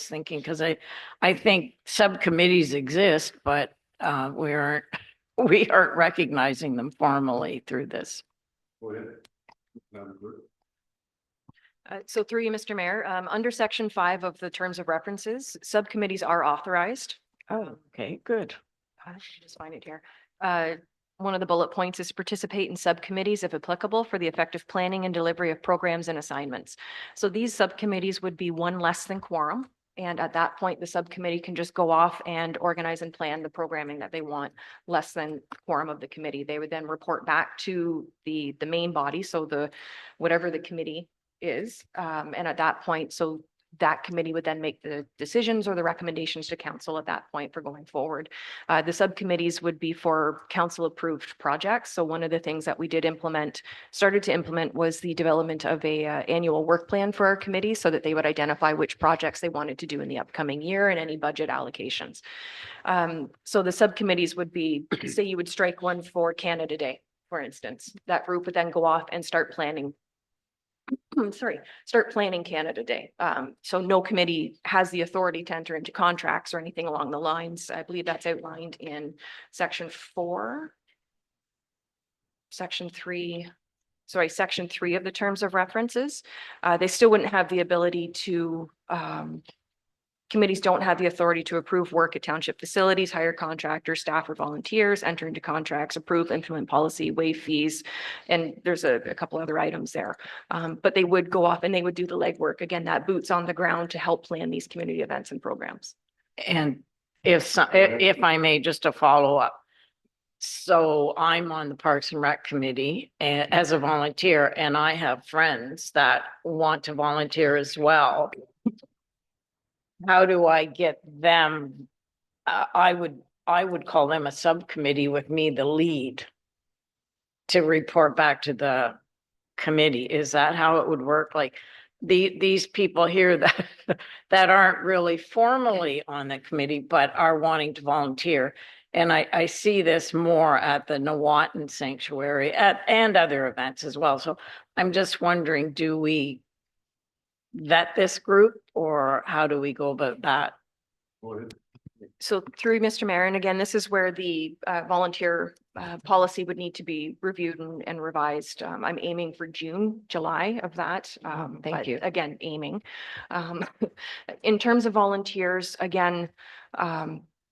thinking, because I think subcommittees exist, but we aren't recognizing them formally through this. Go ahead. Madam Clerk. So through you, Mr. Mayor, under Section 5 of the Terms of References, subcommittees are authorized. Oh, okay, good. I can just find it here. One of the bullet points is participate in subcommittees if applicable for the effective planning and delivery of programs and assignments. So these subcommittees would be one less than quorum. And at that point, the subcommittee can just go off and organize and plan the programming that they want, less than quorum of the committee. They would then report back to the main body. So whatever the committee is. And at that point, so that committee would then make the decisions or the recommendations to council at that point for going forward. The subcommittees would be for council approved projects. So one of the things that we started to implement was the development of a annual work plan for our committee, so that they would identify which projects they wanted to do in the upcoming year and any budget allocations. So the subcommittees would be, say you would strike one for Canada Day, for instance. That group would then go off and start planning Canada Day. So no committee has the authority to enter into contracts or anything along the lines. I believe that's outlined in Section 4. Section 3. section 3 of the terms of references. They still wouldn't have the ability to, committees don't have the authority to approve work at township facilities, hire contractors, staff or volunteers, enter into contracts, approve, implement policy, waive fees. And there's a couple other items there. But they would go off and they would do the legwork. Again, that boots on the ground to help plan these community events and programs. And if I may, just a follow up. So I'm on the Parks and Rec committee as a volunteer, and I have friends that want to volunteer as well. How do I get them? I would call them a subcommittee with me, the lead, to report back to the committee. Is that how it would work? Like these people here that aren't really formally on the committee, but are wanting to volunteer. And I see this more at the Nawatin Sanctuary and other events as well. So I'm just wondering, do we vet this group or how do we go about that? So through Mr. Mayor, and again, this is where the volunteer policy would need to be reviewed and revised. I'm aiming for June, July of that. Thank you. Again, aiming. In terms of volunteers, again,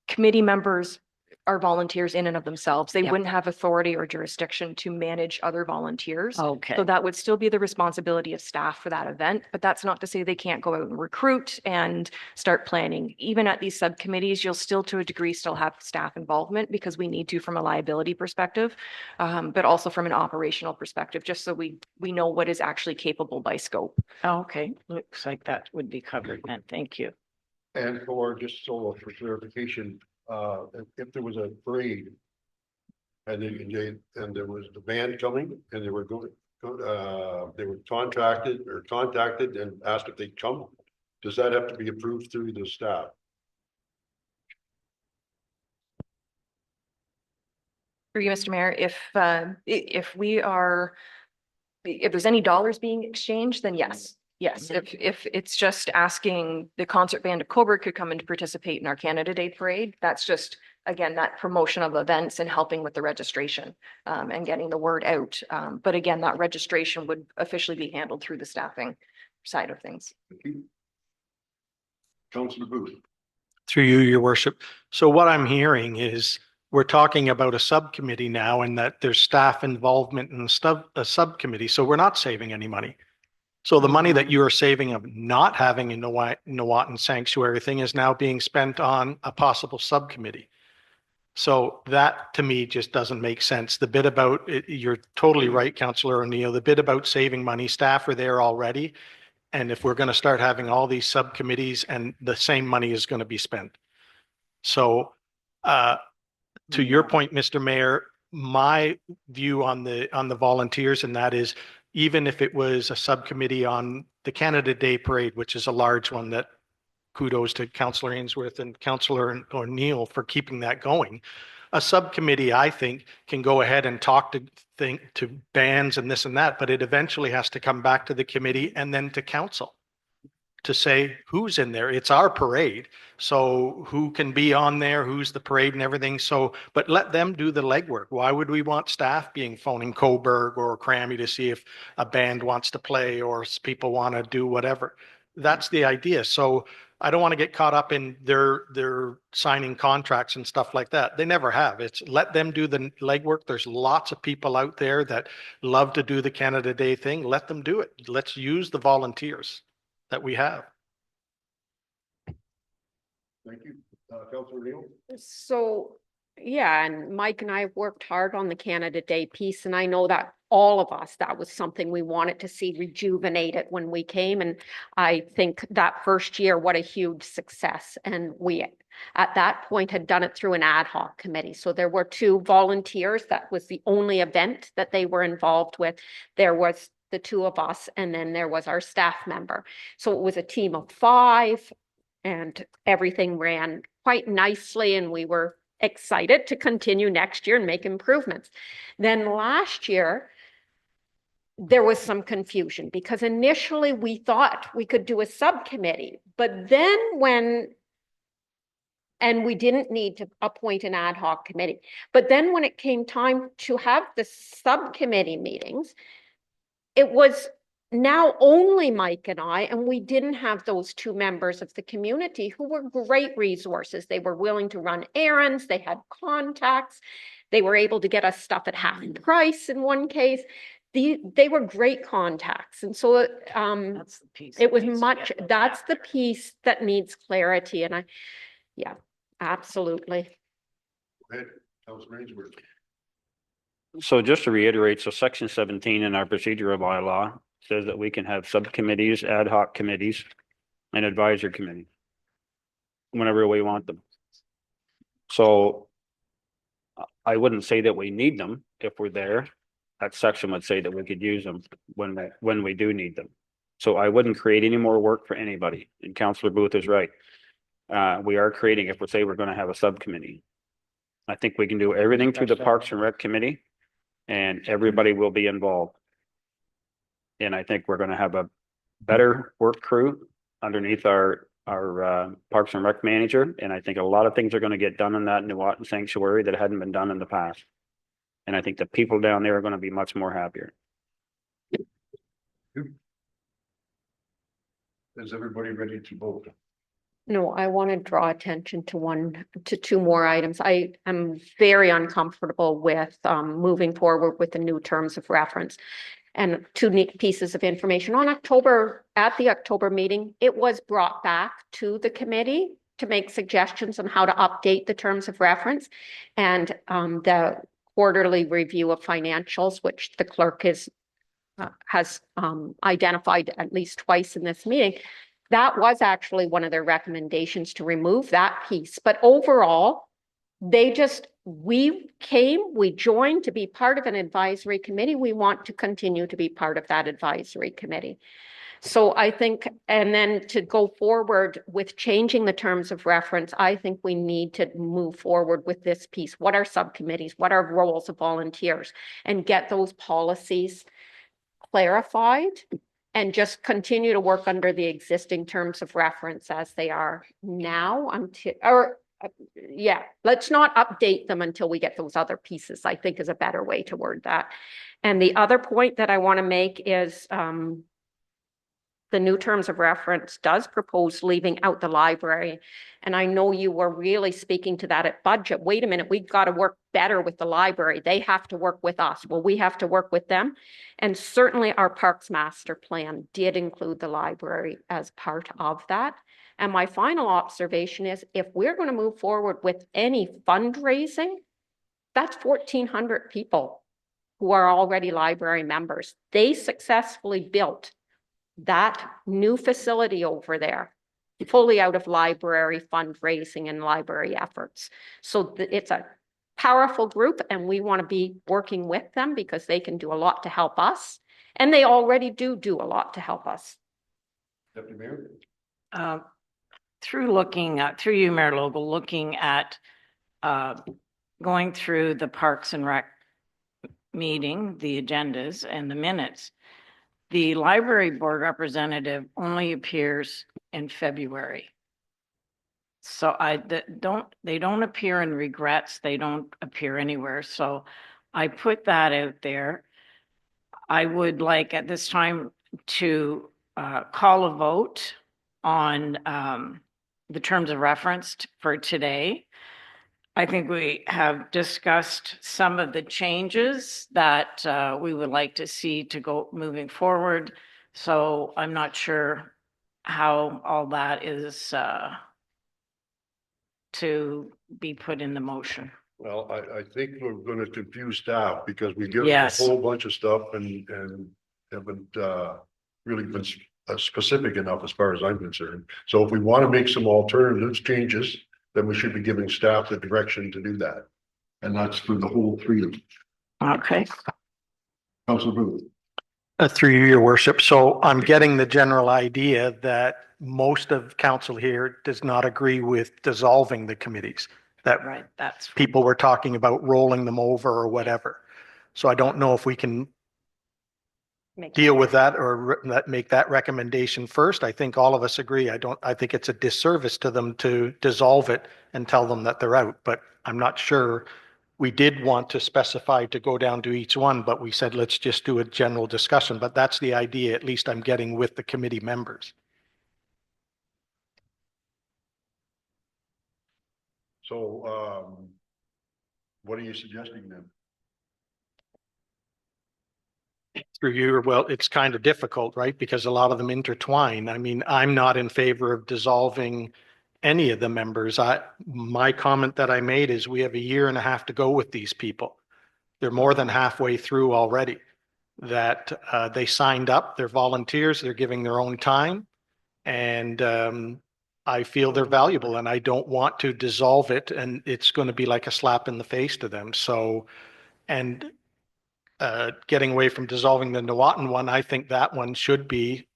committee members are volunteers in and of themselves. They Yep. wouldn't have authority or jurisdiction to manage other volunteers. Okay. So that would still be the responsibility of staff for that event, but that's not to say they can't go out and recruit and start planning. Even at these subcommittees, you'll still to a degree still have staff involvement because we need to from a liability perspective, but also from an operational perspective, just so we know what is actually capable by scope. Okay, looks like that would be covered then. Thank you. And for just so for clarification, if there was a parade and there was the band coming and they were they were contacted and asked if they'd come, does that have to be approved through the staff? For you, Mr. Mayor, if there's any dollars being exchanged, then yes. Yes, if it's just asking the concert band of Coburg could come and participate in our Canada Day parade, that's just, again, that promotion of events and helping with the registration and getting the word out. But again, that registration would officially be handled through the staffing side of things. Councillor Booth. Through you, your worship. So what I'm hearing is we're talking about a subcommittee now and that there's staff involvement in a subcommittee. So we're not saving any money. So the money that you are saving of not having a Nawatin Sanctuary thing is now being spent on a possible subcommittee. So that to me just doesn't make sense. The bit about it, you're totally right, Councillor O'Neill, the bit about saving money, staff are there already. And if we're going to start having all these subcommittees and the same money is going to be spent. So to your point, Mr. Mayor, my view on the volunteers, and that is, even if it was a subcommittee on the Canada Day Parade, which is a large one, that kudos to Councillor Ainsworth and Councillor O'Neill for keeping that going. A subcommittee, I think, can go ahead and talk to bands and this and that, but it eventually has to come back to the committee and then to council to say who's in there. It's our parade. So who can be on there, who's the parade and everything. So, but let them do the legwork. Why would we want staff phoning Coburg or Crammy to see if a band wants to play or people want to do whatever? That's the idea. So I don't want to get caught up in their signing contracts and stuff like that. They never have. It's let them do the legwork. There's lots of people out there that love to do the Canada Day thing. Let them do it. Let's use the volunteers that we have. Thank you. Councillor Neal. So, yeah, and Mike and I have worked hard on the Canada Day piece, and I know that all of us, that was something we wanted to see rejuvenated when we came. And I think that first year, what a huge success. And we, at that point, had done it through an ad hoc committee. So there were 2 volunteers. That was the only event that they were involved with. There was the 2 of us, and then there was our staff member. So it was a team of 5, and everything ran quite nicely, and we were excited to continue next year and make improvements. Then last year, there was some confusion because initially we thought we could do a subcommittee, but then and we didn't need to appoint an ad hoc committee. But then when it came time to have the subcommittee meetings, it was now only Mike and I, and we didn't have those two members of the community who were great resources. They were willing to run errands, they had contacts, they were able to get us stuff at half price in one case. They were great contacts. And so That's the piece. it that was needs to much, get looked that's the after. piece that needs clarity. And yeah, absolutely. Go ahead, Councilor Ainsworth. So just to reiterate, so section 17 in our procedural bylaw says that we can have subcommittees, ad hoc committees, and advisory committee whenever we want them. So I wouldn't say that we need them if we're there. That section would say that we could use them when we do need them. So I wouldn't create any more work for anybody. And Councillor Booth is right. We are creating, if we say we're going to have a subcommittee. I think we can do everything through the Parks and Rec Committee, and everybody will be involved. And I think we're going to have a better work crew underneath our Parks and Rec manager. And I think a lot of things are going to get done in that Nuwatan Sanctuary that hadn't been done in the past. And I think the people down there are going to be much more happier. Is everybody ready to vote? No, I want to draw attention to two more items. I am very uncomfortable with moving forward with the new terms of reference. And two neat pieces of information. At the October meeting, it was brought back to the committee to make suggestions on how to update the terms of reference. And the quarterly review of financials, which the clerk has identified at least twice in this meeting, that was actually one of their recommendations, to remove that piece. But overall, we joined to be part of an advisory committee. We want to continue to be part of that advisory committee. So I think, and then to go forward with changing the terms of reference, I think we need to move forward with this piece. What are subcommittees? What are roles of volunteers? And get those policies clarified and just continue to work under the existing terms of reference as they are now let's not update them until we get those other pieces, I think is a better way to word that. And the other point that I want to make is the new terms of reference does propose leaving out the library. And I know you were really speaking to that at budget. Wait a minute, we've got to work better with the library. They have to work with us. Well, we have to work with them. And certainly our Parks Master Plan did include the library as part of that. And my final observation is, if we're going to move forward with any fundraising, that's 1,400 people who are already library members. They successfully built that new facility over there, fully out of library fundraising and library efforts. So it's a powerful group, and we want to be working with them because they can do a lot to help us. And they already do a lot to help us. Deputy Mayor? Through you, Mayor Logal, looking at going through the Parks and Rec meeting, the agendas and the minutes, the library board representative only appears in February. So they don't appear in regrets. They don't appear anywhere. So I put that out there. I would like at this time to call a vote on the terms of reference for today. I think we have discussed some of the changes that we would like to see to go moving forward. So I'm not sure how all that is to be put in the motion. Well, I think we're going to confuse staff because we give them Yes. a whole bunch of stuff and haven't really been specific enough as far as I'm concerned. So if we want to make some alternatives, changes, then we should be giving staff the direction to do that. And that's for the whole three of them. Okay. Councilor Booth. Through you, your worship. So I'm getting the general idea that most of council here does not agree with dissolving the committees. That Right. That's people were talking about rolling them over or whatever. So I don't know if we can deal with that or make that recommendation first. I think all of us agree. I think it's a disservice to them to dissolve it and tell them that they're out, but I'm not sure we did want to specify to go down to each one, but we said, let's just do a general discussion. But that's the idea, at least I'm getting with the committee members. So, what are you suggesting then? Through you, well, it's kind of difficult, right? Because a lot of them intertwine. I mean, I'm not in favor of dissolving any of the members. My comment that I made is we have a year and a half to go with these people. They're more than halfway through already. That they signed up, they're volunteers, they're giving their own time. And I feel they're valuable and I don't want to dissolve it, and it's going to be like a slap in the face to them. So, and getting away from dissolving the Nuwatan one, I think that one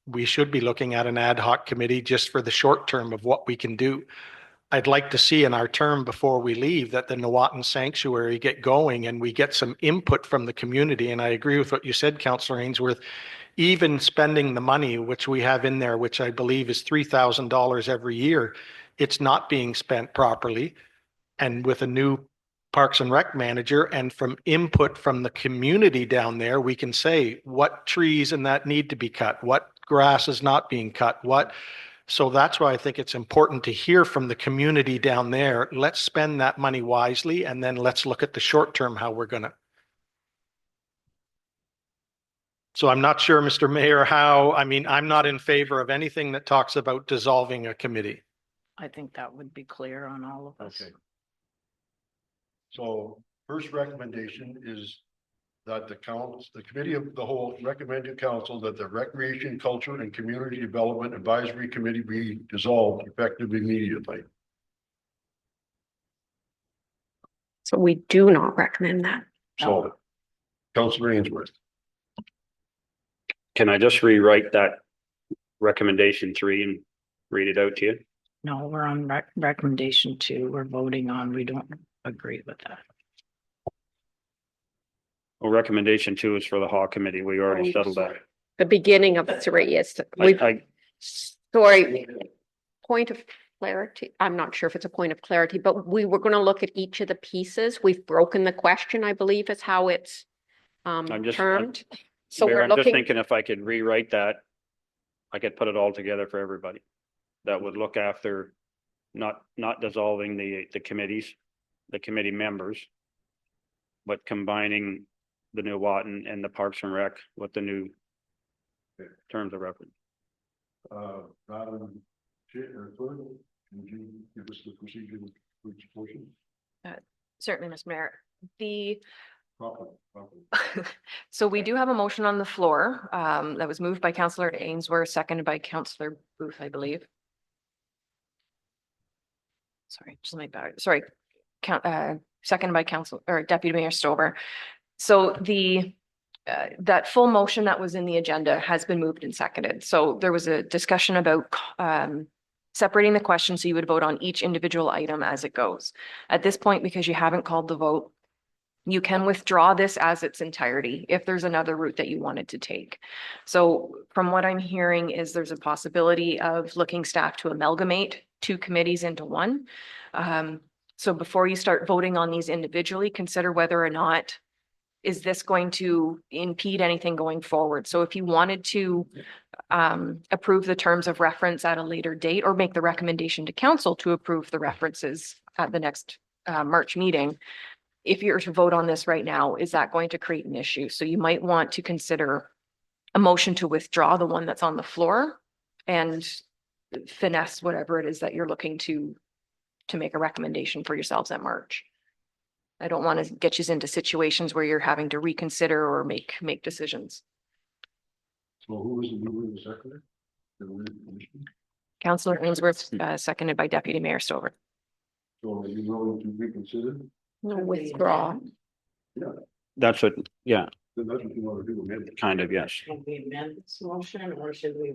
we should be looking at an ad hoc committee just for the short term of what we can do. I'd like to see in our term before we leave that the Nuwatan Sanctuary get going and we get some input from the community. And I agree with what you said, Councillor Ainsworth, even spending the money, which we have in there, which I believe is $3,000 every year, it's not being spent properly. And with a new Parks and Rec manager and from input from the community down there, we can say what trees and that need to be cut, what grass is not being cut, so that's why I think it's important to hear from the community down there. Let's spend that money wisely and then let's look at the short term, how we're gonna. So I'm not sure, Mr. Mayor, I'm not in favor of anything that talks about dissolving a committee. I think that would be clear on all of us. Okay. So first recommendation is that the committee of the whole recommend to council that the Recreation, Culture and Community Development Advisory Committee be dissolved effective immediately. So we do not recommend that. So, Councillor Ainsworth. Can I just rewrite that recommendation 3 and read it out to you? No, we're on recommendation 2. We're voting on, we don't agree with that. Well, recommendation 2 is for the Hawk Committee. We already settled that. The beginning of 3 is, sorry, point of clarity. I'm not sure if it's a point of clarity, but we were going to look at each of the pieces. We've broken the question, I believe is how it's termed. So Mayor, we're I'm just looking, thinking if I could rewrite that, I could put it all together for everybody. That would look after not dissolving the committees, the committee members, but combining the Nuwatan and the Parks and Rec with the new terms of reference. Madam Chair, Clerk, can you give us the procedure for each portion? Certainly, Mr. Mayor. Properly. So we do have a motion on the floor that was moved by Councillor Ainsworth, seconded by Councillor Booth, I believe. Sorry, just my bad. Sorry, seconded by Deputy Mayor Stover. So that full motion that was in the agenda has been moved and seconded. So there was a discussion about separating the questions so you would vote on each individual item as it goes. At this point, because you haven't called the vote, you can withdraw this as its entirety if there's another route that you wanted to take. So from what I'm hearing is there's a possibility of looking staff to amalgamate 2 committees into one. So before you start voting on these individually, consider whether or not is this going to impede anything going forward. So if you wanted to approve the terms of reference at a later date or make the recommendation to council to approve the references at the next March meeting, if you're to vote on this right now, is that going to create an issue? So you might want to consider a motion to withdraw the one that's on the floor and finesse whatever it is that you're looking to make a recommendation for yourselves at March. I don't want to get you into situations where you're having to reconsider or make decisions. So who was the mover and the seconder? Councillor Ainsworth, seconded by Deputy Mayor Stover. So are you willing to reconsider? no, withdraw. Yeah, That's what, yeah, then that's what you want to do, amend it. kind of, yes. Should we amend this motion or should we?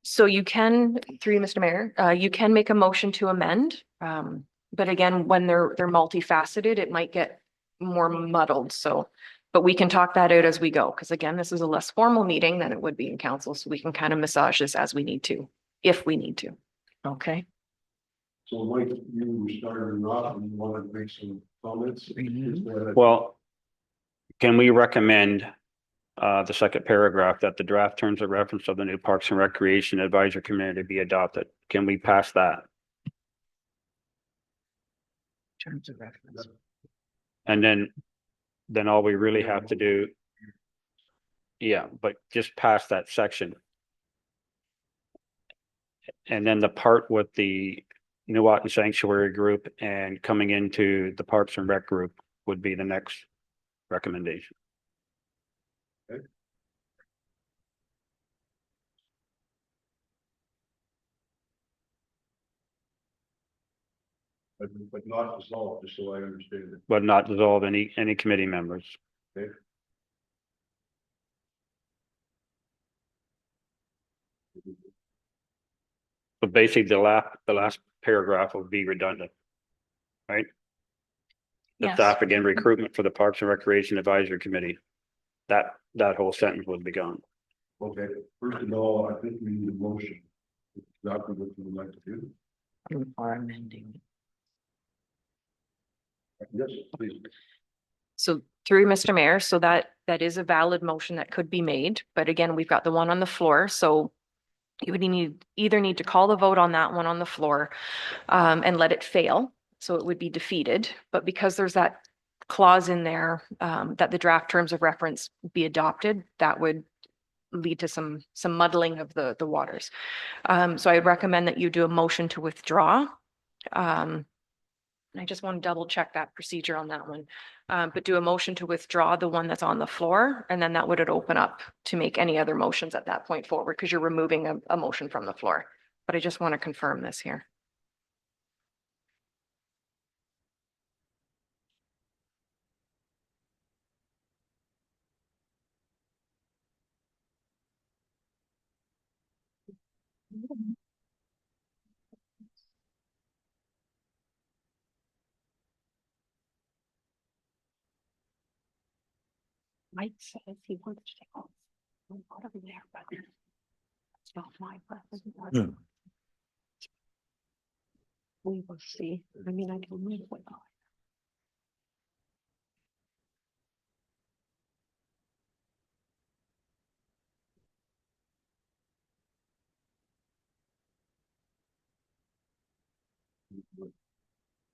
So you can, through you, Mr. Mayor, you can make a motion to amend. But again, when they're multifaceted, it might get more muddled. So, but we can talk that out as we go. Because again, this is a less formal meeting than it would be in council. So we can kind of massage this as we need to, if we need to. Okay. So Mike, you started off and you wanted to make some comments. Well, can we recommend the second paragraph that the draft terms of reference of the new Parks and Recreation Advisory Committee be adopted? Can we pass that? Terms of reference. And then all we really have to do. Yeah, but just pass that section. And then the part with the Nuwatan Sanctuary Group and coming into the Parks and Rec Group would be the next recommendation. But not dissolved, just so I understand it. But not dissolve any committee members. Okay. But basically, the last paragraph would be redundant. Right? The Yes. staff again recruitment for the Parks and Recreation Advisory Committee. That whole sentence would be gone. Okay, first of all, I think we need a motion. Exactly what you would like to do. Or amending. Yes, please. So through Mr. Mayor, so that is a valid motion that could be made, but again, we've got the one on the floor, so you would either need to call the vote on that one on the floor and let it fail, so it would be defeated. But because there's that clause in there that the draft terms of reference be adopted, that would lead to some muddling of the waters. So I would recommend that you do a motion to withdraw. And I just want to double check that procedure on that one. But do a motion to withdraw the one that's on the floor, and then that would open up to make any other motions at that point forward, because you're removing a motion from the floor. But I just want to confirm this here. Mike says he wants to take off. I'm out of there, but it's not my preference. We will see. I mean, I can live with all.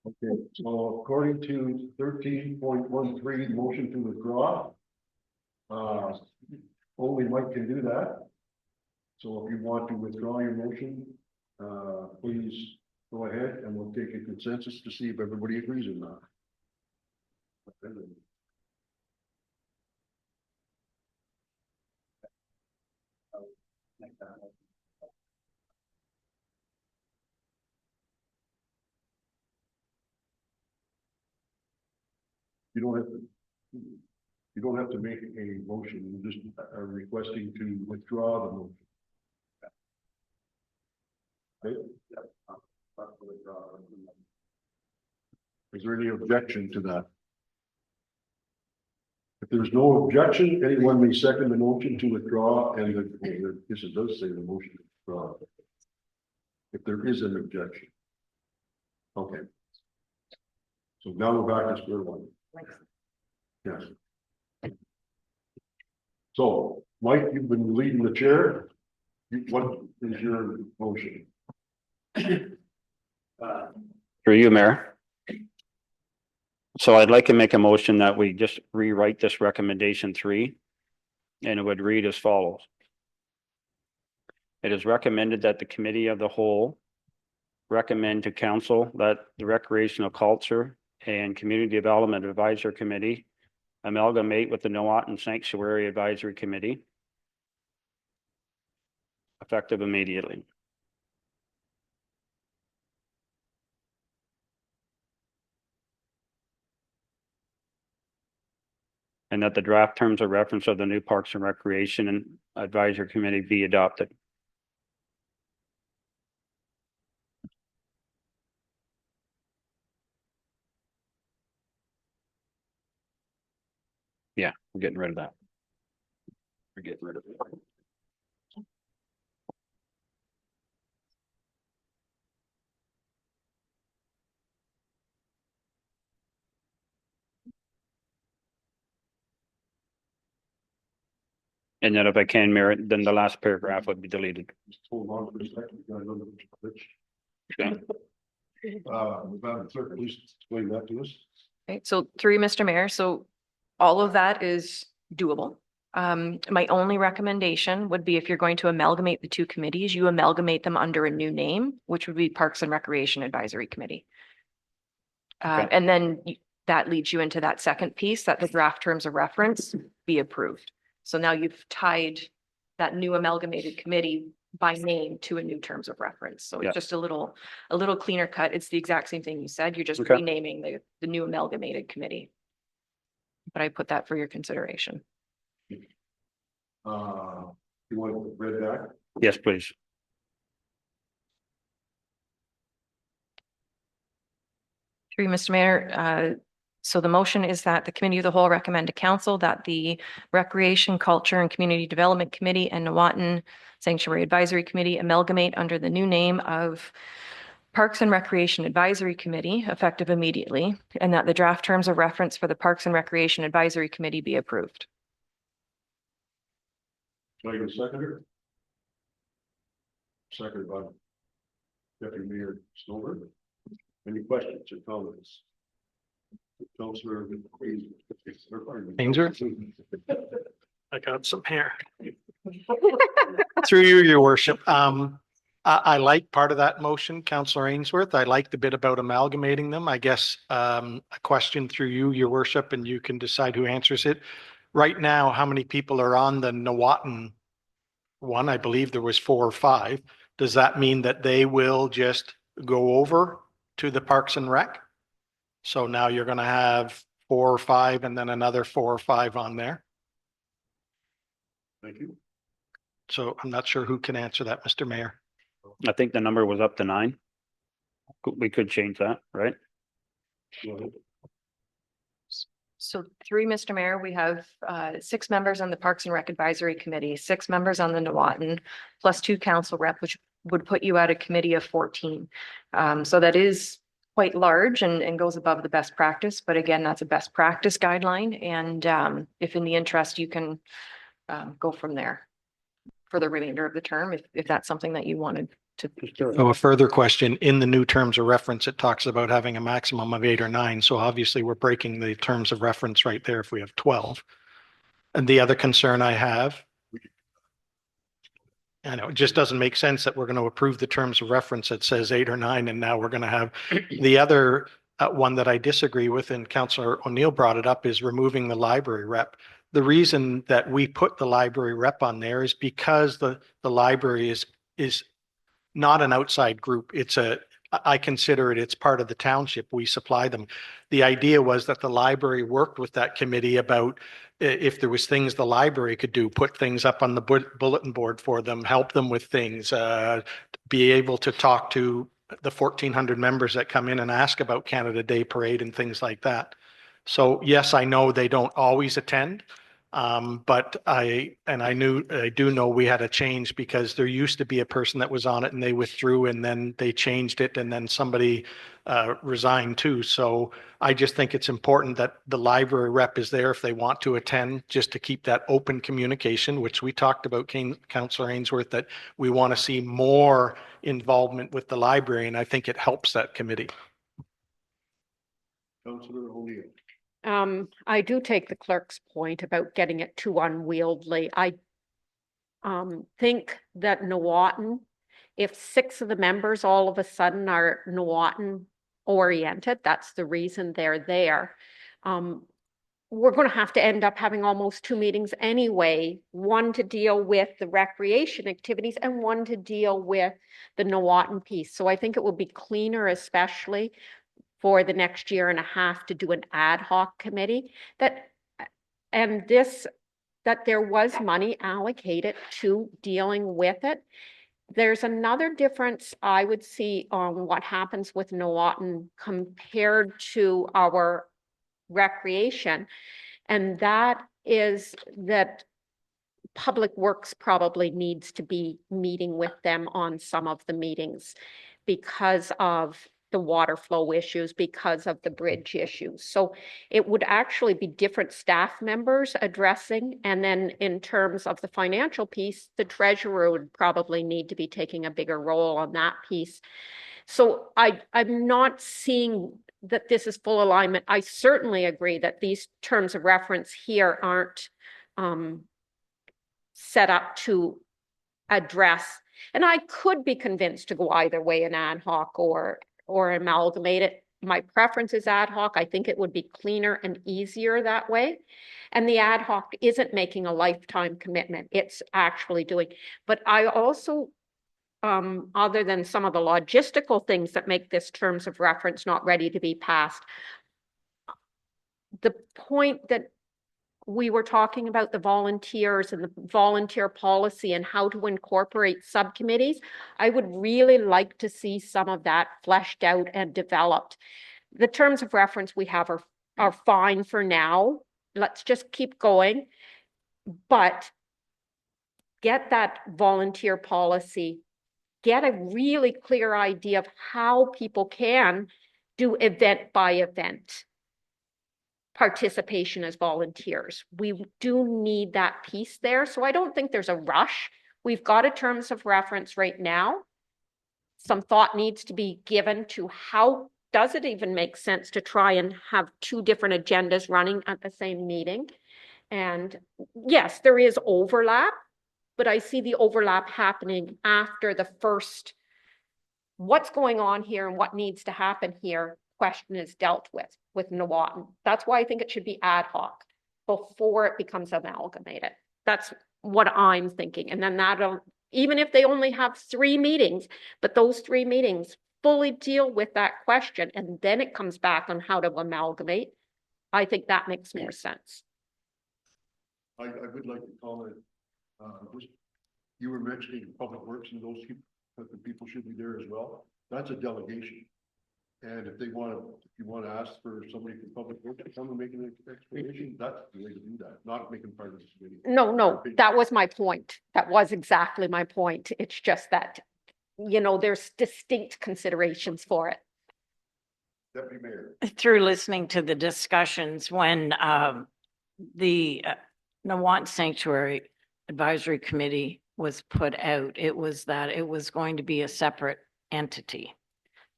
Okay, so according to 13.13, motion to withdraw. Only Mike can do that. So if you want to withdraw your motion, please go ahead and we'll take a consensus to see if everybody agrees or not. You don't have to make a motion, you just are requesting to withdraw the motion. Okay? Is there any objection to that? If there's no objection, anyone may second the motion to withdraw, and this does say the motion to withdraw. If there is an objection. Okay. So now we're back to square one. Yes. So, Mike, you've been leading the chair. What is your motion? Through you, Mayor. So I'd like to make a motion that we just rewrite this recommendation 3. And it would read as follows. It is recommended that the committee of the whole recommend to council that the Recreational Culture and Community Development Advisory Committee amalgamate with the Nuwatan Sanctuary Advisory Committee effective immediately. And that the draft terms of reference of the new Parks and Recreation and Advisory Committee be adopted. Yeah, we're getting rid of that. We're getting rid of it. And then if I can, Mayor, then the last paragraph would be deleted. Just hold on for a second. You gotta go to Rich. Okay. Madam Clerk, please explain that to us. Okay, so through you, Mr. Mayor, so all of that is doable. My only recommendation would be if you're going to amalgamate the two committees, you amalgamate them under a new name, which would be Parks and Recreation Advisory Committee. Okay. And then that leads you into that second piece, that the draft terms of reference be approved. So now you've tied that new amalgamated committee by name to a new terms of reference. So Yeah. it's just a little cleaner cut. It's the exact same thing you said. You're just Okay. renaming the new amalgamated committee. But I put that for your consideration. You want to read that? Yes, please. Through you, Mr. Mayor, so the motion is that the Committee of the Whole recommend to Council that the Recreation, Culture and Community Development Committee and Nawatin Sanctuary Advisory Committee amalgamate under the new name of Parks and Recreation Advisory Committee, effective immediately, and that the draft terms of reference for the Parks and Recreation Advisory Committee be approved. Can I get a seconder? Second by Deputy Mayor Stover. Any questions or comments? Councilor Ainsworth? I got some hair. Through you, your worship. I like part of that motion, Councillor Ainsworth. I like the bit about amalgamating them. I guess a question through you, your worship, and you can decide who answers it. Right now, how many people are on the Nawatin one? I believe there was 4 or 5. Does that mean that they will just go over to the Parks and Rec? So now you're going to have 4 or 5 and then another 4 or 5 on there. Thank you. So I'm not sure who can answer that, Mr. Mayor. I think the number was up to 9. We could change that, right? Go ahead. So through you, Mr. Mayor, we have 6 members on the Parks and Rec Advisory Committee, 6 members on the Nawatin, plus 2 council rep, which would put you at a committee of 14. So that is quite large and goes above the best practice. But again, that's a best practice guideline. And if in the interest, you can go from there for the remainder of the term, if that's something that you wanted to. So a further question, in the new terms of reference, it talks about having a maximum of 8 or 9. So obviously we're breaking the terms of reference right there if we have 12. And the other concern I have, I know it just doesn't make sense that we're going to approve the terms of reference that says 8 or 9, and now we're going to have the other one that I disagree with, and Councillor O'Neill brought it up, is removing the library rep. The reason that we put the library rep on there is because the library is not an outside group. I consider it's part of the township. We supply them. The idea was that the library worked with that committee about if there was things the library could do, put things up on the bulletin board for them, help them with things, be able to talk to the 1,400 members that come in and ask about Canada Day Parade and things like that. So yes, I know they don't always attend. But I do know we had a change because there used to be a person that was on it and they withdrew and then they changed it and then somebody resigned too. So I just think it's important that the library rep is there if they want to attend, just to keep that open communication, which we talked about, Councillor Ainsworth, that we want to see more involvement with the library, and I think it helps that committee. Councilor O'Neill. I do take the clerk's point about getting it too unwieldy. I think that Nawatin, if 6 of the members all of a sudden are Nawatin oriented, that's the reason they're there. We're going to have to end up having almost 2 meetings anyway, one to deal with the recreation activities and one to deal with the Nawatin piece. So I think it will be cleaner, especially for the next year and a half, to do an ad hoc committee that there was money allocated to dealing with it. There's another difference I would see on what happens with Nawatin compared to our recreation, and that is that Public Works probably needs to be meeting with them on some of the meetings because of the water flow issues because of the bridge issues. So it would actually be different staff members addressing. And then in terms of the financial piece, the treasurer would probably need to be taking a bigger role on that piece. So I'm not seeing that this is full alignment. I certainly agree that these terms of reference here aren't set up to address, and I could be convinced to go either way, an ad hoc or amalgamate it. My preference is ad hoc. I think it would be cleaner and easier that way. And the ad hoc isn't making a lifetime commitment. It's actually doing, but I also, other than some of the logistical things that make this terms of reference not ready to be passed, the point that we were talking about the volunteers and the volunteer policy and how to incorporate subcommittees, I would really like to see some of that fleshed out and developed. The terms of reference we have are fine for now. Let's just keep going, but get that volunteer policy, get a really clear idea of how people can do event by event participation as volunteers. We do need that piece there. So I don't think there's a rush. We've got a terms of reference right now. Some thought needs to be given to how does it even make sense to try and have two different agendas running at the same meeting. And yes, there is overlap, but I see the overlap happening after the first, what's going on here and what needs to happen here question is dealt with Newawton. That's why I think it should be ad hoc before it becomes amalgamated. That's what I'm thinking. And then that'll, even if they only have 3 meetings, but those 3 meetings fully deal with that question, and then it comes back on how to amalgamate, I think that makes more sense. I would like to comment, you were mentioning public works and those people, that the people should be there as well. That's a delegation. And if you want to ask for somebody from public works to come and make an explanation, that's the way to do that, not making part of this meeting. No, that was my point. That was exactly my point. It's just that, you know, there's distinct considerations for it. Deputy Mayor. Through listening to the discussions when the Newawton Sanctuary Advisory Committee was put out, it was that it was going to be a separate entity,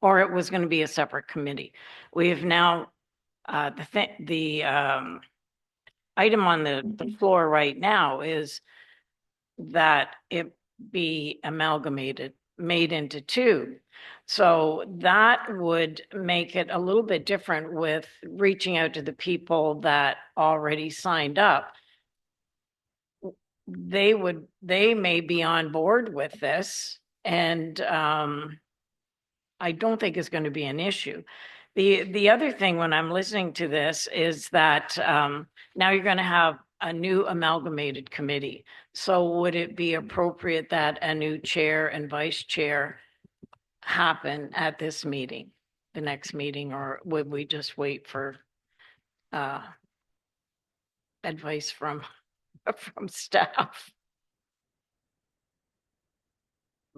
or it was going to be a separate committee. We have now, the item on the floor right now is that it be amalgamated, made into 2. So that would make it a little bit different with reaching out to the people that already signed up. They may be on board with this, and I don't think it's going to be an issue. The other thing when I'm listening to this is that now you're going to have a new amalgamated committee. So would it be appropriate that a new chair and vice chair happen at this meeting, the next meeting, or would we just wait for advice from staff?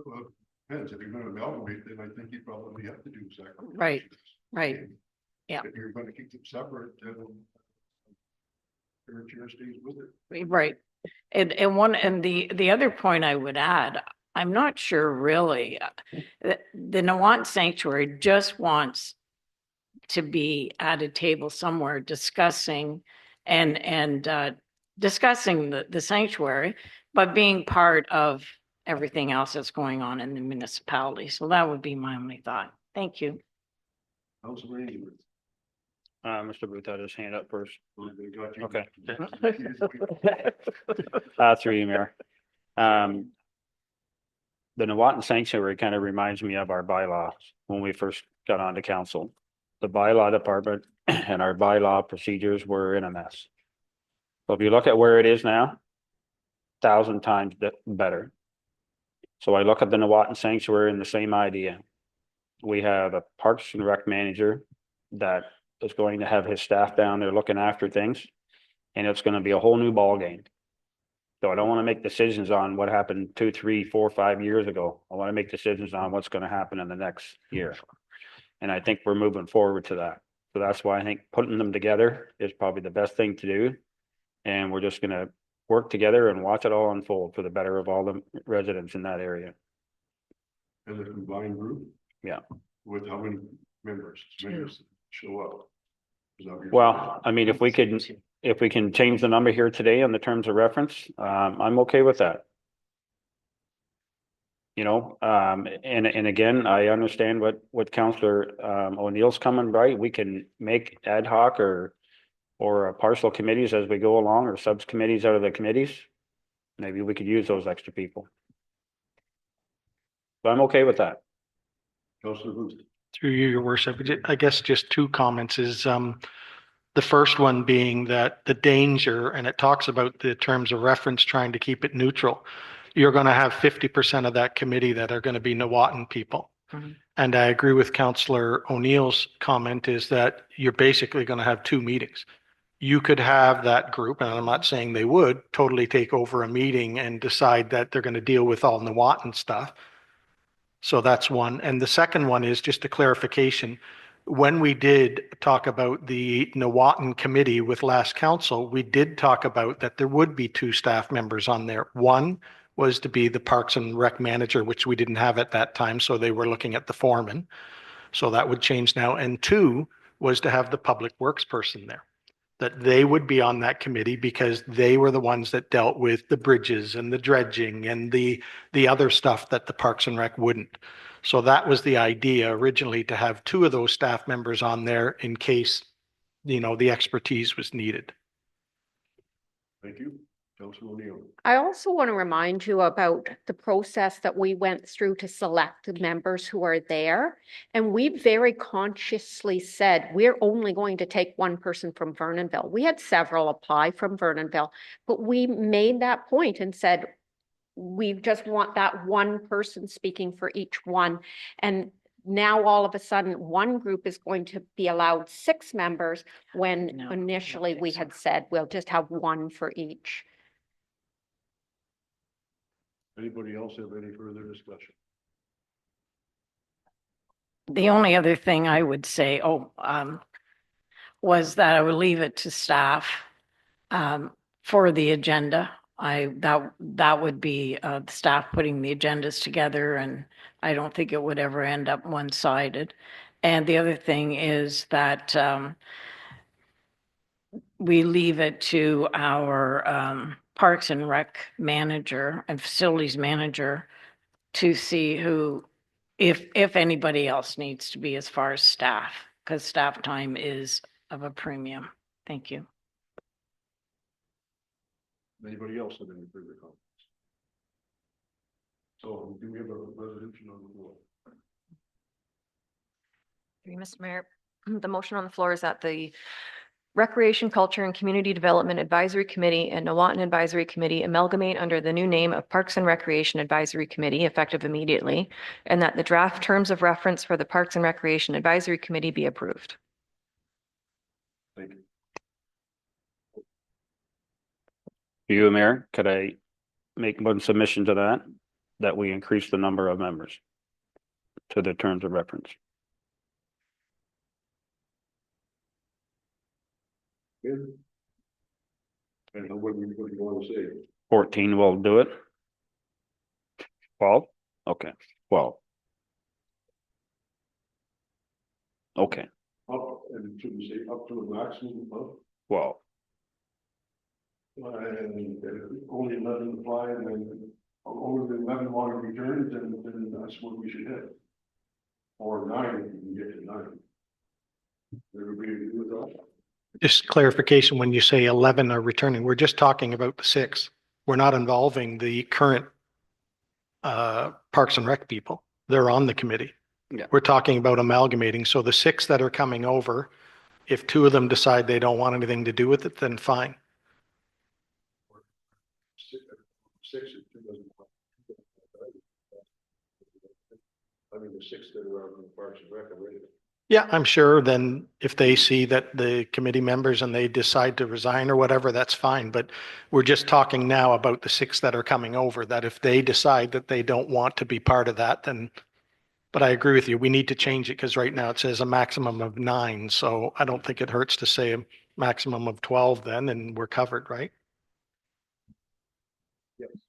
Well, depends. If you're going to amalgamate, then I think you probably have to do sacrifices. Right. Yeah. If you're going to keep them separate, then your chair stays with it. Right. And the other point I would add, I'm not sure really, the Newawton Sanctuary just wants to be at a table somewhere discussing discussing the sanctuary, but being part of everything else that's going on in the municipality. So that would be my only thought. Thank you. Councilor Ainsworth. Mr. Booth had his hand up first. They got you. Okay. Through you, Mayor. The Newawton Sanctuary kind of reminds me of our bylaws when we first got onto council. The bylaw department and our bylaw procedures were in a mess. So if you look at where it is now, 1,000 times better. So I look at the Newawton Sanctuary and the same idea. We have a Parks and Rec manager that is going to have his staff down there looking after things, and it's going to be a whole new ball game. So I don't want to make decisions on what happened 2, 3, 4, 5 years ago. I want to make decisions on what's going to happen in the next year. And I think we're moving forward to that. So that's why I think putting them together is probably the best thing to do. And we're just gonna work together and watch it all unfold for the better of all the residents in that area. And the combined group? Yeah. With how many members? Members show up? Is that what you're Well, saying? I mean, if we can change the number here today on the terms of reference, I'm okay with that. You know, and again, I understand what Councillor O'Neill's coming, right? We can make ad hoc or partial committees as we go along, or subcommittees out of the committees. Maybe we could use those extra people. But I'm okay with that. Councillor Booth. Through you, your worship, I guess just two comments is, the first one being that the danger, and it talks about the terms of reference, trying to keep it neutral. You're going to have 50% of that committee that are going to be Nawatin people. Mhm. And I agree with Councillor O'Neill's comment is that you're basically going to have two meetings. You could have that group, and I'm not saying they would, totally take over a meeting and decide that they're going to deal with all Nawatin stuff. So that's one. And the second one is just a clarification. When we did talk about the Nawatin committee with last council, we did talk about that there would be two staff members on there. One was to be the Parks and Rec manager, which we didn't have at that time. So they were looking at the foreman. So that would change now. And two was to have the public works person there, that they would be on that committee because they were the ones that dealt with the bridges and the dredging and the other stuff that the Parks and Rec wouldn't. So that was the idea originally, to have two of those staff members on there in case, you know, the expertise was needed. Thank you. Councillor O'Neill. I also want to remind you about the process that we went through to select the members who are there. And we very consciously said, we're only going to take one person from Vernonville. We had several apply from Vernonville, but we made that point and said, we just want that one person speaking for each one. And now all of a sudden, one group is going to be allowed 6 members when No, I don't initially think we so. had said, we'll just have one for each. Anybody else have any further discussion? The only other thing I would say, was that I would leave it to staff for the agenda. That would be the staff putting the agendas together, and I don't think it would ever end up one-sided. And the other thing is that we leave it to our Parks and Rec manager and facilities manager to see who, if anybody else needs to be as far as staff, because staff time is of a premium. Thank you. Anybody else have any further comments? So do we have a resolution on the floor? Mr. Mayor, the motion on the floor is that the Recreation, Culture, and Community Development Advisory Committee and Nawatin Advisory Committee amalgamate under the new name of Parks and Recreation Advisory Committee, effective immediately, and that the draft terms of reference for the Parks and Recreation Advisory Committee be approved. Thank you. You, Mayor, could I make one submission to that we increase the number of members to the terms of reference? Good. And what do you want to say? 14 will do it. 12? Okay, 12. Okay, Up, and should we say up to a maximum of? 12. And only 11 apply, and then only 11 want to return, then that's what we should have. Or 9 if you can get to 9. Everybody agree with that? Just clarification, when you say 11 are returning, we're just talking about the 6. We're not involving the current Parks and Rec people. They're on the committee. Yeah. We're talking about amalgamating. So the 6 that are coming over, if 2 of them decide they don't want anything to do with it, then fine. 6 if 2 doesn't. I mean, the 6 that are on the Parks and Rec already. Yeah, I'm sure then if they see that the committee members and they decide to resign or whatever, that's fine. But we're just talking now about the 6 that are coming over, that if they decide that they don't want to be part of that, then But I agree with you. We need to change it because right now it says a maximum of 9. So I don't think it hurts to say a maximum of 12 then, and we're covered, right?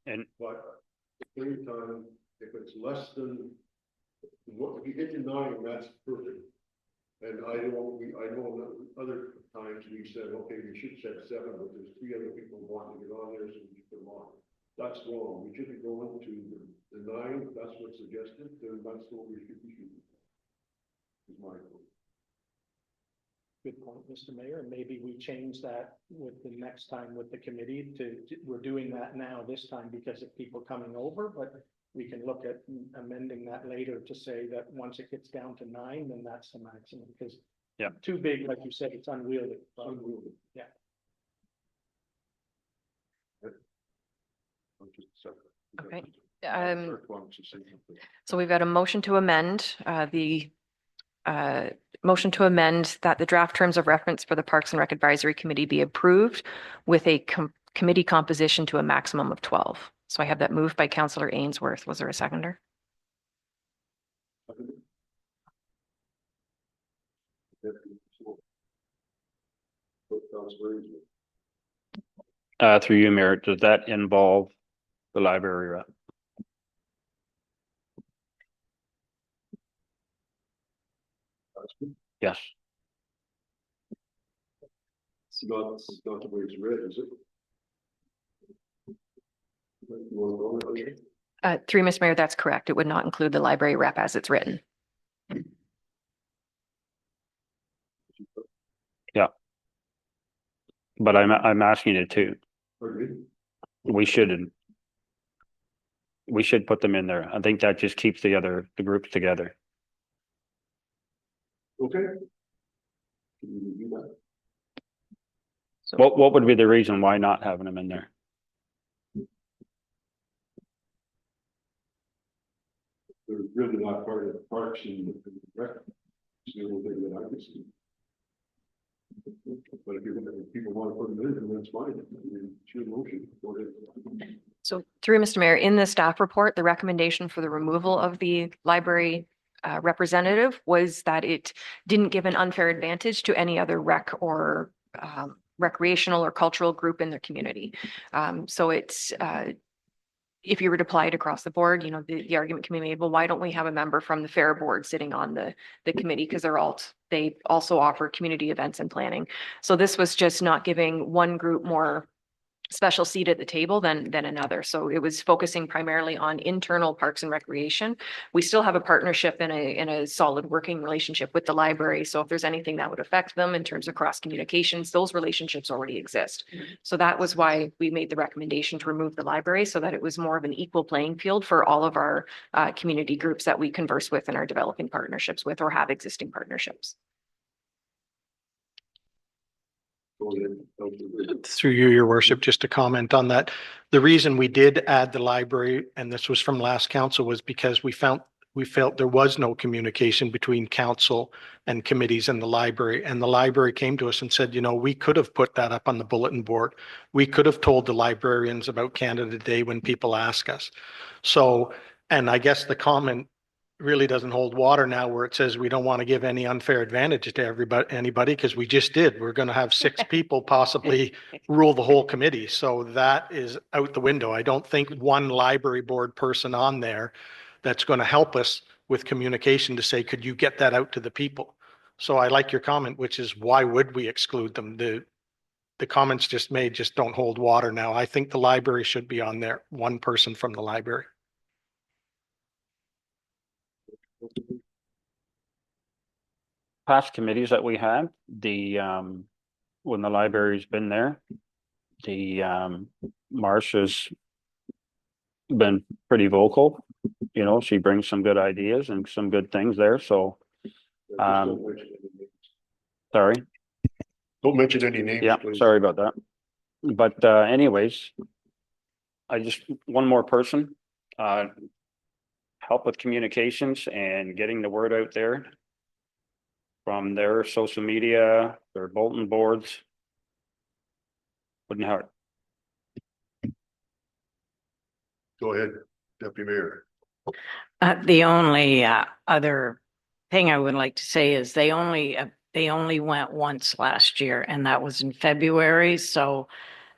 And But at the same time, if it's less than, what, if you get to 9, that's perfect. And I know that other times we said, okay, we should set 7, but there's 3 other people wanting to get on there, so we put them on. That's wrong. We shouldn't go into the 9, if that's what's suggested, then that's what we should be shooting. Is my opinion. Good point, Mr. Mayor. And maybe we change that with the next time with the committee we're doing that now this time because of people coming over, but we can look at amending that later to say that once it gets down to 9, then that's the maximum because Yeah. too big, like you said, it's unwieldy. Unwieldy. Yeah. Okay. So we've got a motion to amend, motion to amend that the draft terms of reference for the Parks and Rec Advisory Committee be approved with a committee composition to a maximum of 12. So I have that moved by Councillor Ainsworth. Was there a seconder? through you, Mayor, does that involve the library rep? Yes. It's not the way it's read, is it? Through Ms. Mayor, that's correct. It would not include the library rep as it's written. Yeah. But I'm asking it too. We should put them in there. I think that just keeps the groups together. Okay. Can you do that? So What would be the reason why not having them in there? They're really not part of the parks and the rec. It's the only thing that I can see. But if people want to put them in, then that's fine. I mean, it's your motion. Go ahead. So through Mr. Mayor, in the staff report, the recommendation for the removal of the library representative was that it didn't give an unfair advantage to any other rec or recreational or cultural group in their community. So it's if you were to apply it across the board, you know, the argument can be made, well, why don't we have a member from the fair board sitting on the committee? Because they also offer community events and planning. So this was just not giving one group more special seat at the table than another. So it was focusing primarily on internal parks and recreation. We still have a partnership in a solid working relationship with the library. So if there's anything that would affect them in terms of cross communications, those relationships already exist. So that was why we made the recommendation to remove the library so that it was more of an equal playing field for all of our community groups that we converse with and are developing partnerships with or have existing partnerships. Through you, your worship, just to comment on that. The reason we did add the library, and this was from last council, was because we felt there was no communication between council and committees and the library. And the library came to us and said, you know, we could have put that up on the bulletin board. We could have told the librarians about Canada Day when people ask us. So, and I guess the comment really doesn't hold water now where it says we don't want to give any unfair advantage to anybody, because we just did. We're going to have 6 people possibly rule the whole committee. So that is out the window. I don't think one library board person on there that's going to help us with communication to say, could you get that out to the people? So I like your comment, which is why would we exclude them? The comments just made just don't hold water now. I think the library should be on there, one person from the library. Past committees that we have, when the library's been there, Marcia's been pretty vocal. You know, she brings some good ideas and some good things there. So, sorry. Don't mention any names. Yeah, please. sorry about that. But anyways, one more person, help with communications and getting the word out there from their social media, their bulletin boards. Wouldn't hurt. Go ahead, Deputy Mayor. The only other thing I would like to say is they only went once last year, and that was in February. So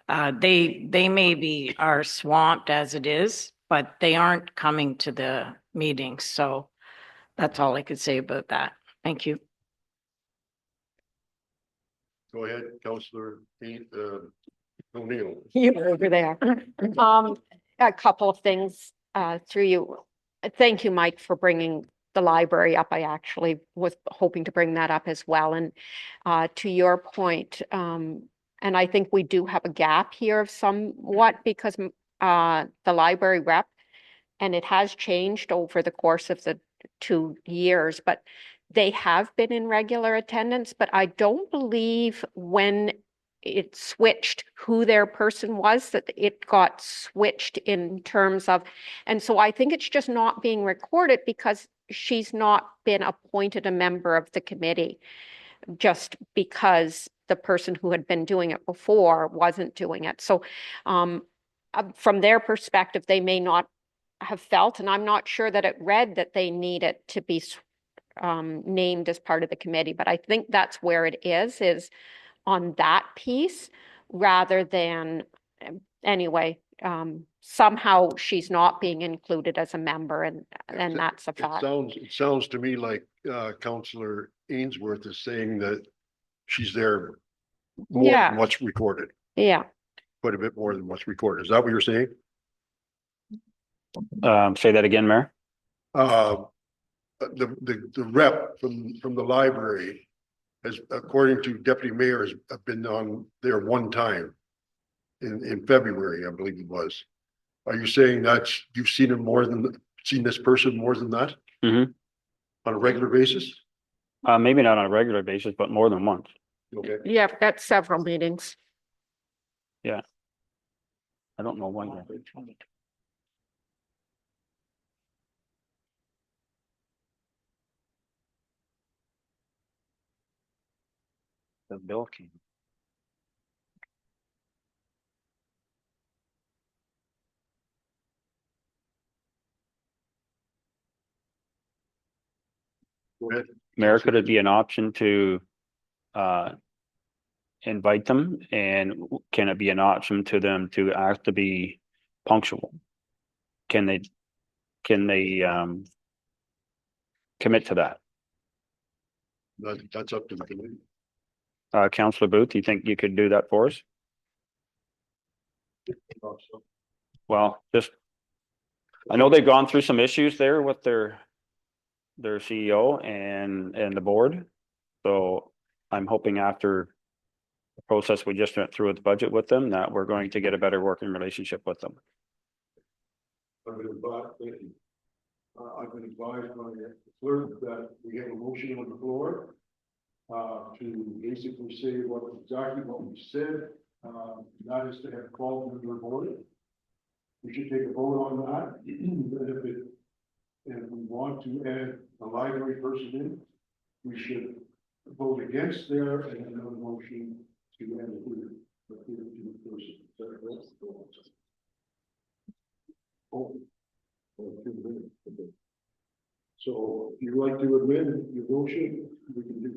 they maybe are swamped as it is, but they aren't coming to the meetings. So that's all I could say about that. Thank you. Go ahead, Councillor O'Neill. You were over there. A couple of things through you. Thank you, Mike, for bringing the library up. I actually was hoping to bring that up as well. And to your point, and I think we do have a gap here of somewhat because the library rep, and it has changed over the course of the 2 years, but they have been in regular attendance, but I don't believe when it switched who their person was, that it got switched in terms of, and so I think it's just not being recorded because she's not been appointed a member of the committee, just because the person who had been doing it before wasn't doing it. So from their perspective, they may not have felt, and I'm not sure that it read that they need it to be named as part of the committee, but I think that's where it is on that piece rather than, anyway, somehow she's not being included as a member, and that's a fact. It sounds to me like Councillor Ainsworth is saying that she's there more Yeah. than what's recorded, Yeah, quite a bit more than what's recorded. Is that what you're saying? Say that again, Mayor. The rep from the library has, according to Deputy Mayor, has been on there one time in February, I believe it was. Are you saying that's, you've seen him seen this person more than that? Mhm. On a regular basis? Maybe not on a regular basis, but more than once. Okay. yeah, that's several meetings. I don't know why. The bill came. Go ahead. Mayor, could it be an option to invite them, and can it be an option to them to ask to be punctual? Can they commit to that? That's up to the committee. Councillor Booth, do you think you could do that for us? Well, just, I know they've gone through some issues there with their CEO and the board. So I'm hoping after the process we just went through with the budget with them, that we're going to get a better working relationship with them. I've been advised by the clerk that we have a motion on the floor to basically say exactly what we said. That is to have 12 member board. We should take a vote on that. If we want to add a library person in, we should vote against there and another motion to add a person. Oh. So if you'd like to amend your motion, we can do it.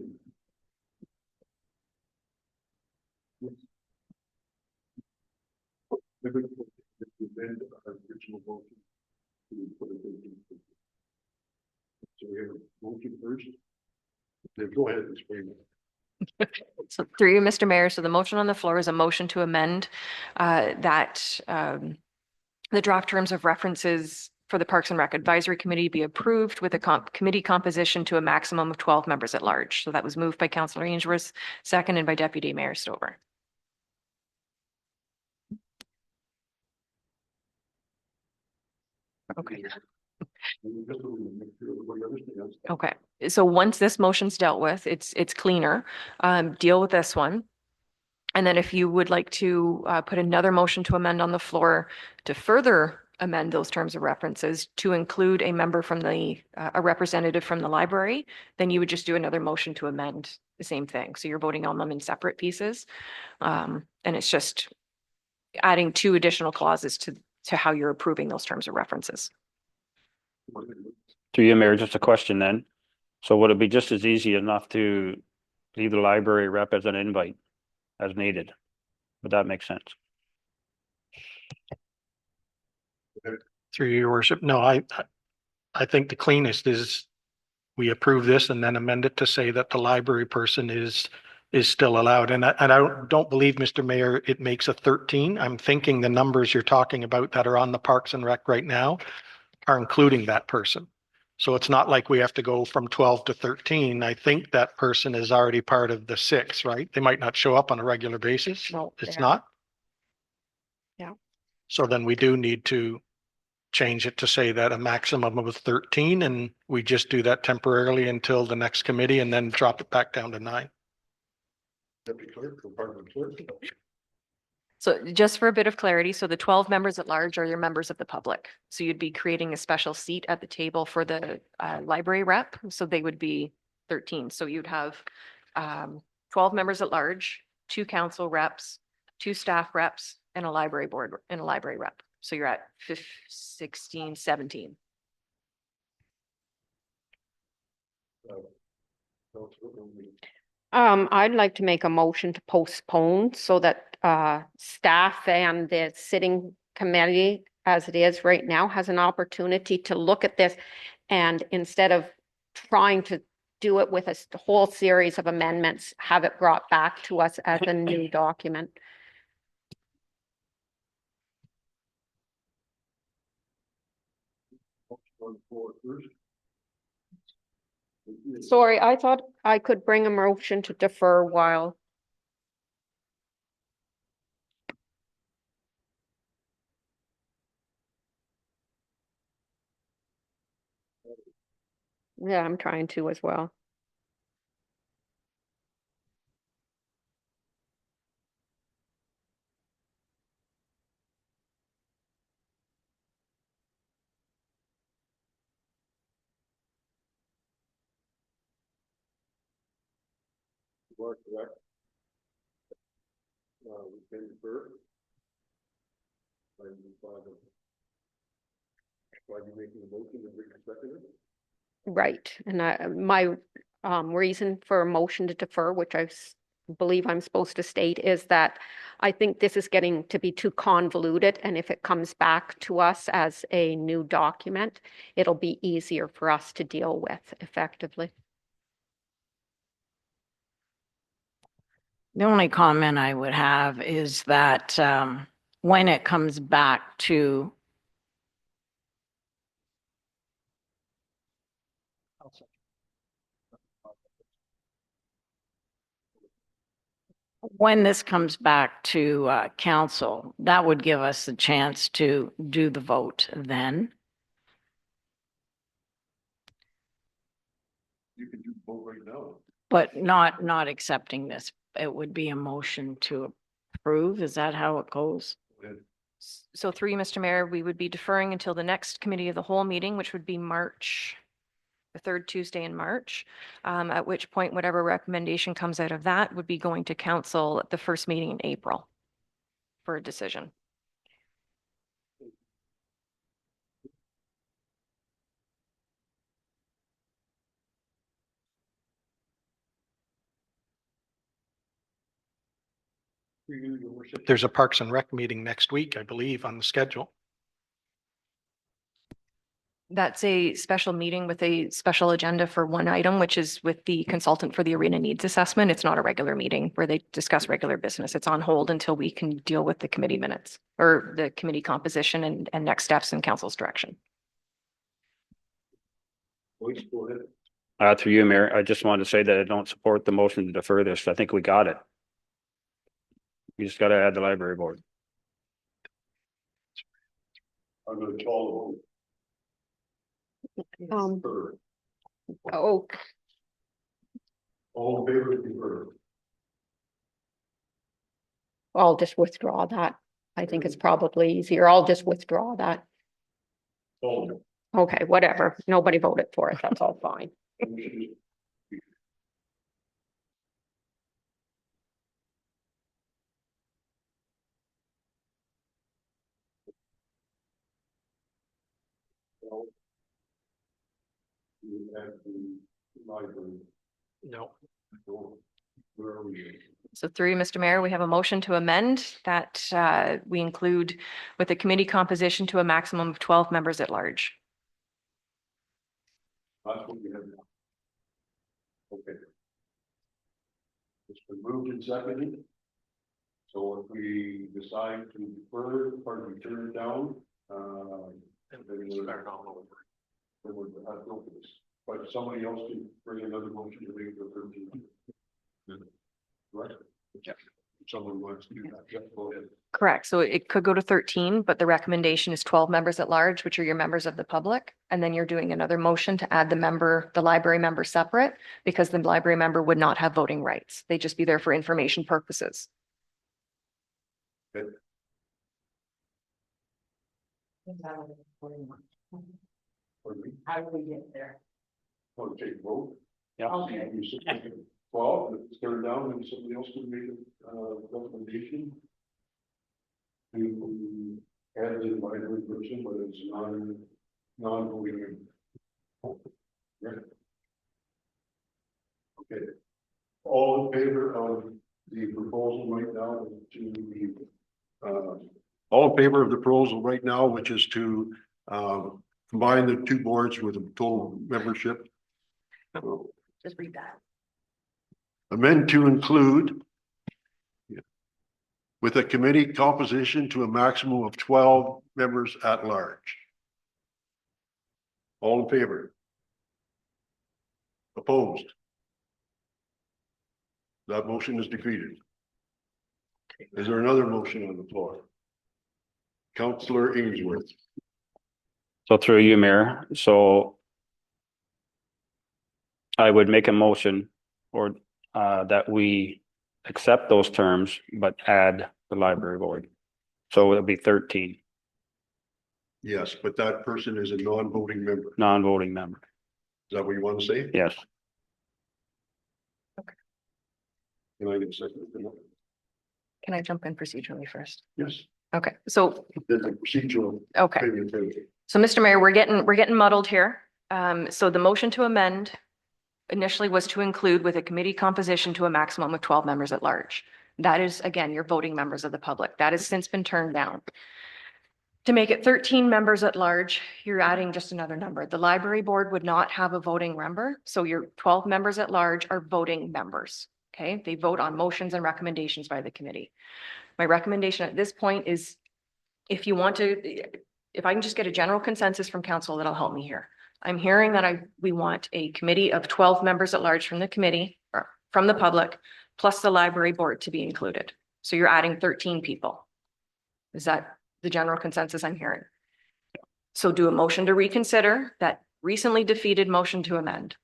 Maybe amend our original motion to put it in. So we have a motion first. Then go ahead and explain it. So through you, Mr. Mayor, so the motion on the floor is a motion to amend the draft terms of references for the Parks and Rec Advisory Committee be approved with a committee composition to a maximum of 12 members at large. So that was moved by Councillor Ainsworth, seconded by Deputy Mayor Stover. Okay. Okay, so once this motion's dealt with, it's cleaner. Deal with this one. And then if you would like to put another motion to amend on the floor to further amend those terms of references to include a member from a representative from the library, then you would just do another motion to amend the same thing. So you're voting on them in separate pieces. And it's just adding 2 additional clauses to how you're approving those terms of references. Through you, Mayor, just a question then. So would it be just as easy enough to leave the library rep as an invite as needed? Would that make sense? Through your worship. No, I think the cleanest is we approve this and then amend it to say that the library person is still allowed. And I don't believe, Mr. Mayor, it makes a 13. I'm thinking the numbers you're talking about that are on the Parks and Rec right now are including that person. So it's not like we have to go from 12 to 13. I think that person is already part of the 6, right? They might not show up on a regular basis. No, It's they're- not. Yeah. So then we do need to change it to say that a maximum of 13, and we just do that temporarily until the next committee and then drop it back down to 9. Deputy Clerk or Department Clerk. So just for a bit of clarity, so the 12 members at large are your members of the public. So you'd be creating a special seat at the table for the library rep. So they would be 13. So you'd have 12 members at large, 2 council reps, 2 staff reps, and a library board and a library rep. So you're at 16, 17. I'd like to make a motion to postpone so that staff and the sitting committee, as it is right now, has an opportunity to look at this. And instead of trying to do it with a whole series of amendments, have it brought back to us as a new document. Sorry, I thought I could bring a motion to defer while. Yeah, I'm trying to as well. You are correct. We can defer. By you making a motion and Rick seconded it. Right, and my reason for a motion to defer, which believe I'm supposed to state, is that I think this is getting to be too convoluted, and if it comes back to us as a new document, it'll be easier for us to deal with effectively. The only comment I would have is that when it comes back to council, that would give us a chance to do the vote then. You can do both right now. But not accepting this. It would be a motion to approve. Is that how it goes? So through you, Mr. Mayor, we would be deferring until the next committee of the whole meeting, which would be March, the 3rd Tuesday in March, at which point whatever recommendation comes out of that would be going to council at the first meeting in April for a decision. Your worship. There's a Parks and Rec meeting next week, I believe, on the schedule. That's a special meeting with a special agenda for one item, which is with the consultant for the arena needs assessment. It's not a regular meeting where they discuss regular business. It's on hold until we can deal with the committee minutes or the committee composition and next steps in council's direction. Voice, go ahead. Through you, Mayor, I just wanted to say that I don't support the motion to defer this. I think we got it. You just got to add the library board. I'm going to call Oh, all in favor of defer. I'll just withdraw that. I think it's probably easier. I'll just withdraw that. All. Okay, whatever. Nobody voted for it. That's all fine. At the library. No. Where are we? So through you, Mr. Mayor, we have a motion to amend that we include with the committee composition to a maximum of 12 members at large. That's what we have now. Okay. It's been moved and seconded. So if we decide to defer, or we turn it down, then we'll start all over. Then we'll have to open this. But somebody else can bring another motion to make the 13th. Right? Yeah. If someone wants to do that, yeah, go ahead. Correct. So it could go to 13, but the recommendation is 12 members at large, which are your members of the public. And then you're doing another motion to add the library member separate, because the library member would not have voting rights. They'd just be there for information purposes. How do we get there? Want to take a vote? Yeah. Okay. 12, if it's turned down, then somebody else can make a recommendation. To add the library person, but it's non-voting. Right. Okay. All in favor of the proposal right now to the, all in favor of the proposal right now, which is to, combine the two boards with a total membership? Just read that. Amend to include with a committee composition to a maximum of 12 members at large. All in favor? Opposed? That motion is defeated. Is there another motion on the floor? Councillor Ainsworth. So through you, Mayor, so I would make a motion or that we accept those terms, but add the library board. So it'll be 13 Yes, but that person is a non-voting member. Is non-voting members. that what you want to say? Yes, Can I get a second? Can I jump in procedurally first? Yes. Okay, so, There's a procedural. okay. So Mr. Mayor, we're getting muddled here. So the motion to amend initially was to include with a committee composition to a maximum of 12 members at large. That is, again, your voting members of the public. That has since been turned down. To make it 13 members at large, you're adding just another number. The library board would not have a voting member. So your 12 members at large are voting members. Okay, they vote on motions and recommendations by the committee. My recommendation at this point is if you want to, if I can just get a general consensus from council, that'll help me here. I'm hearing that we want a committee of 12 members at large from the committee or from the public, plus the library board to be included. So you're adding 13 people. Is that the general consensus I'm hearing? So do a motion to reconsider that recently defeated motion to amend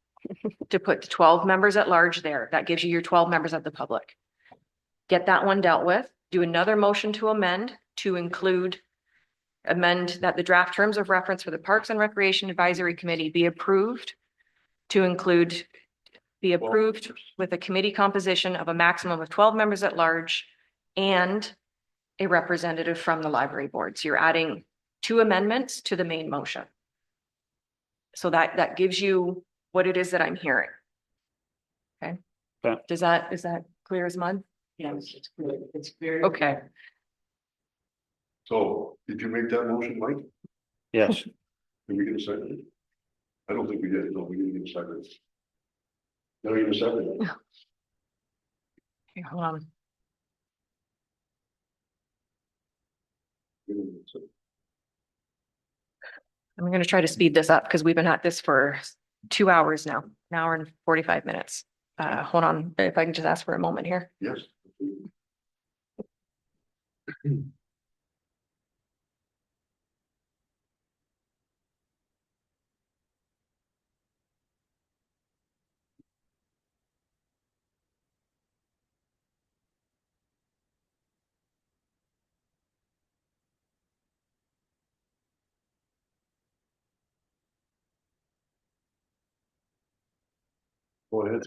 to put 12 members at large there. That gives you your 12 members of the public. Get that one dealt with. Do another motion to amend to amend that the draft terms of reference for the Parks and Recreation Advisory Committee be approved with a committee composition of a maximum of 12 members at large and a representative from the library board. So you're adding 2 amendments to the main motion. So that gives you what it is that I'm hearing. Okay. Okay. Is that clear as mud? Yes, it's good. It's very. Okay. So did you make that motion, Mike? yes. Did we get a second? I don't think we did. No, we didn't get a second. No, you get a second. Okay, hold on. I'm going to try to speed this up because we've been at this for 2 hours now, an hour and 45 minutes. Hold on, if I can just ask for a moment here. Yes. Go ahead.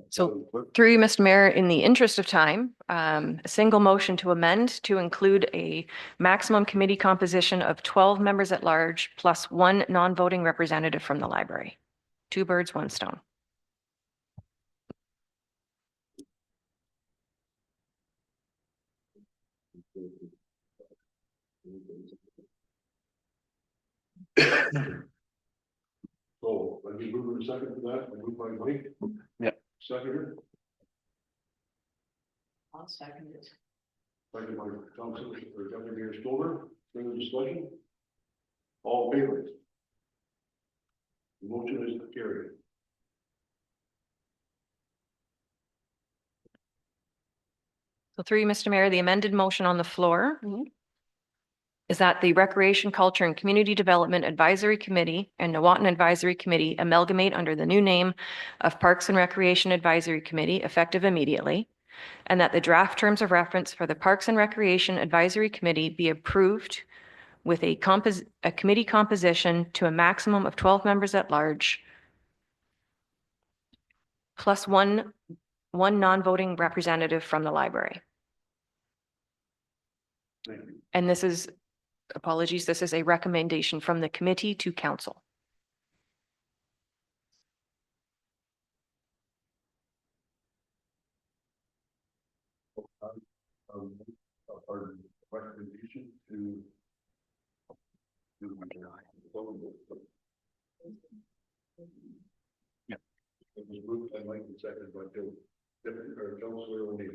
So through you, Mr. Mayor, in the interest of time, a single motion to amend to include a maximum committee composition of 12 members at large plus 1 non-voting representative from the library Two birds, one stone. So, I need move in a second for that, I move by Mike. Yep. Second, I'll second it. second by Councilor or Deputy Mayor Stover, further discussion? All in favor? The motion is carried. So through you, Mr. Mayor, the amended motion on the floor Mhm. is that the Recreation, Culture and Community Development Advisory Committee and Newawton Advisory Committee amalgamate under the new name of Parks and Recreation Advisory Committee effective immediately, and that the draft terms of reference for the Parks and Recreation Advisory Committee be approved with a committee composition to a maximum of 12 members at large, plus one non-voting representative from the library. Thank you. And this is, apologies, this is a recommendation from the committee to council. Our recommendation to. Yep. It was moved by Mike and seconded by Councilor O'Neill.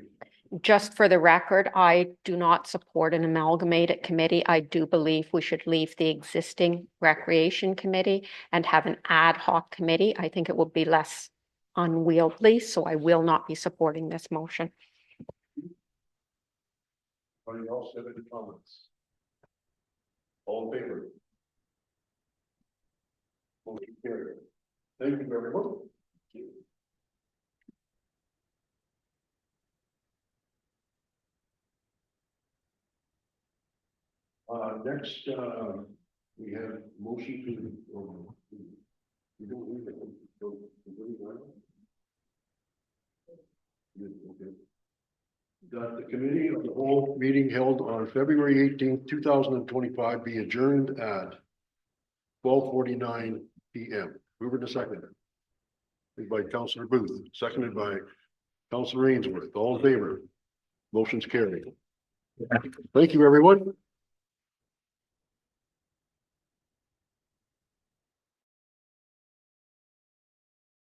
Just for the record, I do not support an amalgamated committee. I do believe we should leave the existing recreation committee and have an ad hoc committee. I think it will be less unwieldy, so I will not be supporting this motion. Anybody else have any comments? All in favor? Motion carried. Thank you, everyone. Next, we have motion to. We don't need it. Okay. That the committee of the whole meeting held on February 18th, 2025 be adjourned at 12:49 PM. Mover to second. Moved by Councilor Booth, seconded by Councilor Ainsworth. All in favor? Motion's carried. Thank you, everyone.